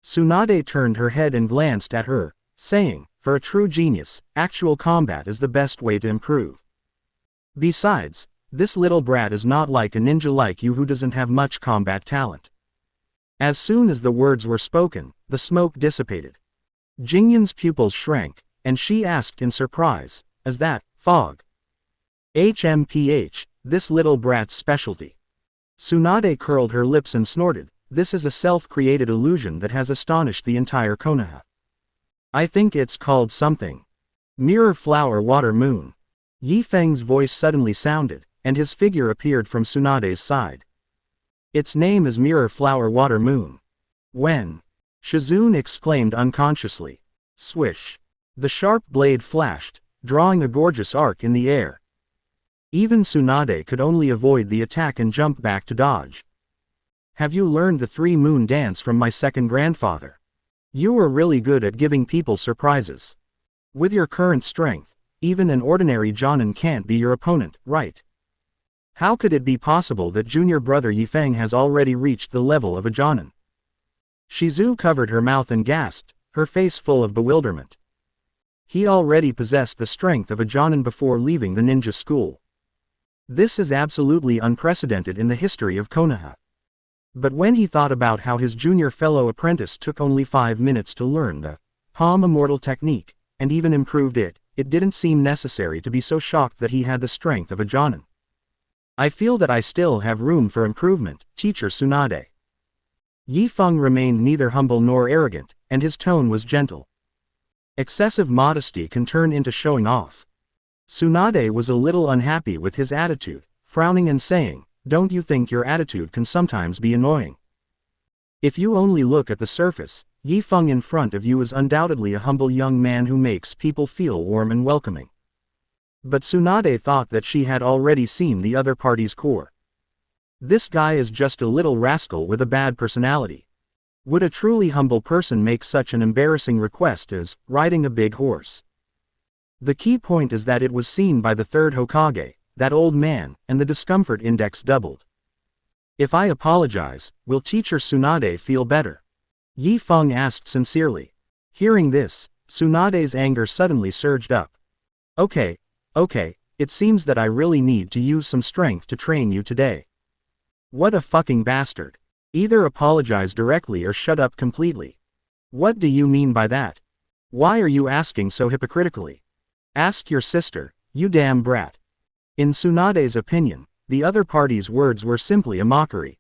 Tsunade turned her head and glanced at her, saying, for a true genius, actual combat is the best way to improve. Besides, this little brat is not like a ninja like you who doesn't have much combat talent. As soon as the words were spoken, the smoke dissipated. Jingyun's pupils shrank, and she asked in surprise, is that fog? HMPH, this little brat's specialty. Tsunade curled her lips and snorted, this is a self-created illusion that has astonished the entire Konoha. I think it's called something. Mirror Flower Water Moon. Yi Feng's voice suddenly sounded, and his figure appeared from Tsunade's side. Its name is Mirror Flower Water Moon. When? Shizune exclaimed unconsciously. Swish. The sharp blade flashed, drawing a gorgeous arc in the air. Even Tsunade could only avoid the attack and jump back to dodge. Have you learned the three-moon dance from my second grandfather? You were really good at giving people surprises. With your current strength, even an ordinary Jonin can't be your opponent, right? How could it be possible that junior brother Yi Feng has already reached the level of a Jonin? Shizu covered her mouth and gasped, her face full of bewilderment. He already possessed the strength of a Jonin before leaving the ninja school. This is absolutely unprecedented in the history of Konoha. But when he thought about how his junior fellow apprentice took only 5 minutes to learn the palm immortal technique, and even improved it, it didn't seem necessary to be so shocked that he had the strength of a Jonin. I feel that I still have room for improvement, Teacher Tsunade. Yi Feng remained neither humble nor arrogant, and his tone was gentle. Excessive modesty can turn into showing off. Tsunade was a little unhappy with his attitude, frowning and saying, don't you think your attitude can sometimes be annoying? If you only look at the surface, Yi Feng in front of you is undoubtedly a humble young man who makes people feel warm and welcoming. But Tsunade thought that she had already seen the other party's core. This guy is just a little rascal with a bad personality. Would a truly humble person make such an embarrassing request as riding a big horse? The key point is that it was seen by the third Hokage, that old man, and the discomfort index doubled. If I apologize, will Teacher Tsunade feel better? Yi Feng asked sincerely. Hearing this, Tsunade's anger suddenly surged up. Okay, it seems that I really need to use some strength to train you today. What a fucking bastard. Either apologize directly or shut up completely. What do you mean by that? Why are you asking so hypocritically? Ask your sister, you damn brat. In Tsunade's opinion, the other party's words were simply a mockery.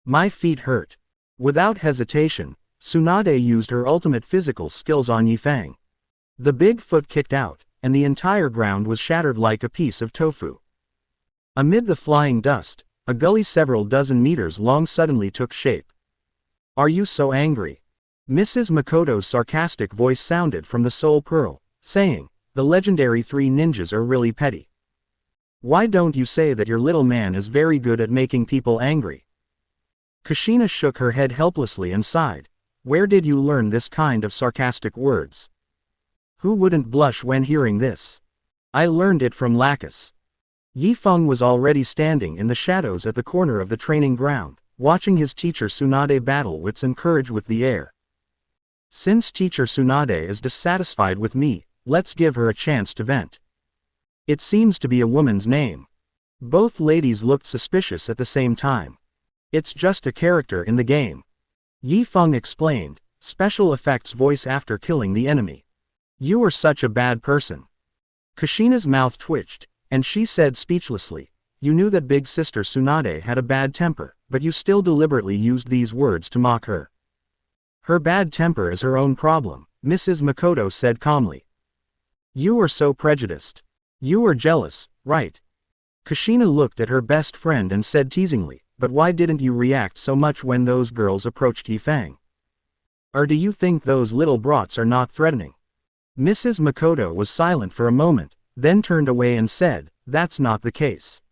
My feet hurt. Without hesitation, Tsunade used her ultimate physical skills on Yifeng. The big foot kicked out, and the entire ground was shattered like a piece of tofu. Amid the flying dust, a gully several dozen meters long suddenly took shape. "Are you so angry?" Mrs. Makoto's sarcastic voice sounded from the Soul Pearl, saying, "The legendary 3 ninjas are really petty. Why don't you say that your little man is very good at making people angry?" Kushina shook her head helplessly and sighed. "Where did you learn this kind of sarcastic words? Who wouldn't blush when hearing this? I learned it from Lacus." Yifeng was already standing in the shadows at the corner of the training ground, watching his teacher Tsunade battle wits and courage with the air. "Since teacher Tsunade is dissatisfied with me, let's give her a chance to vent. It seems to be a woman's name." Both ladies looked suspicious at the same time. "It's just a character in the game," Yifeng explained, special effects voice after killing the enemy. "You are such a bad person." Kushina's mouth twitched, and she said speechlessly, "You knew that big sister Tsunade had a bad temper, but you still deliberately used these words to mock her." "Her bad temper is her own problem," Mrs. Makoto said calmly. "You are so prejudiced. You are jealous, right?" Kushina looked at her best friend and said teasingly, "But why didn't you react so much when those girls approached Yifeng? Or do you think those little brats are not threatening?" Mrs. Makoto was silent for a moment, then turned away and said, "That's not the case."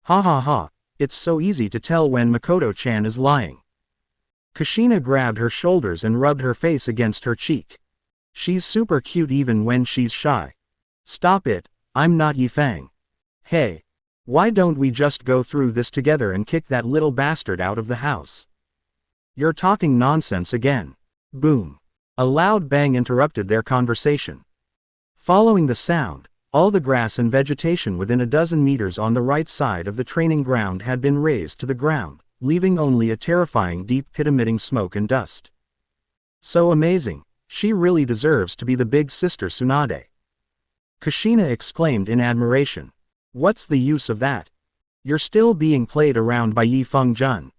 "Ha ha ha, it's so easy to tell when Makoto-chan is lying." Kushina grabbed her shoulders and rubbed her face against her cheek. "She's super cute even when she's shy." "Stop it, I'm not Yifeng. Hey, why don't we just go through this together and kick that little bastard out of the house?" "You're talking nonsense again." Boom. A loud bang interrupted their conversation. Following the sound, all the grass and vegetation within a dozen meters on the right side of the training ground had been razed to the ground, leaving only a terrifying deep pit emitting smoke and dust. "So amazing, she really deserves to be the big sister Tsunade," Kushina exclaimed in admiration. "What's the use of that? You're still being played around by Yifeng-jun."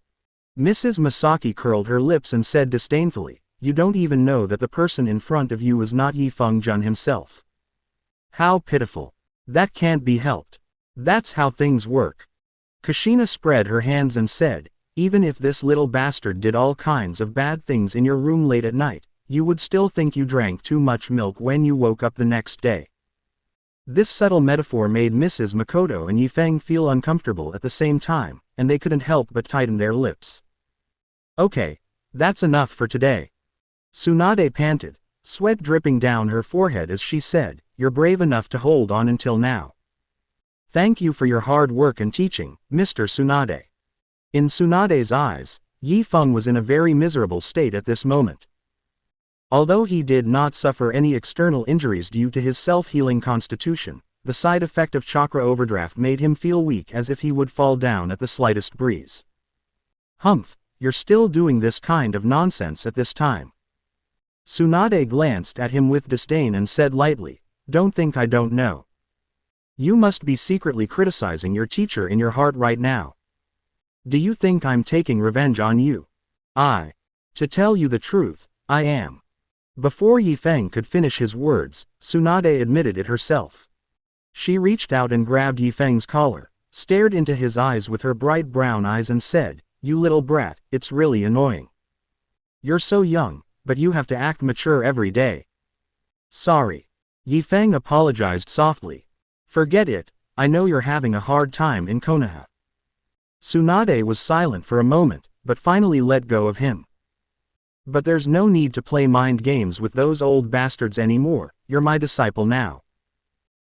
Mrs. Masaki curled her lips and said disdainfully, "You don't even know that the person in front of you is not Yifeng-jun himself. How pitiful. That can't be helped. That's how things work." Kushina spread her hands and said, "Even if this little bastard did all kinds of bad things in your room late at night, you would still think you drank too much milk when you woke up the next day." This subtle metaphor made Mrs. Makoto and Yifeng feel uncomfortable at the same time, and they couldn't help but tighten their lips. "Okay, that's enough for today." Tsunade panted, sweat dripping down her forehead as she said, "You're brave enough to hold on until now. Thank you for your hard work and teaching, Mr. Tsunade." In Tsunade's eyes, Yifeng was in a very miserable state at this moment. Although he did not suffer any external injuries due to his self-healing constitution, the side effect of chakra overdraft made him feel weak as if he would fall down at the slightest breeze. "Humph, you're still doing this kind of nonsense at this time." Tsunade glanced at him with disdain and said lightly, "Don't think I don't know. You must be secretly criticizing your teacher in your heart right now. Do you think I'm taking revenge on you? To tell you the truth, I am." Before Yifeng could finish his words, Tsunade admitted it herself. She reached out and grabbed Yifeng's collar, stared into his eyes with her bright brown eyes and said, "You little brat, it's really annoying. You're so young, but you have to act mature every day." "Sorry." Yifeng apologized softly. "Forget it, I know you're having a hard time in Konoha." Tsunade was silent for a moment, but finally let go of him. "But there's no need to play mind games with those old bastards anymore, you're my disciple now."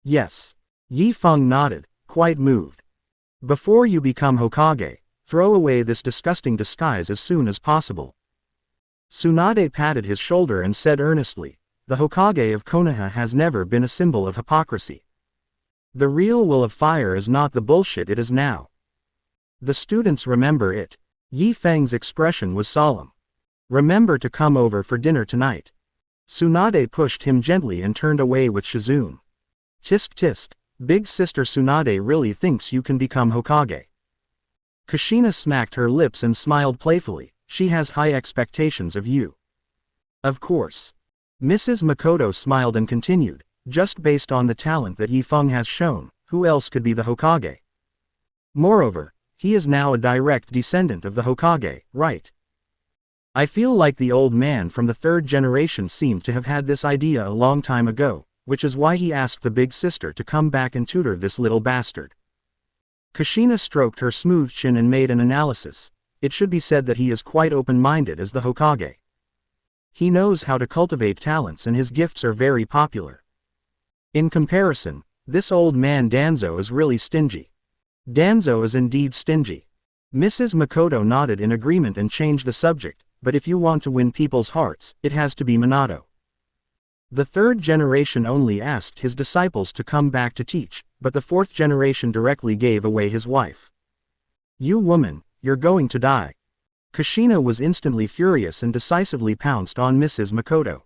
"Yes." Yifeng nodded, quite moved. "Before you become Hokage, throw away this disgusting disguise as soon as possible." Tsunade patted his shoulder and said earnestly, "The Hokage of Konoha has never been a symbol of hypocrisy. The real will of fire is not the bullshit it is now. The students remember it." Yifeng's expression was solemn. "Remember to come over for dinner tonight." Tsunade pushed him gently and turned away with Shizune. "Tisk tisk, big sister Tsunade really thinks you can become Hokage." Kushina smacked her lips and smiled playfully, "She has high expectations of you." Of course. Mrs. Makoto smiled and continued, just based on the talent that Yifeng has shown, who else could be the Hokage? Moreover, he is now a direct descendant of the Hokage, right? I feel like the old man from the third generation seemed to have had this idea a long time ago, which is why he asked the big sister to come back and tutor this little bastard. Kushina stroked her smooth chin and made an analysis. It should be said that he is quite open-minded as the Hokage. He knows how to cultivate talents and his gifts are very popular. In comparison, this old man Danzo is really stingy. Danzo is indeed stingy. Mrs. Makoto nodded in agreement and changed the subject, but if you want to win people's hearts, it has to be Minato. The third generation only asked his disciples to come back to teach, but the fourth generation directly gave away his wife. You woman, you're going to die. Kushina was instantly furious and decisively pounced on Mrs. Makoto.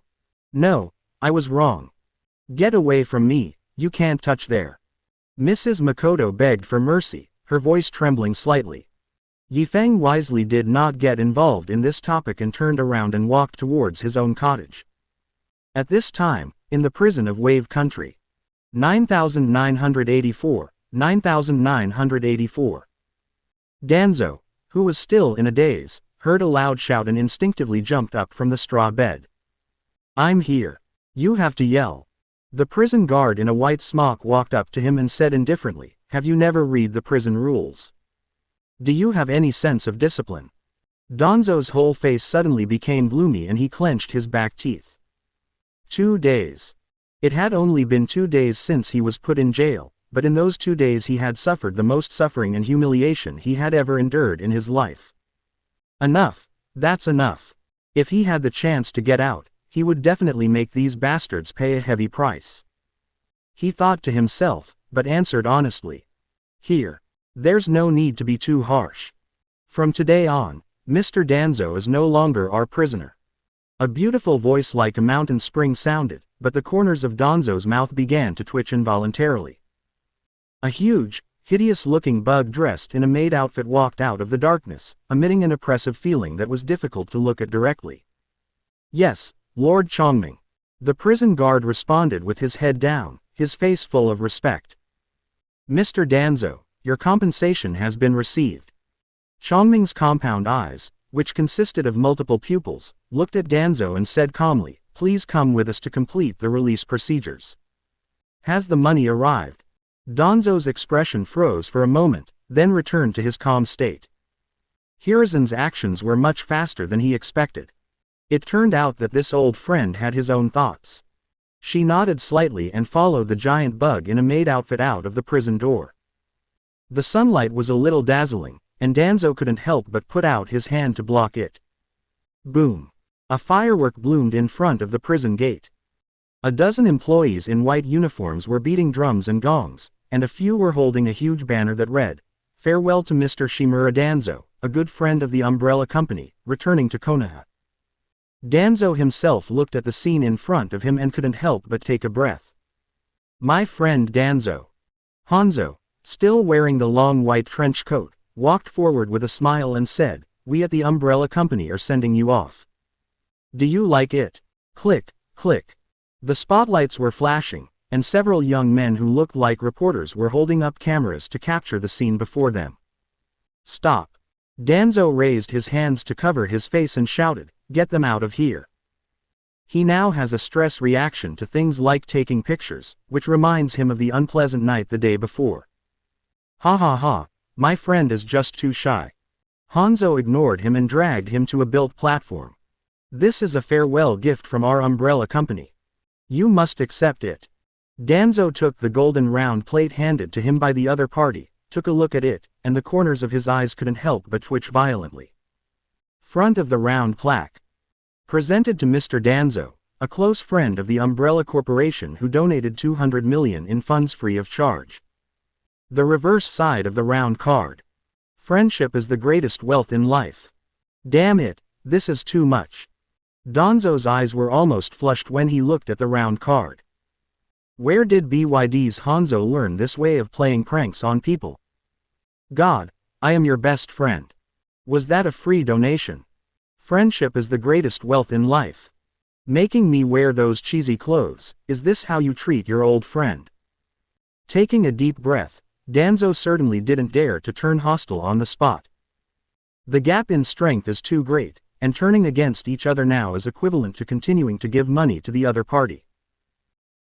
No, I was wrong. Get away from me, you can't touch there. Mrs. Makoto begged for mercy, her voice trembling slightly. Yifeng wisely did not get involved in this topic and turned around and walked towards his own cottage. At this time, in the prison of Wave Country. 9984, 9984. Danzo, who was still in a daze, heard a loud shout and instinctively jumped up from the straw bed. I'm here. You have to yell. The prison guard in a white smock walked up to him and said indifferently, have you never read the prison rules? Do you have any sense of discipline? Danzo's whole face suddenly became gloomy and he clenched his back teeth. 2 days. It had only been 2 days since he was put in jail, but in those 2 days he had suffered the most suffering and humiliation he had ever endured in his life. Enough. That's enough. If he had the chance to get out, he would definitely make these bastards pay a heavy price. He thought to himself, but answered honestly. Here. There's no need to be too harsh. From today on, Mr. Danzo is no longer our prisoner. A beautiful voice like a mountain spring sounded, but the corners of Danzo's mouth began to twitch involuntarily. A huge, hideous-looking bug dressed in a maid outfit walked out of the darkness, emitting an oppressive feeling that was difficult to look at directly. Yes, Lord Chongming. The prison guard responded with his head down, his face full of respect. Mr. Danzo, your compensation has been received. Chongming's compound eyes, which consisted of multiple pupils, looked at Danzo and said calmly, please come with us to complete the release procedures. Has the money arrived? Danzo's expression froze for a moment, then returned to his calm state. Hiruzen's actions were much faster than he expected. It turned out that this old friend had his own thoughts. She nodded slightly and followed the giant bug in a maid outfit out of the prison door. The sunlight was a little dazzling, and Danzo couldn't help but put out his hand to block it. Boom. A firework bloomed in front of the prison gate. A dozen employees in white uniforms were beating drums and gongs, and a few were holding a huge banner that read, Farewell to Mr. Shimura Danzo, a good friend of the Umbrella Company, returning to Konoha. Danzo himself looked at the scene in front of him and couldn't help but take a breath. My friend Danzo. Hanzo, still wearing the long white trench coat, walked forward with a smile and said, we at the Umbrella Company are sending you off. Do you like it? Click, click. The spotlights were flashing, and several young men who looked like reporters were holding up cameras to capture the scene before them. Stop. Danzo raised his hands to cover his face and shouted, get them out of here. He now has a stress reaction to things like taking pictures, which reminds him of the unpleasant night the day before. Ha ha ha, my friend is just too shy. Hanzo ignored him and dragged him to a built platform. This is a farewell gift from our Umbrella Company. You must accept it. Danzo took the golden round plate handed to him by the other party, took a look at it, and the corners of his eyes couldn't help but twitch violently. Front of the round plaque. Presented to Mr. Danzo, a close friend of the Umbrella Corporation who donated 200 million in funds free of charge. The reverse side of the round card. Friendship is the greatest wealth in life. Damn it, this is too much. Danzo's eyes were almost flushed when he looked at the round card. Where did BYD's Hanzo learn this way of playing pranks on people? God, I am your best friend. Was that a free donation? Friendship is the greatest wealth in life. Making me wear those cheesy clothes, is this how you treat your old friend? Taking a deep breath, Danzo certainly didn't dare to turn hostile on the spot. The gap in strength is too great, and turning against each other now is equivalent to continuing to give money to the other party.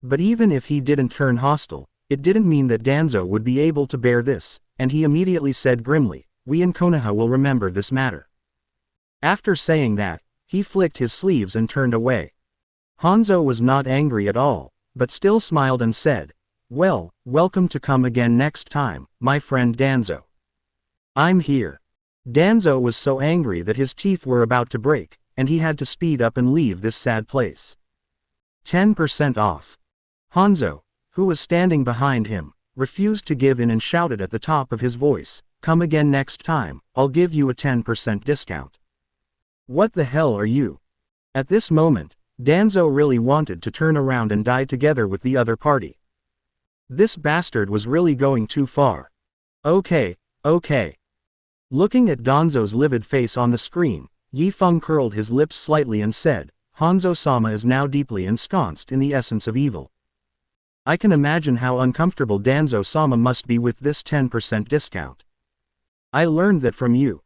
But even if he didn't turn hostile, it didn't mean that Danzo would be able to bear this, and he immediately said grimly, "We in Konoha will remember this matter." After saying that, he flicked his sleeves and turned away. Hanzo was not angry at all, but still smiled and said, "Well, welcome to come again next time, my friend Danzo. I'm here." Danzo was so angry that his teeth were about to break, and he had to speed up and leave this sad place. 10% off. Hanzo, who was standing behind him, refused to give in and shouted at the top of his voice, "Come again next time, I'll give you a 10% discount." What the hell are you? At this moment, Danzo really wanted to turn around and die together with the other party. This bastard was really going too far. Okay. Looking at Danzo's livid face on the screen, Yifeng curled his lips slightly and said, "Hanzo-sama is now deeply ensconced in the essence of evil. I can imagine how uncomfortable Danzo-sama must be with this 10% discount. I learned that from you."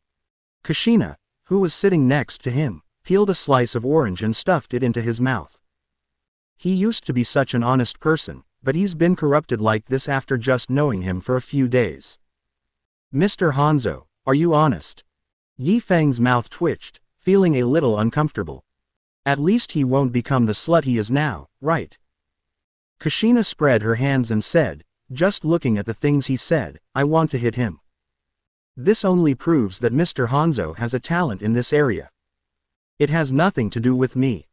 Kushina, who was sitting next to him, peeled a slice of orange and stuffed it into his mouth. He used to be such an honest person, but he's been corrupted like this after just knowing him for a few days. "Mr. Hanzo, are you honest?" Yifeng's mouth twitched, feeling a little uncomfortable. At least he won't become the slut he is now, right? Kushina spread her hands and said, "Just looking at the things he said, I want to hit him. This only proves that Mr. Hanzo has a talent in this area. It has nothing to do with me."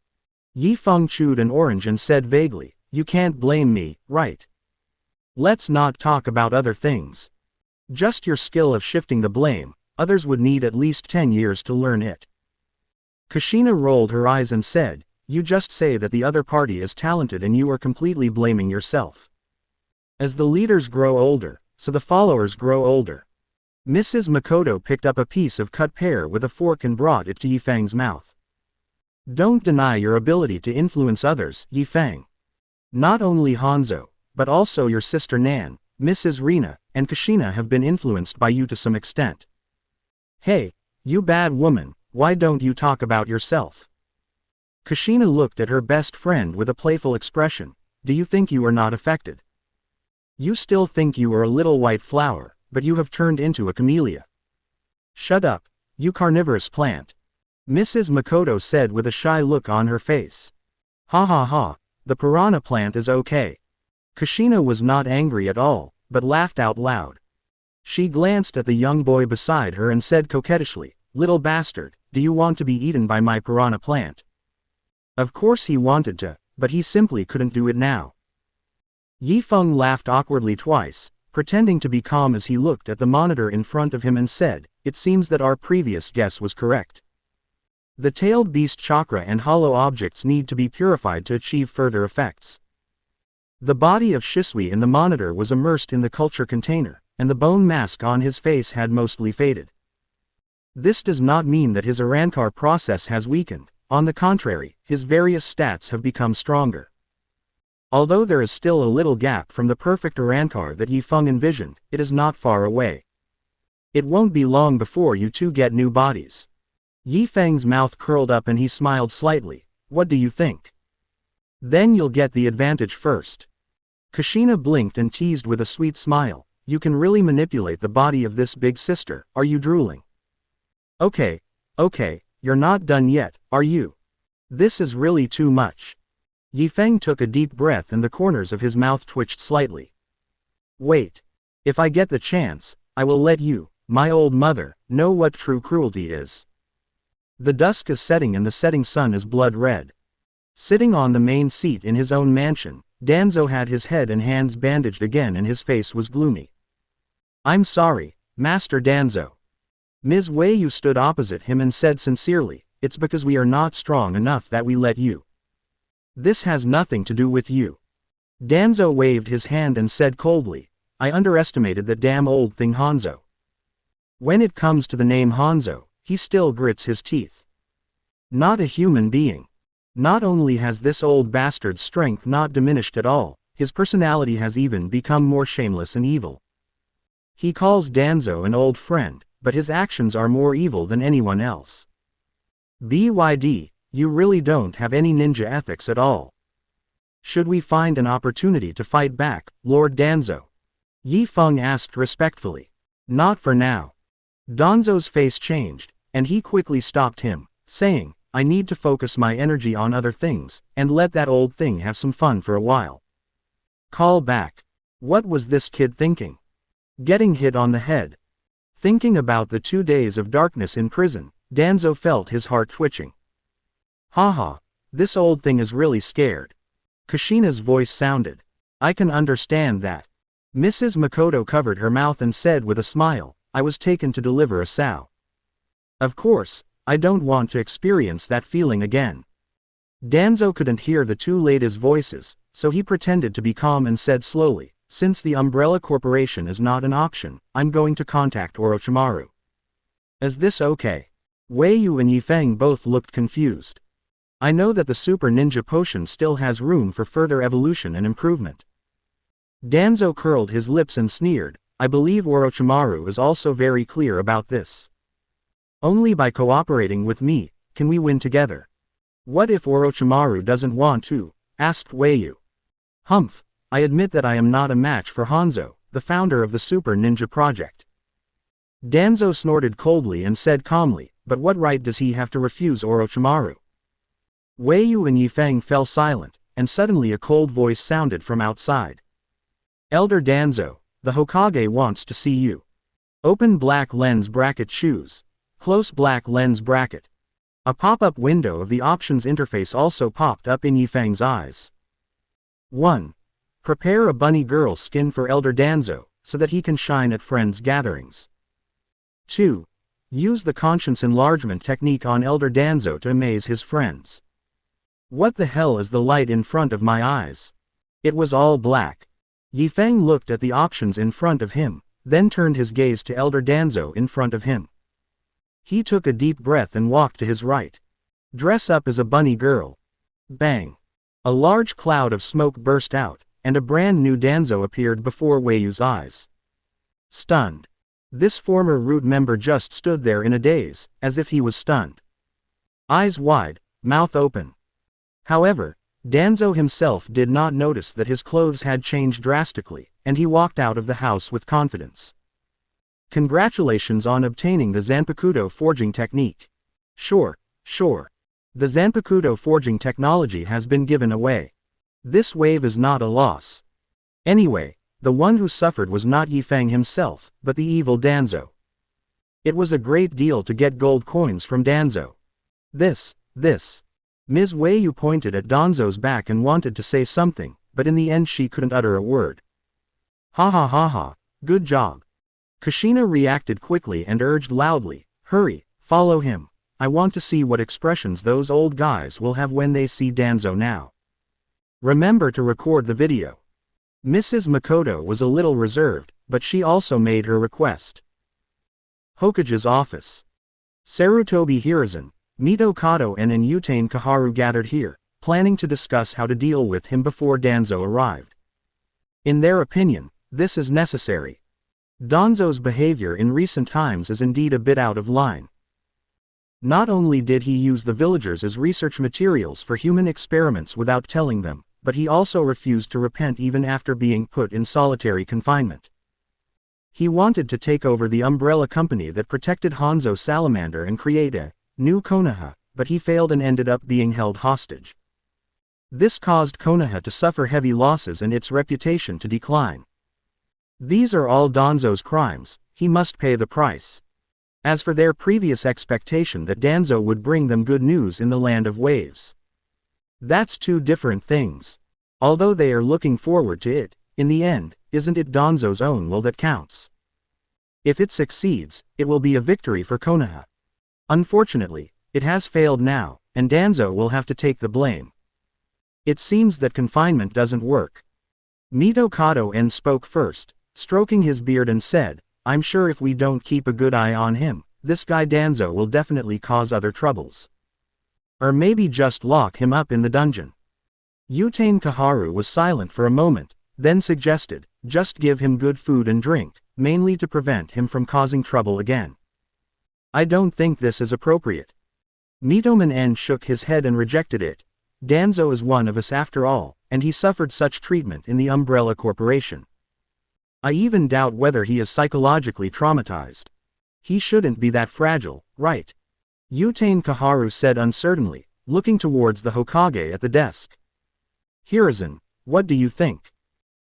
Yifeng chewed an orange and said vaguely, "You can't blame me, right? Let's not talk about other things. Just your skill of shifting the blame, others would need at least 10 years to learn it." Kushina rolled her eyes and said, "You just say that the other party is talented and you are completely blaming yourself. As the leaders grow older, so the followers grow older." Mrs. Makoto picked up a piece of cut pear with a fork and brought it to Yifeng's mouth. "Don't deny your ability to influence others, Yifeng. Not only Hanzo, but also your sister Nan, Mrs. Rina, and Kushina have been influenced by you to some extent. Hey, you bad woman, why don't you talk about yourself?" Kushina looked at her best friend with a playful expression. "Do you think you are not affected? You still think you are a little white flower, but you have turned into a camellia. Shut up, you carnivorous plant," Mrs. Makoto said with a shy look on her face. "Ha ha ha, the piranha plant is okay." Kushina was not angry at all, but laughed out loud. She glanced at the young boy beside her and said coquettishly, "Little bastard, do you want to be eaten by my piranha plant?" Of course he wanted to, but he simply couldn't do it now. Yifeng laughed awkwardly twice, pretending to be calm as he looked at the monitor in front of him and said, "It seems that our previous guess was correct. The tailed beast chakra and hollow objects need to be purified to achieve further effects." The body of Shisui in the monitor was immersed in the culture container, and the bone mask on his face had mostly faded. This does not mean that his Arankar process has weakened, on the contrary, his various stats have become stronger. Although there is still a little gap from the perfect Arankar that Yifeng envisioned, it is not far away. It won't be long before you two get new bodies. Yifeng's mouth curled up and he smiled slightly. "What do you think? Then you'll get the advantage first." Kushina blinked and teased with a sweet smile, "You can really manipulate the body of this big sister, are you drooling?" Okay, you're not done yet, are you? This is really too much." Yifeng took a deep breath and the corners of his mouth twitched slightly. "Wait. If I get the chance, I will let you, my old mother, know what true cruelty is." The dusk is setting and the setting sun is blood red. Sitting on the main seat in his own mansion, Danzo had his head and hands bandaged again and his face was gloomy. "I'm sorry, Master Danzo." Ms. Weiyu stood opposite him and said sincerely, "It's because we are not strong enough that we let you. This has nothing to do with you." Danzo waved his hand and said coldly, "I underestimated that damn old thing Hanzo. When it comes to the name Hanzo, he still grits his teeth. Not a human being. Not only has this old bastard's strength not diminished at all, his personality has even become more shameless and evil. He calls Danzo an old friend, but his actions are more evil than anyone else. BYD, you really don't have any ninja ethics at all. Should we find an opportunity to fight back, Lord Danzo? Yi Feng asked respectfully. Not for now. Danzo's face changed, and he quickly stopped him, saying, I need to focus my energy on other things, and let that old thing have some fun for a while. Call back. What was this kid thinking? Getting hit on the head. Thinking about the 2 days of darkness in prison, Danzo felt his heart twitching. Haha, this old thing is really scared. Kushina's voice sounded. I can understand that. Mrs. Makoto covered her mouth and said with a smile, I was taken to deliver a sow. Of course, I don't want to experience that feeling again. Danzo couldn't hear the two ladies' voices, so he pretended to be calm and said slowly, since the Umbrella Corporation is not an option, I'm going to contact Orochimaru. Is this okay? Wei Yu and Yifeng both looked confused. I know that the Super Ninja Potion still has room for further evolution and improvement. Danzo curled his lips and sneered, I believe Orochimaru is also very clear about this. Only by cooperating with me, can we win together. What if Orochimaru doesn't want to? Asked Wei Yu. Humph, I admit that I am not a match for Hanzo, the founder of the Super Ninja Project. Danzo snorted coldly and said calmly, but what right does he have to refuse Orochimaru? Wei Yu and Yifeng fell silent, and suddenly a cold voice sounded from outside. Elder Danzo, the Hokage wants to see you. Open black lens bracket shoes. Close black lens bracket. A pop-up window of the options interface also popped up in Yifeng's eyes. 1. Prepare a bunny girl skin for Elder Danzo, so that he can shine at friends' gatherings. 2. Use the conscience enlargement technique on Elder Danzo to amaze his friends. What the hell is the light in front of my eyes? It was all black. Yifeng looked at the options in front of him, then turned his gaze to Elder Danzo in front of him. He took a deep breath and walked to his right. Dress up as a bunny girl. Bang. A large cloud of smoke burst out, and a brand new Danzo appeared before Wei Yu's eyes. Stunned. This former Root member just stood there in a daze, as if he was stunned. Eyes wide, mouth open. However, Danzo himself did not notice that his clothes had changed drastically, and he walked out of the house with confidence. Congratulations on obtaining the Zanpakuto forging technique. Sure. The Zanpakuto forging technology has been given away. This wave is not a loss. Anyway, the one who suffered was not Yifeng himself, but the evil Danzo. It was a great deal to get gold coins from Danzo. This. Ms. Wei Yu pointed at Danzo's back and wanted to say something, but in the end she couldn't utter a word. Ha, good job. Kushina reacted quickly and urged loudly, hurry, follow him. I want to see what expressions those old guys will have when they see Danzo now. Remember to record the video. Mrs. Makoto was a little reserved, but she also made her request. Hokage's office. Sarutobi Hiruzen, Mito Kato and Yutane Kaharu gathered here, planning to discuss how to deal with him before Danzo arrived. In their opinion, this is necessary. Danzo's behavior in recent times is indeed a bit out of line. Not only did he use the villagers as research materials for human experiments without telling them, but he also refused to repent even after being put in solitary confinement. He wanted to take over the umbrella company that protected Hanzo Salamander and create a new Konoha, but he failed and ended up being held hostage. This caused Konoha to suffer heavy losses and its reputation to decline. These are all Danzo's crimes, he must pay the price. As for their previous expectation that Danzo would bring them good news in the land of waves. That's two different things. Although they are looking forward to it, in the end, isn't it Danzo's own will that counts? If it succeeds, it will be a victory for Konoha. Unfortunately, it has failed now, and Danzo will have to take the blame. It seems that confinement doesn't work. Mito Kato spoke first, stroking his beard and said, I'm sure if we don't keep a good eye on him, this guy Danzo will definitely cause other troubles. Or maybe just lock him up in the dungeon. Utane Kaharu was silent for a moment, then suggested, just give him good food and drink, mainly to prevent him from causing trouble again. I don't think this is appropriate. Mitoman N shook his head and rejected it. Danzo is one of us after all, and he suffered such treatment in the Umbrella Corporation. I even doubt whether he is psychologically traumatized. He shouldn't be that fragile, right? Utane Kaharu said uncertainly, looking towards the Hokage at the desk. Hiruzen, what do you think?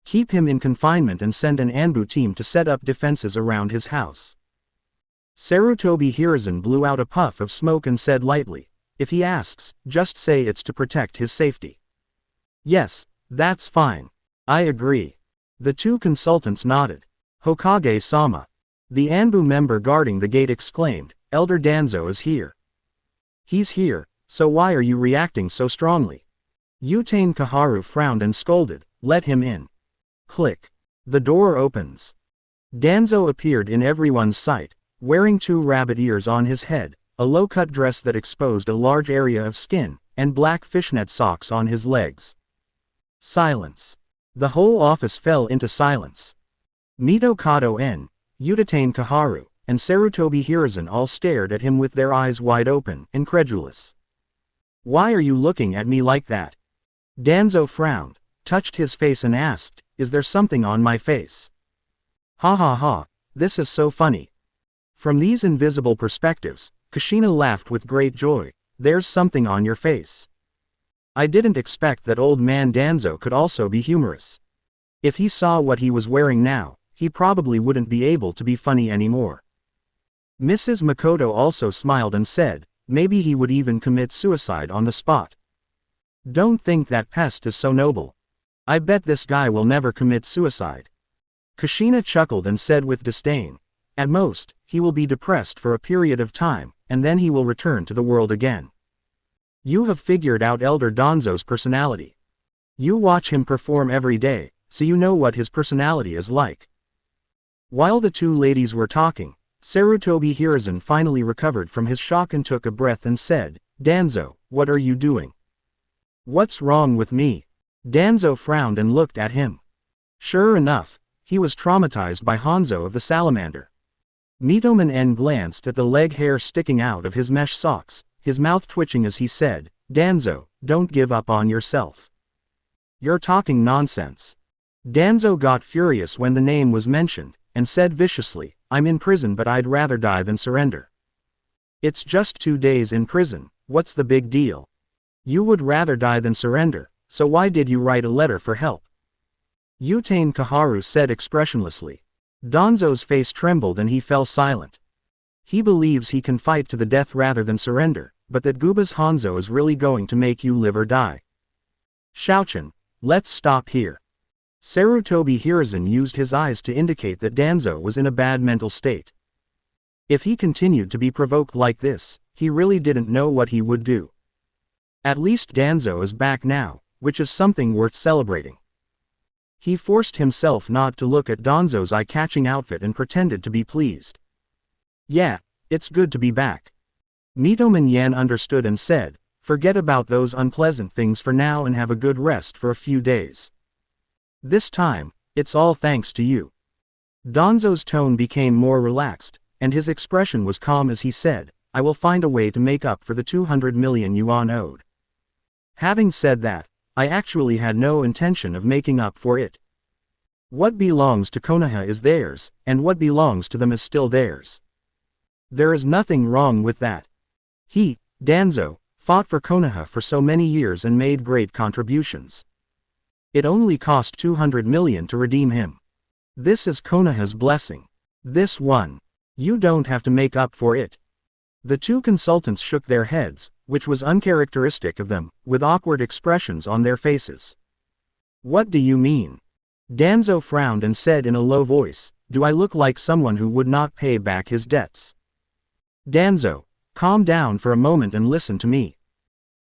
Keep him in confinement and send an Anbu team to set up defenses around his house. Sarutobi Hiruzen blew out a puff of smoke and said lightly, if he asks, just say it's to protect his safety. Yes, that's fine. I agree. The two consultants nodded. Hokage-sama. The Anbu member guarding the gate exclaimed, Elder Danzo is here. He's here, so why are you reacting so strongly? Utane Kaharu frowned and scolded, let him in. Click. The door opens. Danzo appeared in everyone's sight, wearing 2 rabbit ears on his head, a low-cut dress that exposed a large area of skin, and black fishnet socks on his legs. Silence. The whole office fell into silence. Mito Kato N, Utatane Kaharu, and Sarutobi Hiruzen all stared at him with their eyes wide open, incredulous. Why are you looking at me like that? Danzo frowned, touched his face and asked, is there something on my face? Ha ha ha, this is so funny. From these invisible perspectives, Kushina laughed with great joy, there's something on your face. I didn't expect that old man Danzo could also be humorous. If he saw what he was wearing now, he probably wouldn't be able to be funny anymore. Mrs. Makoto also smiled and said, maybe he would even commit suicide on the spot. Don't think that pest is so noble. I bet this guy will never commit suicide. Kushina chuckled and said with disdain, at most, he will be depressed for a period of time, and then he will return to the world again. You have figured out Elder Danzo's personality. You watch him perform every day, so you know what his personality is like. While the two ladies were talking, Sarutobi Hiruzen finally recovered from his shock and took a breath and said, Danzo, what are you doing? What's wrong with me? Danzo frowned and looked at him. Sure enough, he was traumatized by Hanzo of the Salamander. Mitoman N glanced at the leg hair sticking out of his mesh socks, his mouth twitching as he said, Danzo, don't give up on yourself. You're talking nonsense. Danzo got furious when the name was mentioned, and said viciously, I'm in prison but I'd rather die than surrender. It's just 2 days in prison, what's the big deal? You would rather die than surrender, so why did you write a letter for help? Utane Kaharu said expressionlessly. Danzo's face trembled and he fell silent. He believes he can fight to the death rather than surrender, but that Guba's Hanzo is really going to make you live or die. Shaochan, let's stop here. Sarutobi Hiruzen used his eyes to indicate that Danzo was in a bad mental state. If he continued to be provoked like this, he really didn't know what he would do. At least Danzo is back now, which is something worth celebrating. He forced himself not to look at Danzo's eye-catching outfit and pretended to be pleased. Yeah, it's good to be back. Mitoman Yan understood and said, forget about those unpleasant things for now and have a good rest for a few days. This time, it's all thanks to you. Danzo's tone became more relaxed, and his expression was calm as he said, I will find a way to make up for the 200 million yuan owed. Having said that, I actually had no intention of making up for it. What belongs to Konoha is theirs, and what belongs to them is still theirs. There is nothing wrong with that. He, Danzo, fought for Konoha for so many years and made great contributions. It only cost 200 million to redeem him. This is Konoha's blessing. This one. You don't have to make up for it. The two consultants shook their heads, which was uncharacteristic of them, with awkward expressions on their faces. What do you mean? Danzo frowned and said in a low voice, do I look like someone who would not pay back his debts? Danzo, calm down for a moment and listen to me.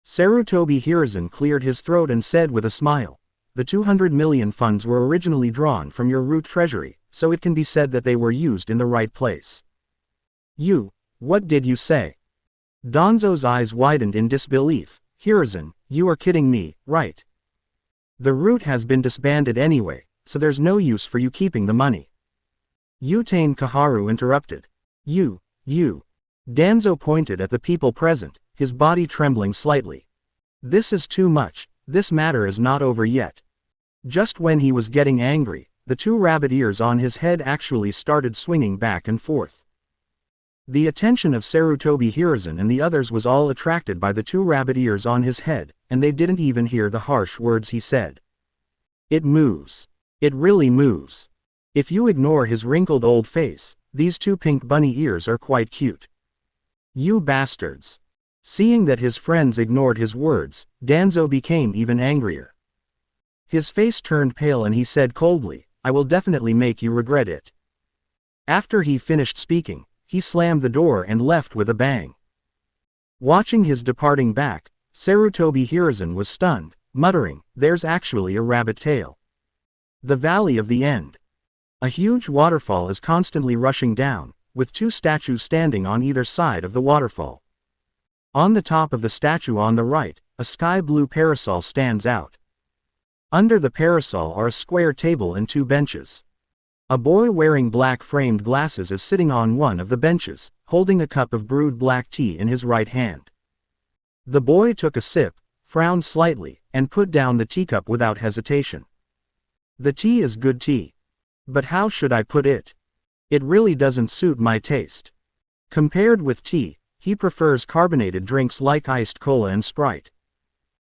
Sarutobi Hiruzen cleared his throat and said with a smile, the 200 million funds were originally drawn from your root treasury, so it can be said that they were used in the right place. You, what did you say? Danzo's eyes widened in disbelief. Hiruzen, you are kidding me, right? The route has been disbanded anyway, so there's no use for you keeping the money. Utane Kaharu interrupted. You. Danzo pointed at the people present, his body trembling slightly. This is too much, this matter is not over yet. Just when he was getting angry, the two rabbit ears on his head actually started swinging back and forth. The attention of Sarutobi Hiruzen and the others was all attracted by the two rabbit ears on his head, and they didn't even hear the harsh words he said. It moves. It really moves. If you ignore his wrinkled old face, these two pink bunny ears are quite cute. You bastards. Seeing that his friends ignored his words, Danzo became even angrier. His face turned pale and he said coldly, I will definitely make you regret it. After he finished speaking, he slammed the door and left with a bang. Watching his departing back, Sarutobi Hiruzen was stunned, muttering, there's actually a rabbit tail. The Valley of the End. A huge waterfall is constantly rushing down, with two statues standing on either side of the waterfall. On the top of the statue on the right, a sky blue parasol stands out. Under the parasol are a square table and two benches. A boy wearing black framed glasses is sitting on one of the benches, holding a cup of brewed black tea in his right hand. The boy took a sip, frowned slightly, and put down the teacup without hesitation. The tea is good tea. But how should I put it? It really doesn't suit my taste. Compared with tea, he prefers carbonated drinks like iced cola and Sprite.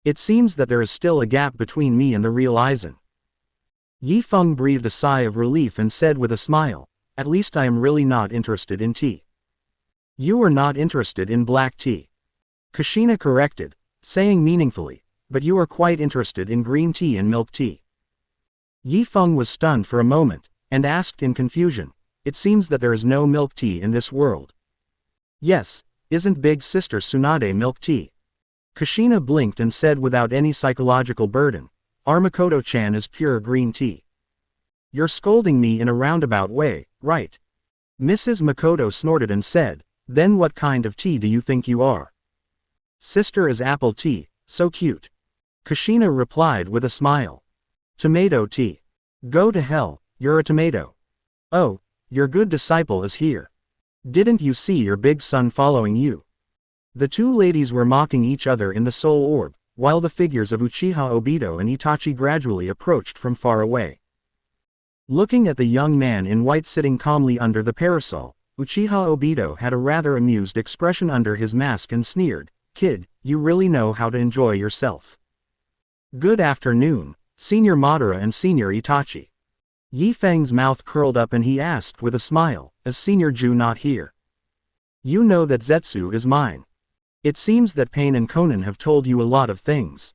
It seems that there is still a gap between me and the real Aizen. Yifeng breathed a sigh of relief and said with a smile, at least I am really not interested in tea. You are not interested in black tea. Kushina corrected, saying meaningfully, but you are quite interested in green tea and milk tea. Yifeng was stunned for a moment, and asked in confusion, it seems that there is no milk tea in this world. Yes, isn't big sister Tsunade milk tea? Kushina blinked and said without any psychological burden, our Makoto-chan is pure green tea. You're scolding me in a roundabout way, right? Mrs. Makoto snorted and said, then what kind of tea do you think you are? Sister is apple tea, so cute. Kushina replied with a smile. Tomato tea. Go to hell, you're a tomato. Oh, your good disciple is here. Didn't you see your big son following you? The two ladies were mocking each other in the soul orb, while the figures of Uchiha Obito and Itachi gradually approached from far away. Looking at the young man in white sitting calmly under the parasol, Uchiha Obito had a rather amused expression under his mask and sneered, kid, you really know how to enjoy yourself. Good afternoon, Senior Madara and Senior Itachi. Yifeng's mouth curled up and he asked with a smile, is Senior Ju not here? You know that Zetsu is mine. It seems that Pain and Conan have told you a lot of things.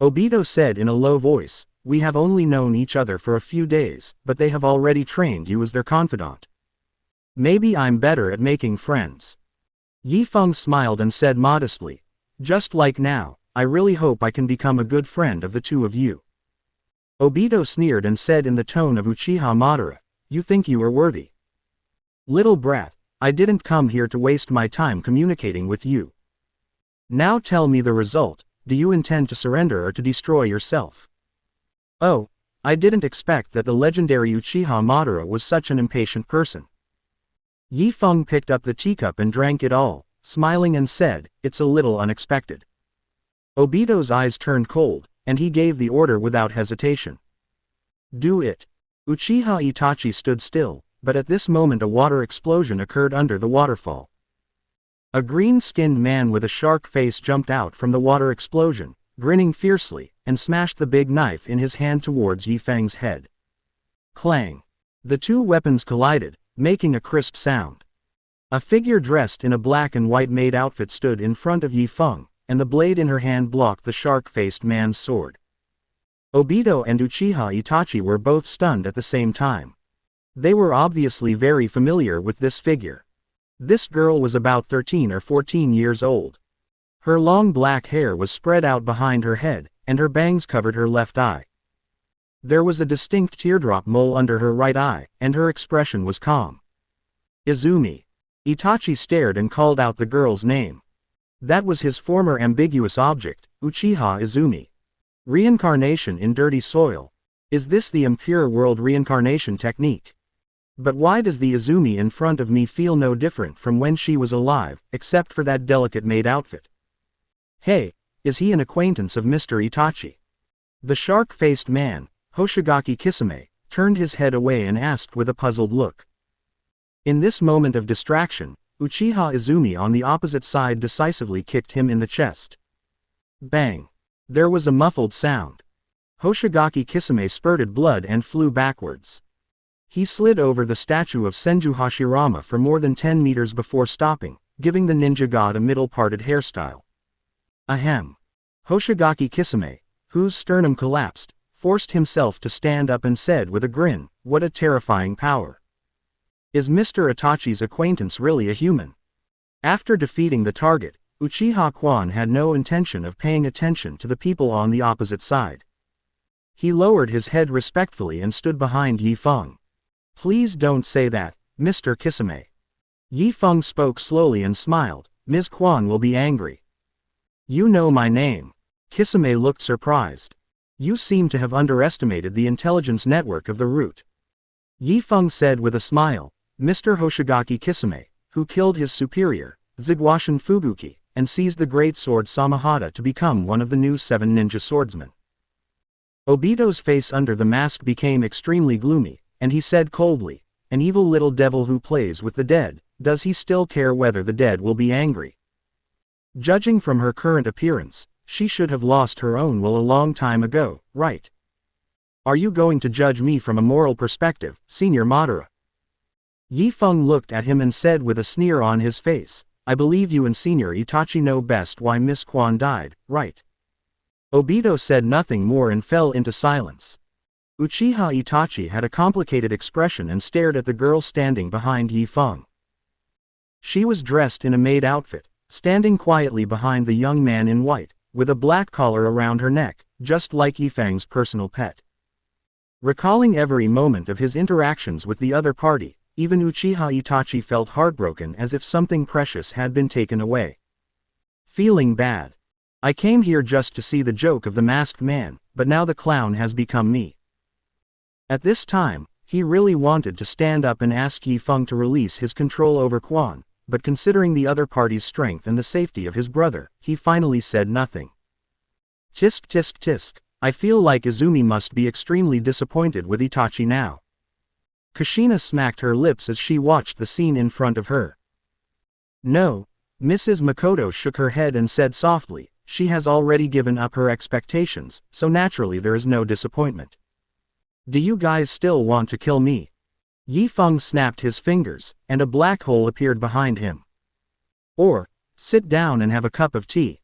Obito said in a low voice, we have only known each other for a few days, but they have already trained you as their confidant. Maybe I'm better at making friends. Yifeng smiled and said modestly, just like now, I really hope I can become a good friend of the two of you. Obito sneered and said in the tone of Uchiha Madara, you think you are worthy. Little brat, I didn't come here to waste my time communicating with you. Now tell me the result, do you intend to surrender or to destroy yourself? Oh, I didn't expect that the legendary Uchiha Madara was such an impatient person. Yifeng picked up the teacup and drank it all, smiling and said, it's a little unexpected. Obito's eyes turned cold, and he gave the order without hesitation. Do it. Uchiha Itachi stood still, but at this moment a water explosion occurred under the waterfall. A green-skinned man with a shark face jumped out from the water explosion, grinning fiercely, and smashed the big knife in his hand towards Yifeng's head. Clang! The two weapons collided, making a crisp sound. A figure dressed in a black and white maid outfit stood in front of Yifeng, and the blade in her hand blocked the shark-faced man's sword. Obito and Uchiha Itachi were both stunned at the same time. They were obviously very familiar with this figure. This girl was about 13 or 14 years old. Her long black hair was spread out behind her head, and her bangs covered her left eye. There was a distinct teardrop mole under her right eye, and her expression was calm. Izumi. Itachi stared and called out the girl's name. That was his former ambiguous object, Uchiha Izumi. Reincarnation in dirty soil. Is this the impure world reincarnation technique? But why does the Izumi in front of me feel no different from when she was alive, except for that delicate maid outfit? Hey, is he an acquaintance of Mr. Itachi? The shark-faced man, Hoshigaki Kisame, turned his head away and asked with a puzzled look. In this moment of distraction, Uchiha Izumi on the opposite side decisively kicked him in the chest. Bang! There was a muffled sound. Hoshigaki Kisame spurted blood and flew backwards. He slid over the statue of Senju Hashirama for more than 10 meters before stopping, giving the ninja god a middle-parted hairstyle. Ahem. Hoshigaki Kisame, whose sternum collapsed, forced himself to stand up and said with a grin, "What a terrifying power. Is Mr. Itachi's acquaintance really a human?" After defeating the target, Uchiha Kwan had no intention of paying attention to the people on the opposite side. He lowered his head respectfully and stood behind Yi Feng. "Please don't say that, Mr. Kisame." Yi Feng spoke slowly and smiled. "Ms. Kwan will be angry." "You know my name." Kisame looked surprised. "You seem to have underestimated the intelligence network of the root." Yi Feng said with a smile, "Mr. Hoshigaki Kisame, who killed his superior, Zigwashin Fubuki, and seized the great sword Samahata to become one of the new 7 ninja swordsmen." Obito's face under the mask became extremely gloomy, and he said coldly, "An evil little devil who plays with the dead, does he still care whether the dead will be angry? Judging from her current appearance, she should have lost her own will a long time ago, right? Are you going to judge me from a moral perspective, Senior Madara?" Yi Feng looked at him and said with a sneer on his face, "I believe you and Senior Itachi know best why Miss Kwan died, right?" Obito said nothing more and fell into silence. Uchiha Itachi had a complicated expression and stared at the girl standing behind Yi Feng. She was dressed in a maid outfit, standing quietly behind the young man in white, with a black collar around her neck, just like Yi Feng's personal pet. Recalling every moment of his interactions with the other party, even Uchiha Itachi felt heartbroken as if something precious had been taken away. Feeling bad. I came here just to see the joke of the masked man, but now the clown has become me. At this time, he really wanted to stand up and ask Yi Feng to release his control over Quan, but considering the other party's strength and the safety of his brother, he finally said nothing. Tisk tisk tisk, I feel like Izumi must be extremely disappointed with Itachi now. Kushina smacked her lips as she watched the scene in front of her. No, Mrs. Makoto shook her head and said softly, she has already given up her expectations, so naturally there is no disappointment. Do you guys still want to kill me? Yi Feng snapped his fingers, and a black hole appeared behind him. Or, sit down and have a cup of tea.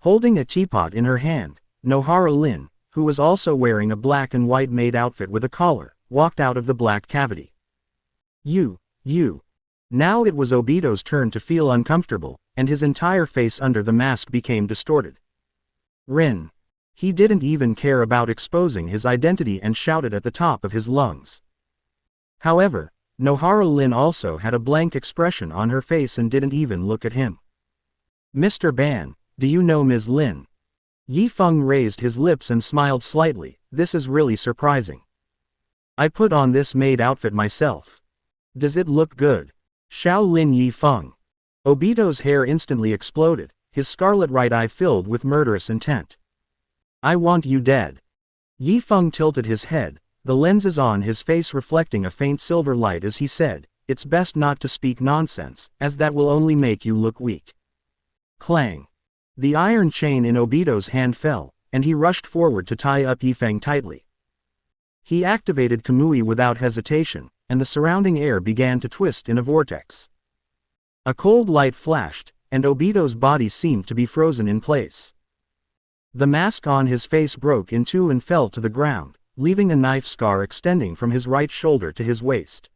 Holding a teapot in her hand, Nohara Lin, who was also wearing a black and white maid outfit with a collar, walked out of the black cavity. You. Now it was Obito's turn to feel uncomfortable, and his entire face under the mask became distorted. Rin. He didn't even care about exposing his identity and shouted at the top of his lungs. However, Nohara Lin also had a blank expression on her face and didn't even look at him. Mr. Ban, do you know Ms. Lin? Yi Feng raised his lips and smiled slightly, this is really surprising. I put on this maid outfit myself. Does it look good? Xiao Lin Yi Feng. Obito's hair instantly exploded, his scarlet right eye filled with murderous intent. I want you dead. Yi Feng tilted his head, the lenses on his face reflecting a faint silver light as he said, it's best not to speak nonsense, as that will only make you look weak. Clang. The iron chain in Obito's hand fell, and he rushed forward to tie up Yi Feng tightly. He activated Kamui without hesitation, and the surrounding air began to twist in a vortex. A cold light flashed, and Obito's body seemed to be frozen in place. The mask on his face broke in two and fell to the ground, leaving a knife scar extending from his right shoulder to his waist.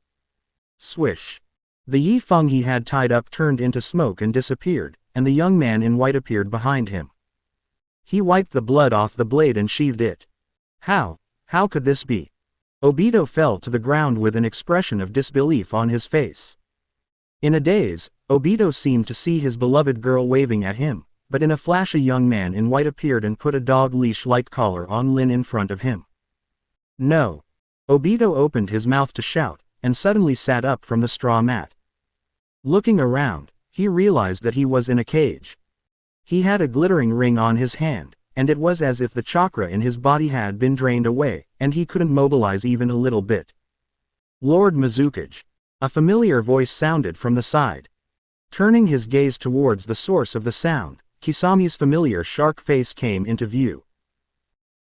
Swish. The Yi Feng he had tied up turned into smoke and disappeared, and the young man in white appeared behind him. He wiped the blood off the blade and sheathed it. How could this be? Obito fell to the ground with an expression of disbelief on his face. In a daze, Obito seemed to see his beloved girl waving at him, but in a flash a young man in white appeared and put a dog leash-like collar on Lin in front of him. No! Obito opened his mouth to shout, and suddenly sat up from the straw mat. Looking around, he realized that he was in a cage. He had a glittering ring on his hand, and it was as if the chakra in his body had been drained away, and he couldn't mobilize even a little bit. Lord Mizukage. A familiar voice sounded from the side. Turning his gaze towards the source of the sound, Kisami's familiar shark face came into view.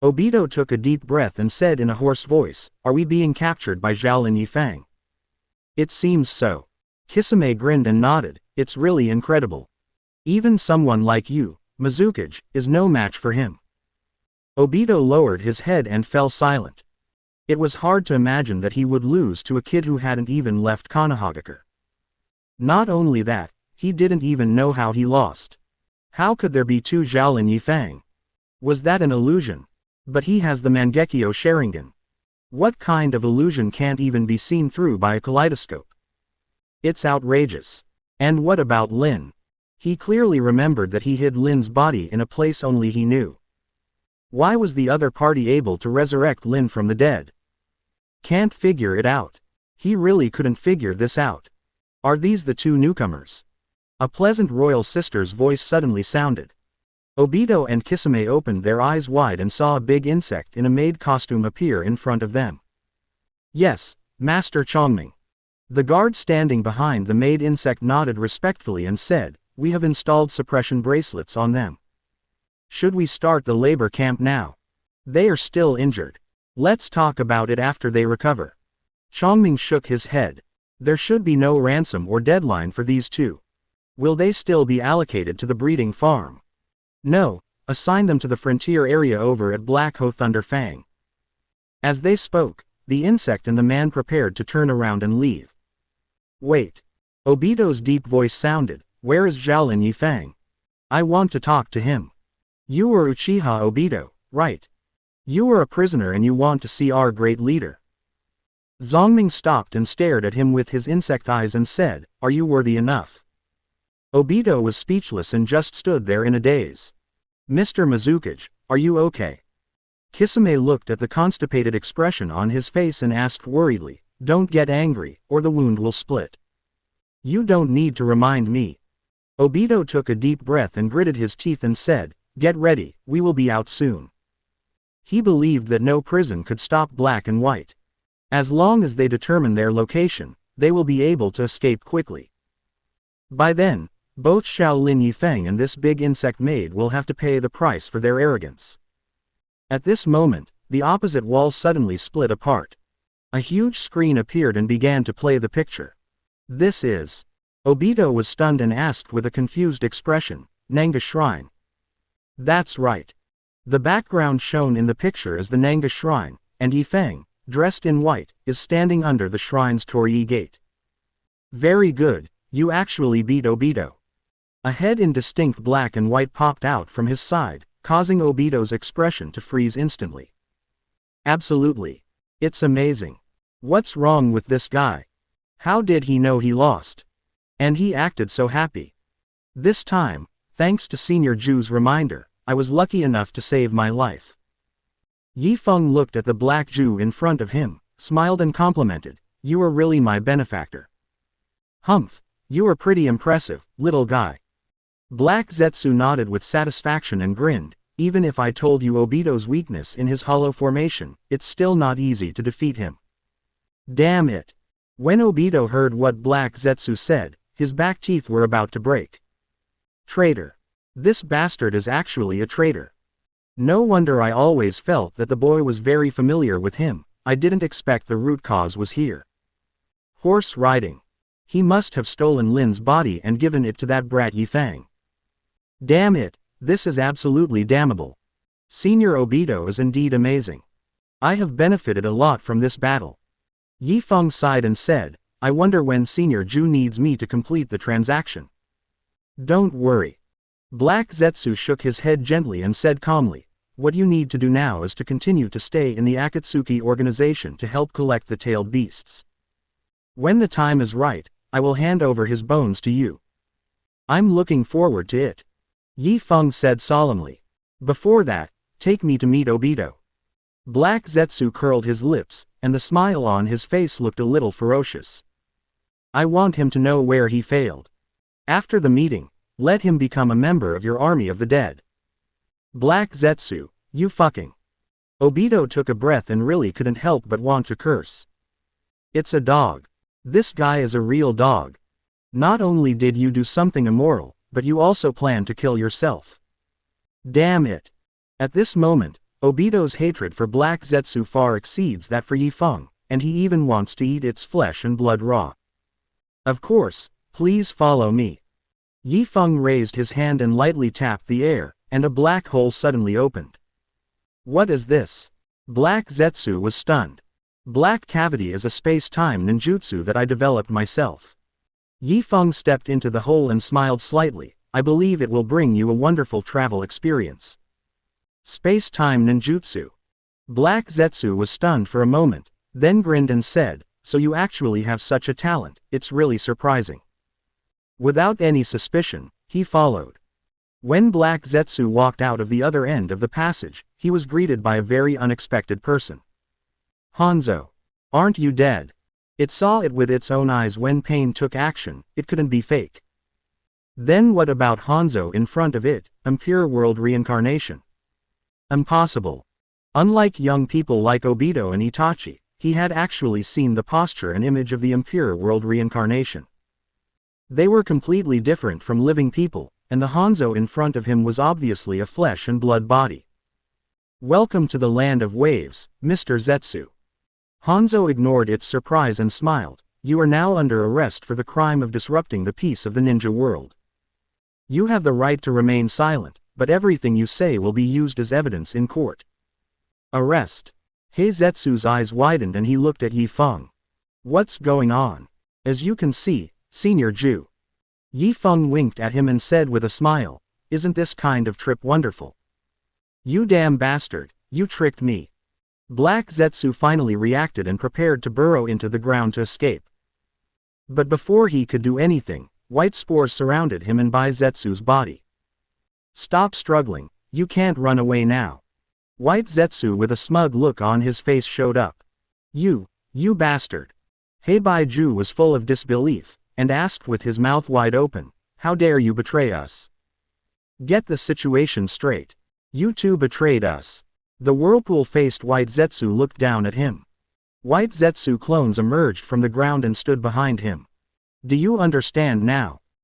Obito took a deep breath and said in a hoarse voice, "Are we being captured by Zhaolin Yifang?" "It seems so." Kisame grinned and nodded. "It's really incredible. Even someone like you, Mizukage, is no match for him." Obito lowered his head and fell silent. It was hard to imagine that he would lose to a kid who hadn't even left Konohagakure. Not only that, he didn't even know how he lost. How could there be two Zhaolin Yifang? Was that an illusion? But he has the Mangekyo Sharingan. What kind of illusion can't even be seen through by a kaleidoscope? It's outrageous. And what about Lin? He clearly remembered that he hid Lin's body in a place only he knew. Why was the other party able to resurrect Lin from the dead? Can't figure it out. He really couldn't figure this out. Are these the two newcomers? A pleasant royal sister's voice suddenly sounded. Obito and Kisame opened their eyes wide and saw a big insect in a maid costume appear in front of them. "Yes, Master Chongming." The guard standing behind the maid insect nodded respectfully and said, "We have installed suppression bracelets on them. Should we start the labor camp now? They are still injured. Let's talk about it after they recover." Chongming shook his head. There should be no ransom or deadline for these two. Will they still be allocated to the breeding farm? No, assign them to the frontier area over at Black Ho Thunder Fang. As they spoke, the insect and the man prepared to turn around and leave. Wait. Obito's deep voice sounded, "Where is Zhaolin Yifang? I want to talk to him." "You are Uchiha Obito, right? You are a prisoner and you want to see our great leader." Zongming stopped and stared at him with his insect eyes and said, "Are you worthy enough?" Obito was speechless and just stood there in a daze. "Mr. Mizukage, are you okay?" Kisame looked at the constipated expression on his face and asked worriedly, "Don't get angry, or the wound will split." "You don't need to remind me." Obito took a deep breath and gritted his teeth and said, "Get ready, we will be out soon." He believed that no prison could stop Black and White. As long as they determine their location, they will be able to escape quickly. By then, both Zhaolin Yifang and this big insect maid will have to pay the price for their arrogance. At this moment, the opposite wall suddenly split apart. A huge screen appeared and began to play the picture. "This is..." Obito was stunned and asked with a confused expression, "Nanga Shrine?" "That's right. The background shown in the picture is the Nanga Shrine, and Yifang, dressed in white, is standing under the shrine's torii gate." "Very good, you actually beat Obito." A head in distinct black and white popped out from his side, causing Obito's expression to freeze instantly. "Absolutely. It's amazing. What's wrong with this guy? How did he know he lost? And he acted so happy. This time, thanks to Senior Ju's reminder, I was lucky enough to save my life." Yifeng looked at the black Jew in front of him, smiled and complimented, "You are really my benefactor." "Humph, you are pretty impressive, little guy." Black Zetsu nodded with satisfaction and grinned, "Even if I told you Obito's weakness in his hollow formation, it's still not easy to defeat him." Damn it. When Obito heard what Black Zetsu said, his back teeth were about to break. Traitor. This bastard is actually a traitor. No wonder I always felt that the boy was very familiar with him. I didn't expect the root cause was here. Horse riding. He must have stolen Lin's body and given it to that brat Yifang. Damn it, this is absolutely damnable. Senior Obito is indeed amazing. I have benefited a lot from this battle. Yifeng sighed and said, "I wonder when Senior Ju needs me to complete the transaction." "Don't worry." Black Zetsu shook his head gently and said calmly, "What you need to do now is to continue to stay in the Akatsuki organization to help collect the tailed beasts. When the time is right, I will hand over his bones to you. I'm looking forward to it. Yi Feng said solemnly. Before that, take me to meet Obito. Black Zetsu curled his lips, and the smile on his face looked a little ferocious. I want him to know where he failed. After the meeting, let him become a member of your army of the dead. Black Zetsu, you fucking. Obito took a breath and really couldn't help but want to curse. It's a dog. This guy is a real dog. Not only did you do something immoral, but you also plan to kill yourself. Damn it. At this moment, Obito's hatred for Black Zetsu far exceeds that for Yi Feng, and he even wants to eat its flesh and blood raw. Of course, please follow me. Yi Feng raised his hand and lightly tapped the air, and a black hole suddenly opened. What is this? Black Zetsu was stunned. Black Cavity is a space-time ninjutsu that I developed myself. Yi Feng stepped into the hole and smiled slightly. I believe it will bring you a wonderful travel experience. Space-time ninjutsu. Black Zetsu was stunned for a moment, then grinned and said, so you actually have such a talent, it's really surprising. Without any suspicion, he followed. When Black Zetsu walked out of the other end of the passage, he was greeted by a very unexpected person. Hanzo. Aren't you dead? It saw it with its own eyes when pain took action, it couldn't be fake. Then what about Hanzo in front of it, impure world reincarnation? Impossible. Unlike young people like Obito and Itachi, he had actually seen the posture and image of the impure world reincarnation. They were completely different from living people, and the Hanzo in front of him was obviously a flesh and blood body. Welcome to the land of waves, Mr. Zetsu. Hanzo ignored its surprise and smiled. You are now under arrest for the crime of disrupting the peace of the ninja world. You have the right to remain silent, but everything you say will be used as evidence in court. Arrest. Heizetsu's eyes widened and he looked at Yi Feng. What's going on? As you can see, Senior Jew. Yi Feng winked at him and said with a smile, isn't this kind of trip wonderful? You damn bastard, you tricked me. Black Zetsu finally reacted and prepared to burrow into the ground to escape. But before he could do anything, white spores surrounded him and by Zetsu's body. Stop struggling, you can't run away now. White Zetsu with a smug look on his face showed up. You bastard. Heibaiju was full of disbelief, and asked with his mouth wide open, how dare you betray us? Get the situation straight. You two betrayed us. The whirlpool-faced White Zetsu looked down at him. White Zetsu clones emerged from the ground and stood behind him. Do you understand now?